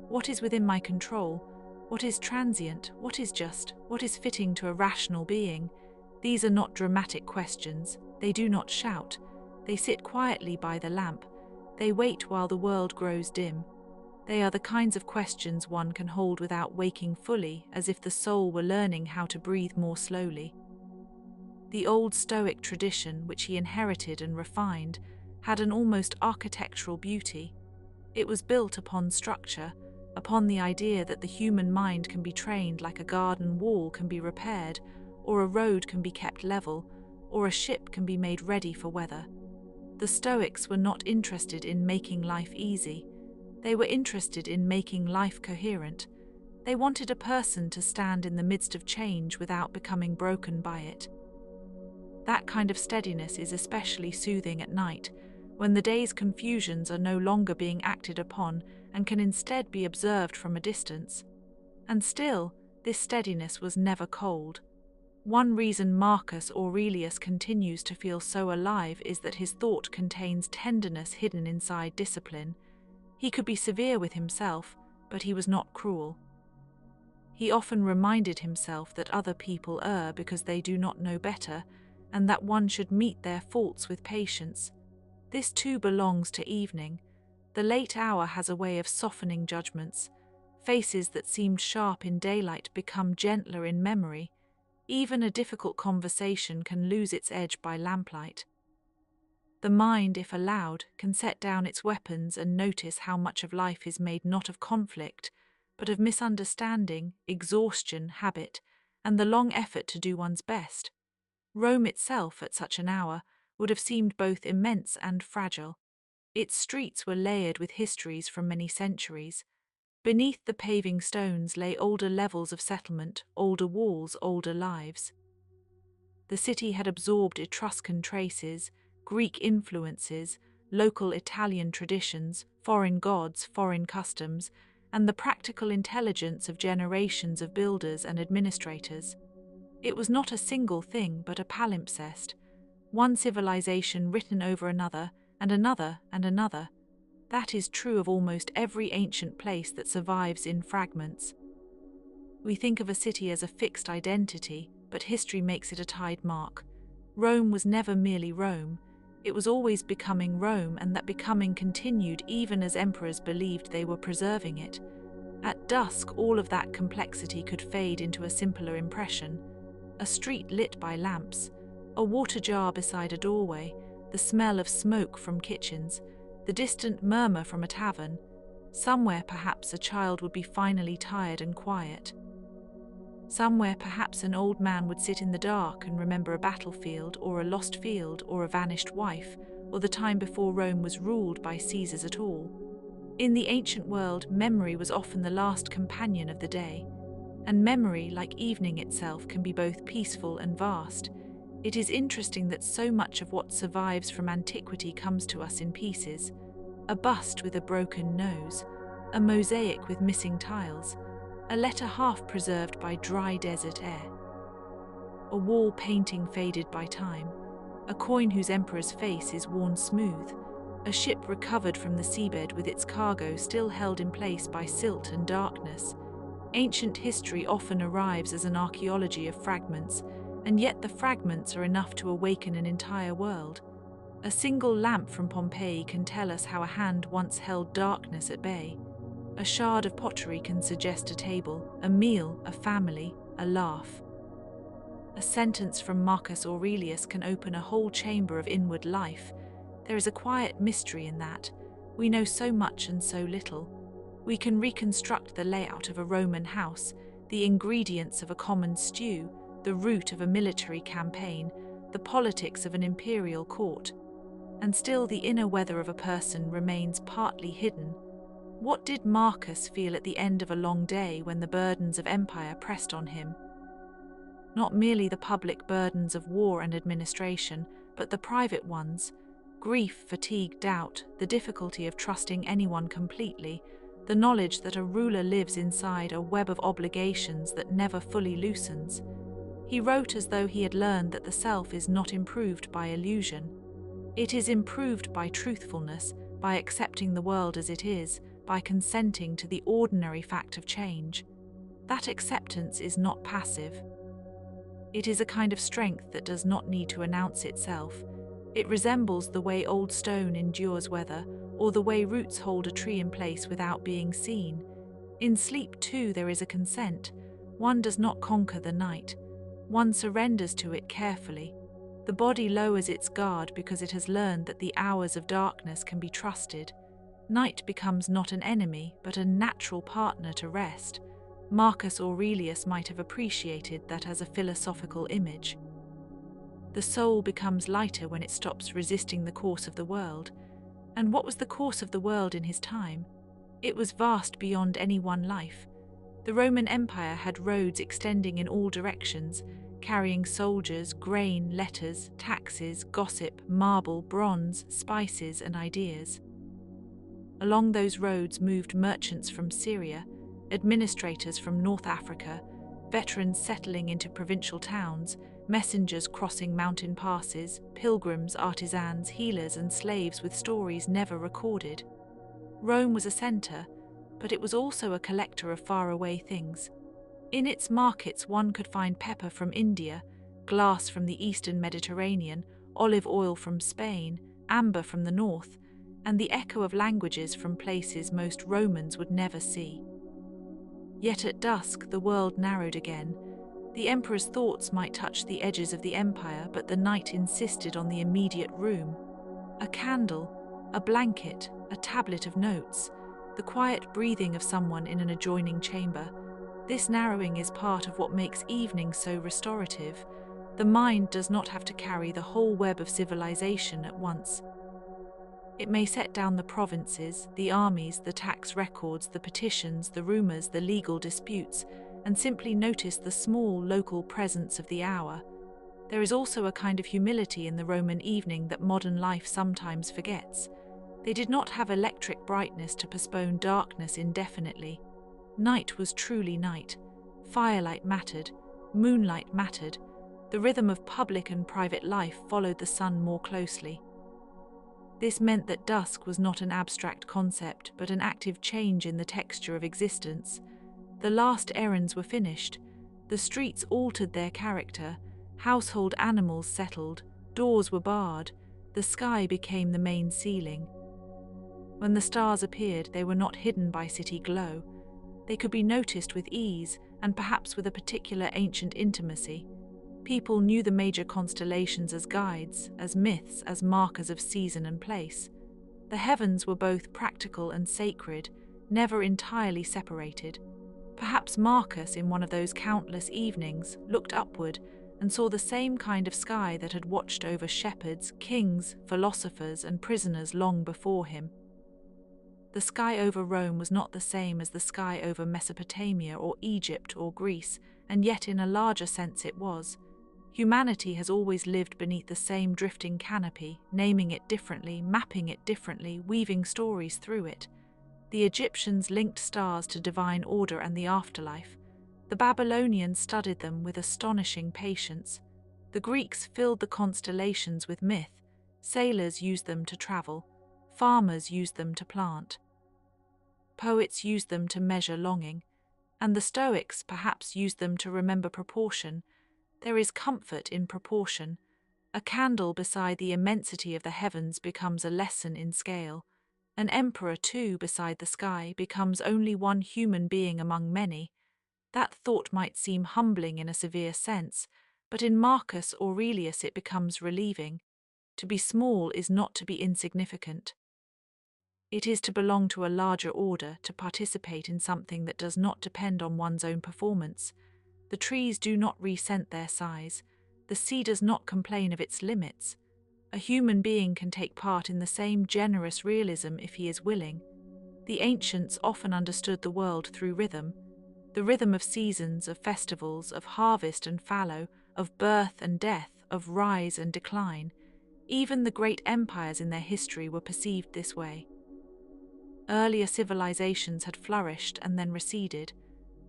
What is within my control? What is transient? What is just? What is fitting to a rational being? These are not dramatic questions. They do not shout. They sit quietly by the lamp. They wait while the world grows dim. They are the kinds of questions one can hold without waking fully, as if the soul were learning how to breathe more slowly. The old Stoic tradition, which he inherited and refined, had an almost architectural beauty. It was built upon structure, upon the idea that the human mind can be trained like a garden wall can be repaired, or a road can be kept level, or a ship can be made ready for weather. The Stoics were not interested in making life easy. They were interested in making life coherent. They wanted a person to stand in the midst of change without becoming broken by it. That kind of steadiness is especially soothing at night, when the day's confusions are no longer being acted upon and can instead be observed from a distance. And still, this steadiness was never cold. One reason Marcus Aurelius continues to feel so alive is that his thought contains tenderness hidden inside discipline. He could be severe with himself, but he was not cruel. He often reminded himself that other people err because they do not know better, and that one should meet their faults with patience. This too belongs to evening. The late hour has a way of softening judgments. Faces that seemed sharp in daylight become gentler in memory. Even a difficult conversation can lose its edge by lamplight. The mind, if allowed, can set down its weapons and notice how much of life is made not of conflict, but of misunderstanding, exhaustion, habit, and the long effort to do one's best. Rome itself, at such an hour, would have seemed both immense and fragile. Its streets were layered with histories from many centuries. Beneath the paving stones lay older levels of settlement, older walls, older lives. The city had absorbed Etruscan traces, Greek influences, local Italian traditions, foreign gods, foreign customs, and the practical intelligence of generations of builders and administrators. It was not a single thing, but a palimpsest, one civilization written over another, and another, and another. That is true of almost every ancient place that survives in fragments. We think of a city as a fixed identity, but history makes it a tide mark. Rome was never merely Rome. It was always becoming Rome, and that becoming continued even as emperors believed they were preserving it. At dusk, all of that complexity could fade into a simpler impression. A street lit by lamps, a water jar beside a doorway, the smell of smoke from kitchens, the distant murmur from a tavern. Somewhere perhaps a child would be finally tired and quiet. Somewhere perhaps an old man would sit in the dark and remember a battlefield or a lost field or a vanished wife, or the time before Rome was ruled by Caesars at all. In the ancient world, memory was often the last companion of the day. And memory, like evening itself, can be both peaceful and vast. It is interesting that so much of what survives from antiquity comes to us in pieces. A bust with a broken nose, a mosaic with missing tiles, a letter half preserved by dry desert air, a wall painting faded by time, a coin whose emperor's face is worn smooth, a ship recovered from the seabed with its cargo still held in place by silt and darkness. Ancient history often arrives as an archaeology of fragments, and yet the fragments are enough to awaken an entire world. A single lamp from Pompeii can tell us how a hand once held darkness at bay. A shard of pottery can suggest a table, a meal, a family, a laugh. A sentence from Marcus Aurelius can open a whole chamber of inward life. There is a quiet mystery in that. We know so much and so little. We can reconstruct the layout of a Roman house, the ingredients of a common stew, the route of a military campaign, the politics of an imperial court. And still the inner weather of a person remains partly hidden. What did Marcus feel at the end of a long day when the burdens of empire pressed on him? Not merely the public burdens of war and administration, but the private ones: grief, fatigue, doubt, the difficulty of trusting anyone completely, the knowledge that a ruler lives inside a web of obligations that never fully loosens. He wrote as though he had learned that the self is not improved by illusion. It is improved by truthfulness, by accepting the world as it is, by consenting to the ordinary fact of change. That acceptance is not passive. It is a kind of strength that does not need to announce itself. It resembles the way old stone endures weather, or the way roots hold a tree in place without being seen. In sleep, too, there is a consent. One does not conquer the night. One surrenders to it carefully. The body lowers its guard because it has learned that the hours of darkness can be trusted. Night becomes not an enemy, but a natural partner to rest. Marcus Aurelius might have appreciated that as a philosophical image. The soul becomes lighter when it stops resisting the course of the world. And what was the course of the world in his time? It was vast beyond any one life. The Roman Empire had roads extending in all directions, carrying soldiers, grain, letters, taxes, gossip, marble, bronze, spices, and ideas. Along those roads moved merchants from Syria, administrators from North Africa, veterans settling into provincial towns, messengers crossing mountain passes, pilgrims, artisans, healers, and slaves with stories never recorded. Rome was a center, but it was also a collector of faraway things. In its markets one could find pepper from India, glass from the eastern Mediterranean, olive oil from Spain, amber from the north, and the echo of languages from places most Romans would never see. Yet at dusk the world narrowed again. The emperor's thoughts might touch the edges of the empire, but the night insisted on the immediate room. A candle, a blanket, a tablet of notes, the quiet breathing of someone in an adjoining chamber. This narrowing is part of what makes evening so restorative. The mind does not have to carry the whole web of civilization at once. It may set down the provinces, the armies, the tax records, the petitions, the rumors, the legal disputes, and simply notice the small local presence of the hour. There is also a kind of humility in the Roman evening that modern life sometimes forgets. They did not have electric brightness to postpone darkness indefinitely. Night was truly night. Firelight mattered. Moonlight mattered. The rhythm of public and private life followed the sun more closely. This meant that dusk was not an abstract concept, but an active change in the texture of existence. The last errands were finished. The streets altered their character. Household animals settled. Doors were barred. The sky became the main ceiling. When the stars appeared, they were not hidden by city glow. They could be noticed with ease, and perhaps with a particular ancient intimacy. People knew the major constellations as guides, as myths, as markers of season and place. The heavens were both practical and sacred, never entirely separated. Perhaps Marcus, in one of those countless evenings, looked upward and saw the same kind of sky that had watched over shepherds, kings, philosophers, and prisoners long before him. The sky over Rome was not the same as the sky over Mesopotamia or Egypt or Greece, and yet in a larger sense it was. Humanity has always lived beneath the same drifting canopy, naming it differently, mapping it differently, weaving stories through it. The Egyptians linked stars to divine order and the afterlife. The Babylonians studied them with astonishing patience. The Greeks filled the constellations with myth. Sailors used them to travel. Farmers used them to plant. Poets used them to measure longing. And the Stoics perhaps used them to remember proportion. There is comfort in proportion. A candle beside the immensity of the heavens becomes a lesson in scale. An emperor, too, beside the sky becomes only one human being among many. That thought might seem humbling in a severe sense, but in Marcus Aurelius it becomes relieving. To be small is not to be insignificant. It is to belong to a larger order, to participate in something that does not depend on one's own performance. The trees do not resent their size. The sea does not complain of its limits. A human being can take part in the same generous realism if he is willing. The ancients often understood the world through rhythm. The rhythm of seasons, of festivals, of harvest and fallow, of birth and death, of rise and decline. Even the great empires in their history were perceived this way. Earlier civilizations had flourished and then receded.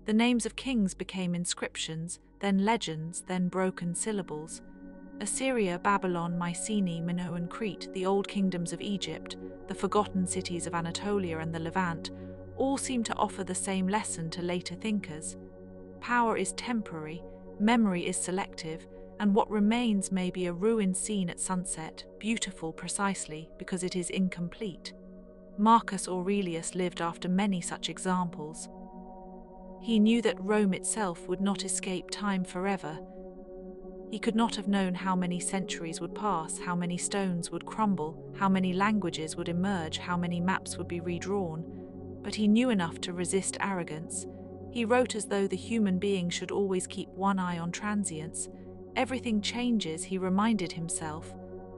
The names of kings became inscriptions, then legends, then broken syllables. Assyria, Babylon, Mycenae, Minoan and Crete, the old kingdoms of Egypt, the forgotten cities of Anatolia and the Levant, all seem to offer the same lesson to later thinkers. Power is temporary, memory is selective, and what remains may be a ruined scene at sunset, beautiful precisely because it is incomplete. Marcus Aurelius lived after many such examples. He knew that Rome itself would not escape time forever. He could not have known how many centuries would pass, how many stones would crumble, how many languages would emerge, how many maps would be redrawn, but he knew enough to resist arrogance. He wrote as though the human being should always keep one eye on transience. Everything changes, he reminded himself.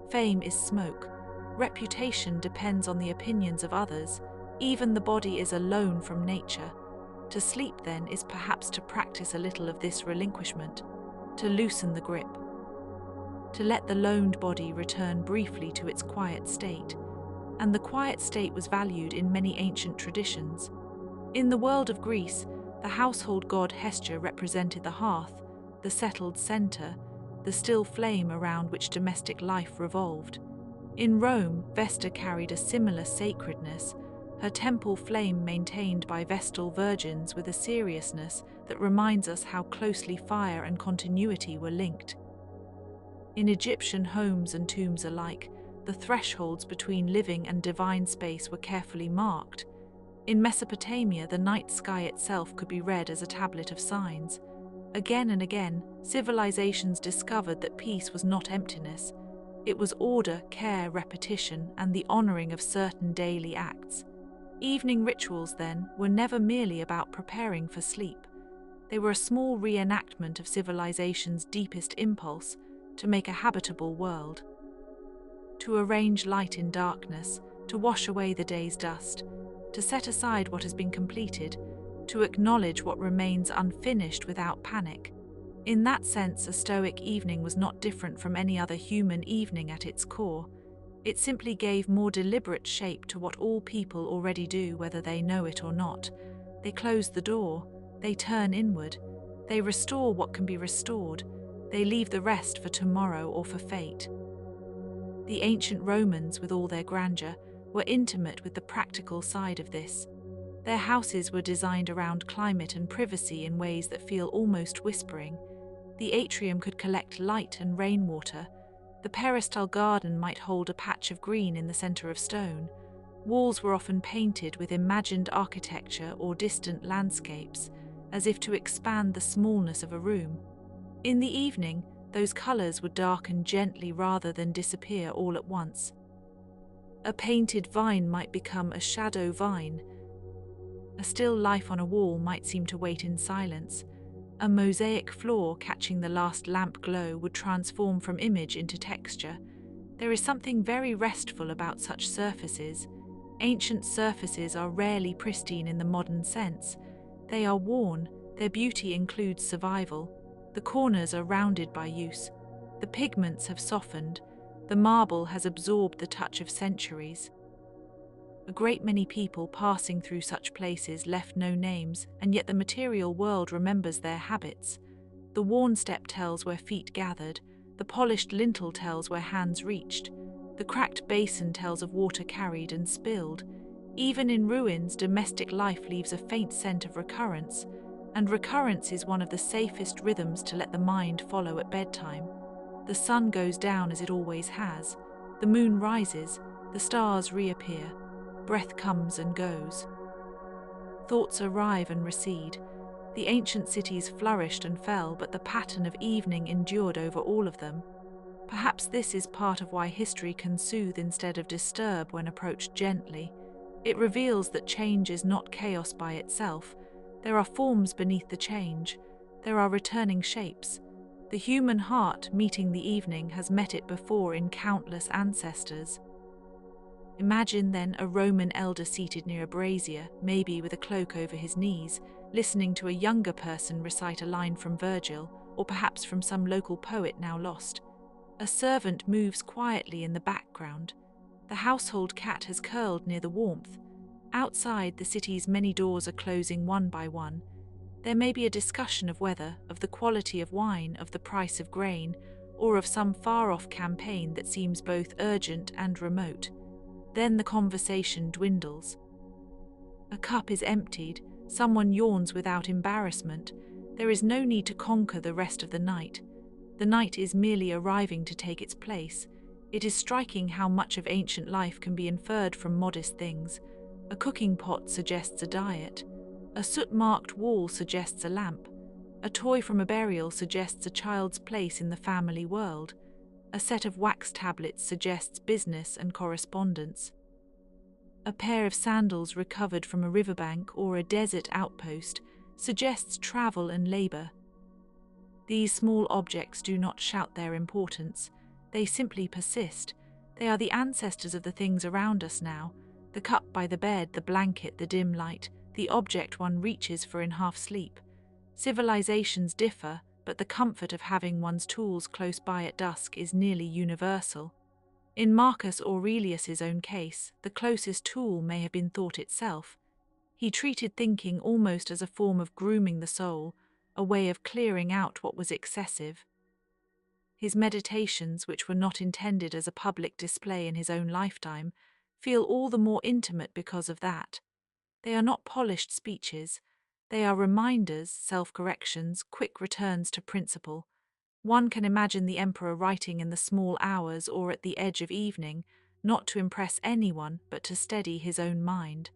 Fame is smoke. Reputation depends on the opinions of others. Even the body is alone from nature. To sleep, then, is perhaps to practice a little of this relinquishment, to loosen the grip, to let the loaned body return briefly to its quiet state. And the quiet state was valued in many ancient traditions. In the world of Greece, the household god Hestia represented the hearth, the settled center, the still flame around which domestic life revolved. In Rome, Vesta carried a similar sacredness, her temple flame maintained by Vestal virgins with a seriousness that reminds us how closely fire and continuity were linked. In Egyptian homes and tombs alike, the thresholds between living and divine space were carefully marked. In Mesopotamia, the night sky itself could be read as a tablet of signs. Again and again, civilizations discovered that peace was not emptiness. It was order, care, repetition, and the honoring of certain daily acts. Evening rituals, then, were never merely about preparing for sleep. They were a small reenactment of civilization's deepest impulse, to make a habitable world. To arrange light in darkness, to wash away the day's dust, to set aside what has been completed, to acknowledge what remains unfinished without panic. In that sense, a Stoic evening was not different from any other human evening at its core. It simply gave more deliberate shape to what all people already do, whether they know it or not. They close the door, they turn inward, they restore what can be restored, they leave the rest for tomorrow or for fate. The ancient Romans, with all their grandeur, were intimate with the practical side of this. Their houses were designed around climate and privacy in ways that feel almost whispering. The atrium could collect light and rainwater. The peristyle garden might hold a patch of green in the center of stone. Walls were often painted with imagined architecture or distant landscapes, as if to expand the smallness of a room. In the evening, those colors would darken gently rather than disappear all at once. A painted vine might become a shadow vine. A still life on a wall might seem to wait in silence. A mosaic floor catching the last lamp glow would transform from image into texture. There is something very restful about such surfaces. Ancient surfaces are rarely pristine in the modern sense. They are worn, their beauty includes survival. The corners are rounded by use. The pigments have softened. The marble has absorbed the touch of centuries. A great many people passing through such places left no names, and yet the material world remembers their habits. The worn step tells where feet gathered, the polished lintel tells where hands reached, the cracked basin tells of water carried and spilled. Even in ruins, domestic life leaves a faint scent of recurrence, and recurrence is one of the safest rhythms to let the mind follow at bedtime. The sun goes down as it always has. The moon rises, the stars reappear. Breath comes and goes. Thoughts arrive and recede. The ancient cities flourished and fell, but the pattern of evening endured over all of them. Perhaps this is part of why history can soothe instead of disturb when approached gently. It reveals that change is not chaos by itself. There are forms beneath the change. There are returning shapes. The human heart, meeting the evening, has met it before in countless ancestors. Imagine then a Roman elder seated near a brazier, maybe with a cloak over his knees, listening to a younger person recite a line from Virgil, or perhaps from some local poet now lost. A servant moves quietly in the background. The household cat has curled near the warmth. Outside, the city's many doors are closing one by one. There may be a discussion of weather, of the quality of wine, of the price of grain, or of some far-off campaign that seems both urgent and remote. Then the conversation dwindles. A cup is emptied, someone yawns without embarrassment. There is no need to conquer the rest of the night. The night is merely arriving to take its place. It is striking how much of ancient life can be inferred from modest things. A cooking pot suggests a diet. A soot-marked wall suggests a lamp. A toy from a burial suggests a child's place in the family world. A set of wax tablets suggests business and correspondence. A pair of sandals recovered from a riverbank or a desert outpost suggests travel and labor. These small objects do not shout their importance. They simply persist. They are the ancestors of the things around us now. The cup by the bed, the blanket, the dim light, the object one reaches for in half-sleep. Civilizations differ, but the comfort of having one's tools close by at dusk is nearly universal. In Marcus Aurelius's own case, the closest tool may have been thought itself. He treated thinking almost as a form of grooming the soul, a way of clearing out what was excessive. His meditations, which were not intended as a public display in his own lifetime, feel all the more intimate because of that. They are not polished speeches. They are reminders, self-corrections, quick returns to principle. One can imagine the emperor writing in the small hours or at the edge of evening, not to impress anyone but to steady his own mind.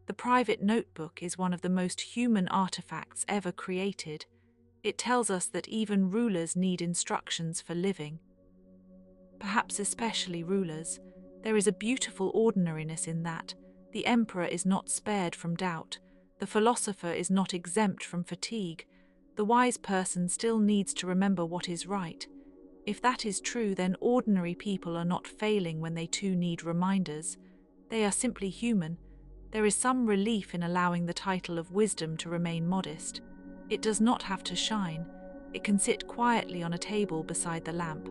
The private notebook is one of the most human artifacts ever created. It tells us that even rulers need instructions for living. Perhaps especially rulers. There is a beautiful ordinariness in that. The emperor is not spared from doubt. The philosopher is not exempt from fatigue. The wise person still needs to remember what is right. If that is true, then ordinary people are not failing when they too need reminders. They are simply human. There is some relief in allowing the title of wisdom to remain modest. It does not have to shine. It can sit quietly on a table beside the lamp.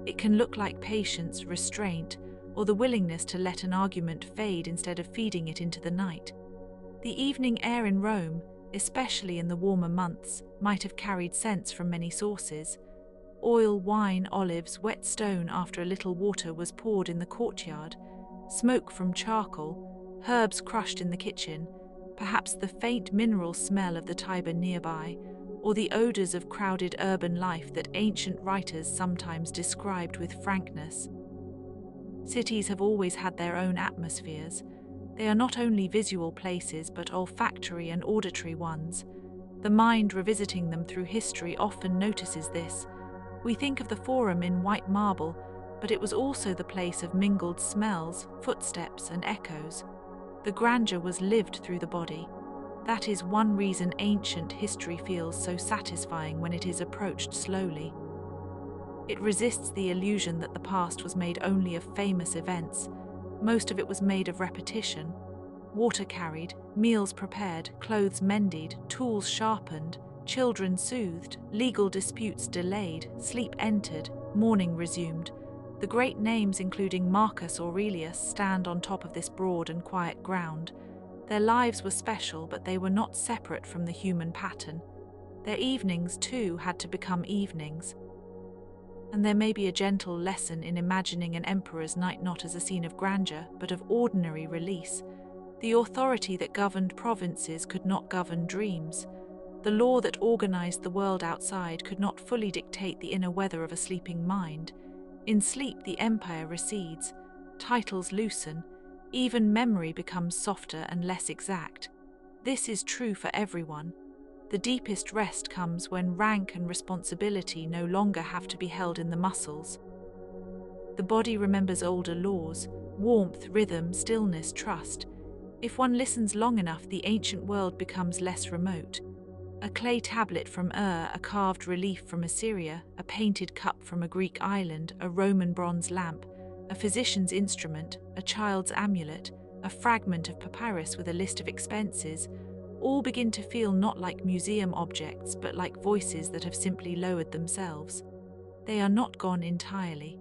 It can look like patience, restraint, or the willingness to let an argument fade instead of feeding it into the night. The evening air in Rome, especially in the warmer months, might have carried scents from many sources. Oil, wine, olives, wet stone after a little water was poured in the courtyard, smoke from charcoal, herbs crushed in the kitchen, perhaps the faint mineral smell of the Tiber nearby, or the odors of crowded urban life that ancient writers sometimes described with frankness. Cities have always had their own atmospheres. They are not only visual places but olfactory and auditory ones. The mind revisiting them through history often notices this. We think of the Forum in white marble, but it was also the place of mingled smells, footsteps, and echoes. The grandeur was lived through the body. That is one reason ancient history feels so satisfying when it is approached slowly. It resists the illusion that the past was made only of famous events. Most of it was made of repetition. Water carried, meals prepared, clothes mended, tools sharpened, children soothed, legal disputes delayed, sleep entered, morning resumed. The great names, including Marcus Aurelius, stand on top of this broad and quiet ground. Their lives were special, but they were not separate from the human pattern. Their evenings, too, had to become evenings. And there may be a gentle lesson in imagining an emperor's night not as a scene of grandeur, but of ordinary release. The authority that governed provinces could not govern dreams. The law that organized the world outside could not fully dictate the inner weather of a sleeping mind. In sleep, the empire recedes, titles loosen, even memory becomes softer and less exact. This is true for everyone. The deepest rest comes when rank and responsibility no longer have to be held in the muscles. The body remembers older laws: warmth, rhythm, stillness, trust. If one listens long enough, the ancient world becomes less remote. A clay tablet from Ur, a carved relief from Assyria, a painted cup from a Greek island, a Roman bronze lamp, a physician's instrument, a child's amulet, a fragment of papyrus with a list of expenses, all begin to feel not like museum objects but like voices that have simply lowered themselves. They are not gone entirely.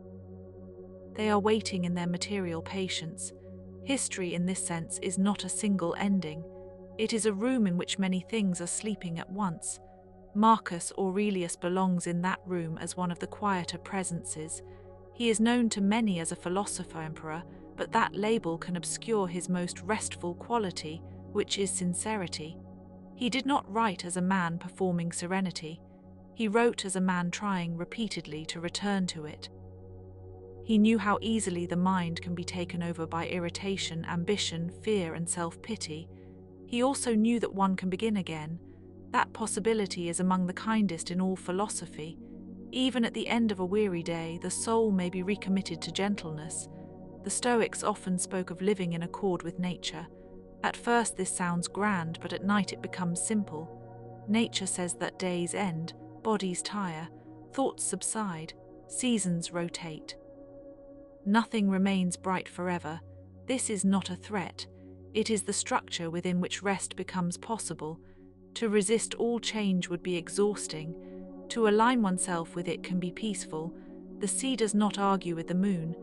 They are waiting in their material patience. History, in this sense, is not a single ending. It is a room in which many things are sleeping at once. Marcus Aurelius belongs in that room as one of the quieter presences. He is known to many as a philosopher-emperor, but that label can obscure his most restful quality, which is sincerity. He did not write as a man performing serenity. He wrote as a man trying repeatedly to return to it. He knew how easily the mind can be taken over by irritation, ambition, fear, and self-pity. He also knew that one can begin again. That possibility is among the kindest in all philosophy. Even at the end of a weary day, the soul may be recommitted to gentleness. The Stoics often spoke of living in accord with nature. At first this sounds grand, but at night it becomes simple. Nature says that days end, bodies tire, thoughts subside, seasons rotate. Nothing remains bright forever. This is not a threat. It is the structure within which rest becomes possible. To resist all change would be exhausting. To align oneself with it can be peaceful. The sea does not argue with the moon.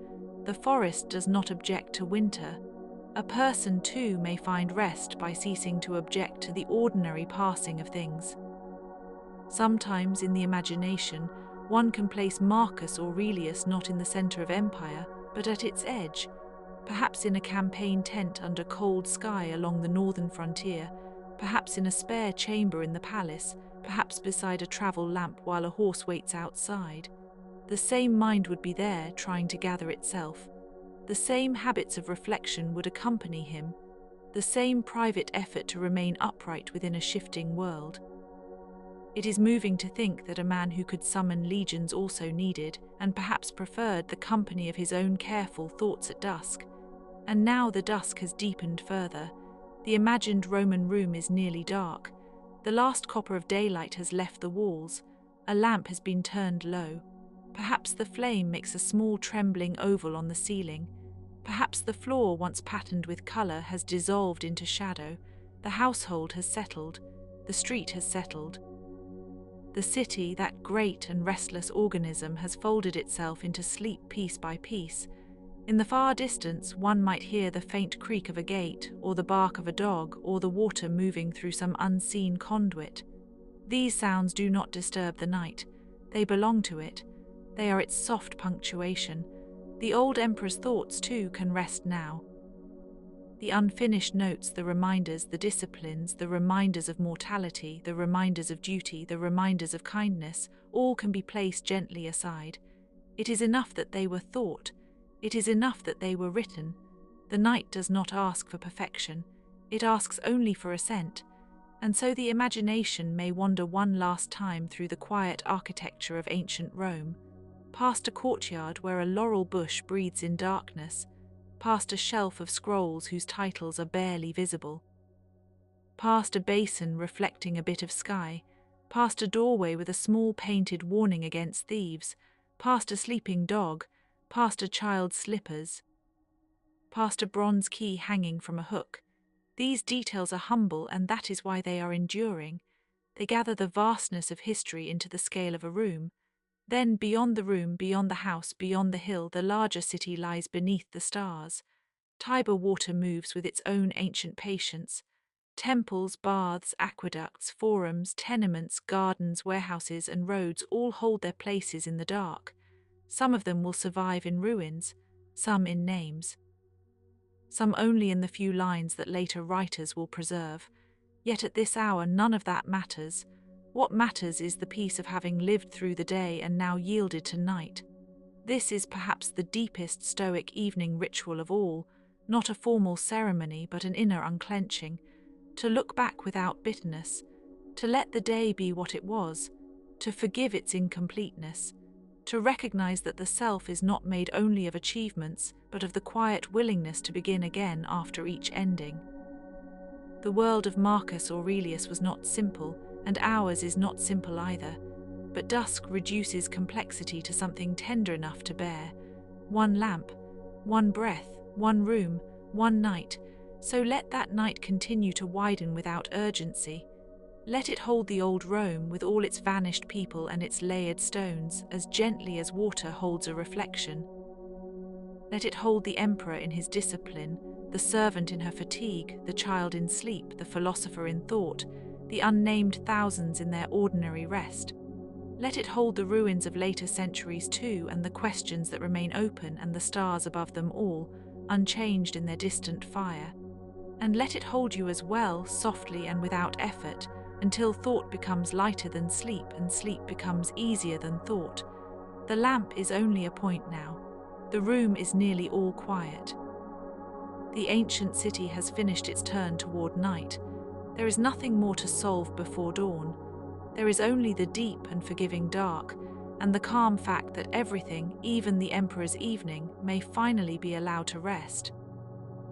The forest does not object to winter. A person, too, may find rest by ceasing to object to the ordinary passing of things. Sometimes, in the imagination, one can place Marcus Aurelius not in the center of empire, but at its edge, perhaps in a campaign tent under cold sky along the northern frontier, perhaps in a spare chamber in the palace, perhaps beside a travel lamp while a horse waits outside. The same mind would be there, trying to gather itself. The same habits of reflection would accompany him, the same private effort to remain upright within a shifting world. It is moving to think that a man who could summon legions also needed, and perhaps preferred, the company of his own careful thoughts at dusk. And now the dusk has deepened further. The imagined Roman room is nearly dark. The last copper of daylight has left the walls. A lamp has been turned low. Perhaps the flame makes a small trembling oval on the ceiling. Perhaps the floor, once patterned with color, has dissolved into shadow. The household has settled. The street has settled. The city, that great and restless organism, has folded itself into sleep piece by piece. In the far distance, one might hear the faint creak of a gate, or the bark of a dog, or the water moving through some unseen conduit. These sounds do not disturb the night. They belong to it. They are its soft punctuation. The old emperor's thoughts, too, can rest now. The unfinished notes, the reminders, the disciplines, the reminders of mortality, the reminders of duty, the reminders of kindness, all can be placed gently aside. It is enough that they were thought. It is enough that they were written. The night does not ask for perfection. It asks only for assent. And so the imagination may wander one last time through the quiet architecture of ancient Rome, past a courtyard where a laurel bush breathes in darkness, past a shelf of scrolls whose titles are barely visible, past a basin reflecting a bit of sky, past a doorway with a small painted warning against thieves, past a sleeping dog, past a child's slippers, past a bronze key hanging from a hook. These details are humble, and that is why they are enduring. They gather the vastness of history into the scale of a room. Then, beyond the room, beyond the house, beyond the hill, the larger city lies beneath the stars. Tiber water moves with its own ancient patience. Temples, baths, aqueducts, forums, tenements, gardens, warehouses, and roads all hold their places in the dark. Some of them will survive in ruins, some in names, some only in the few lines that later writers will preserve. Yet at this hour none of that matters. What matters is the peace of having lived through the day and now yielded to night. This is perhaps the deepest Stoic evening ritual of all, not a formal ceremony but an inner unclenching, to look back without bitterness, to let the day be what it was, to forgive its incompleteness, to recognize that the self is not made only of achievements but of the quiet willingness to begin again after each ending. The world of Marcus Aurelius was not simple, and ours is not simple either, but dusk reduces complexity to something tender enough to bear. One lamp, one breath, one room, one night, so let that night continue to widen without urgency. Let it hold the old Rome with all its vanished people and its layered stones, as gently as water holds a reflection. Let it hold the emperor in his discipline, the servant in her fatigue, the child in sleep, the philosopher in thought, the unnamed thousands in their ordinary rest. Let it hold the ruins of later centuries too, and the questions that remain open, and the stars above them all, unchanged in their distant fire. And let it hold you as well, softly and without effort, until thought becomes lighter than sleep and sleep becomes easier than thought. The lamp is only a point now. The room is nearly all quiet. The ancient city has finished its turn toward night. There is nothing more to solve before dawn. There is only the deep and forgiving dark, and the calm fact that everything, even the emperor's evening, may finally be allowed to rest.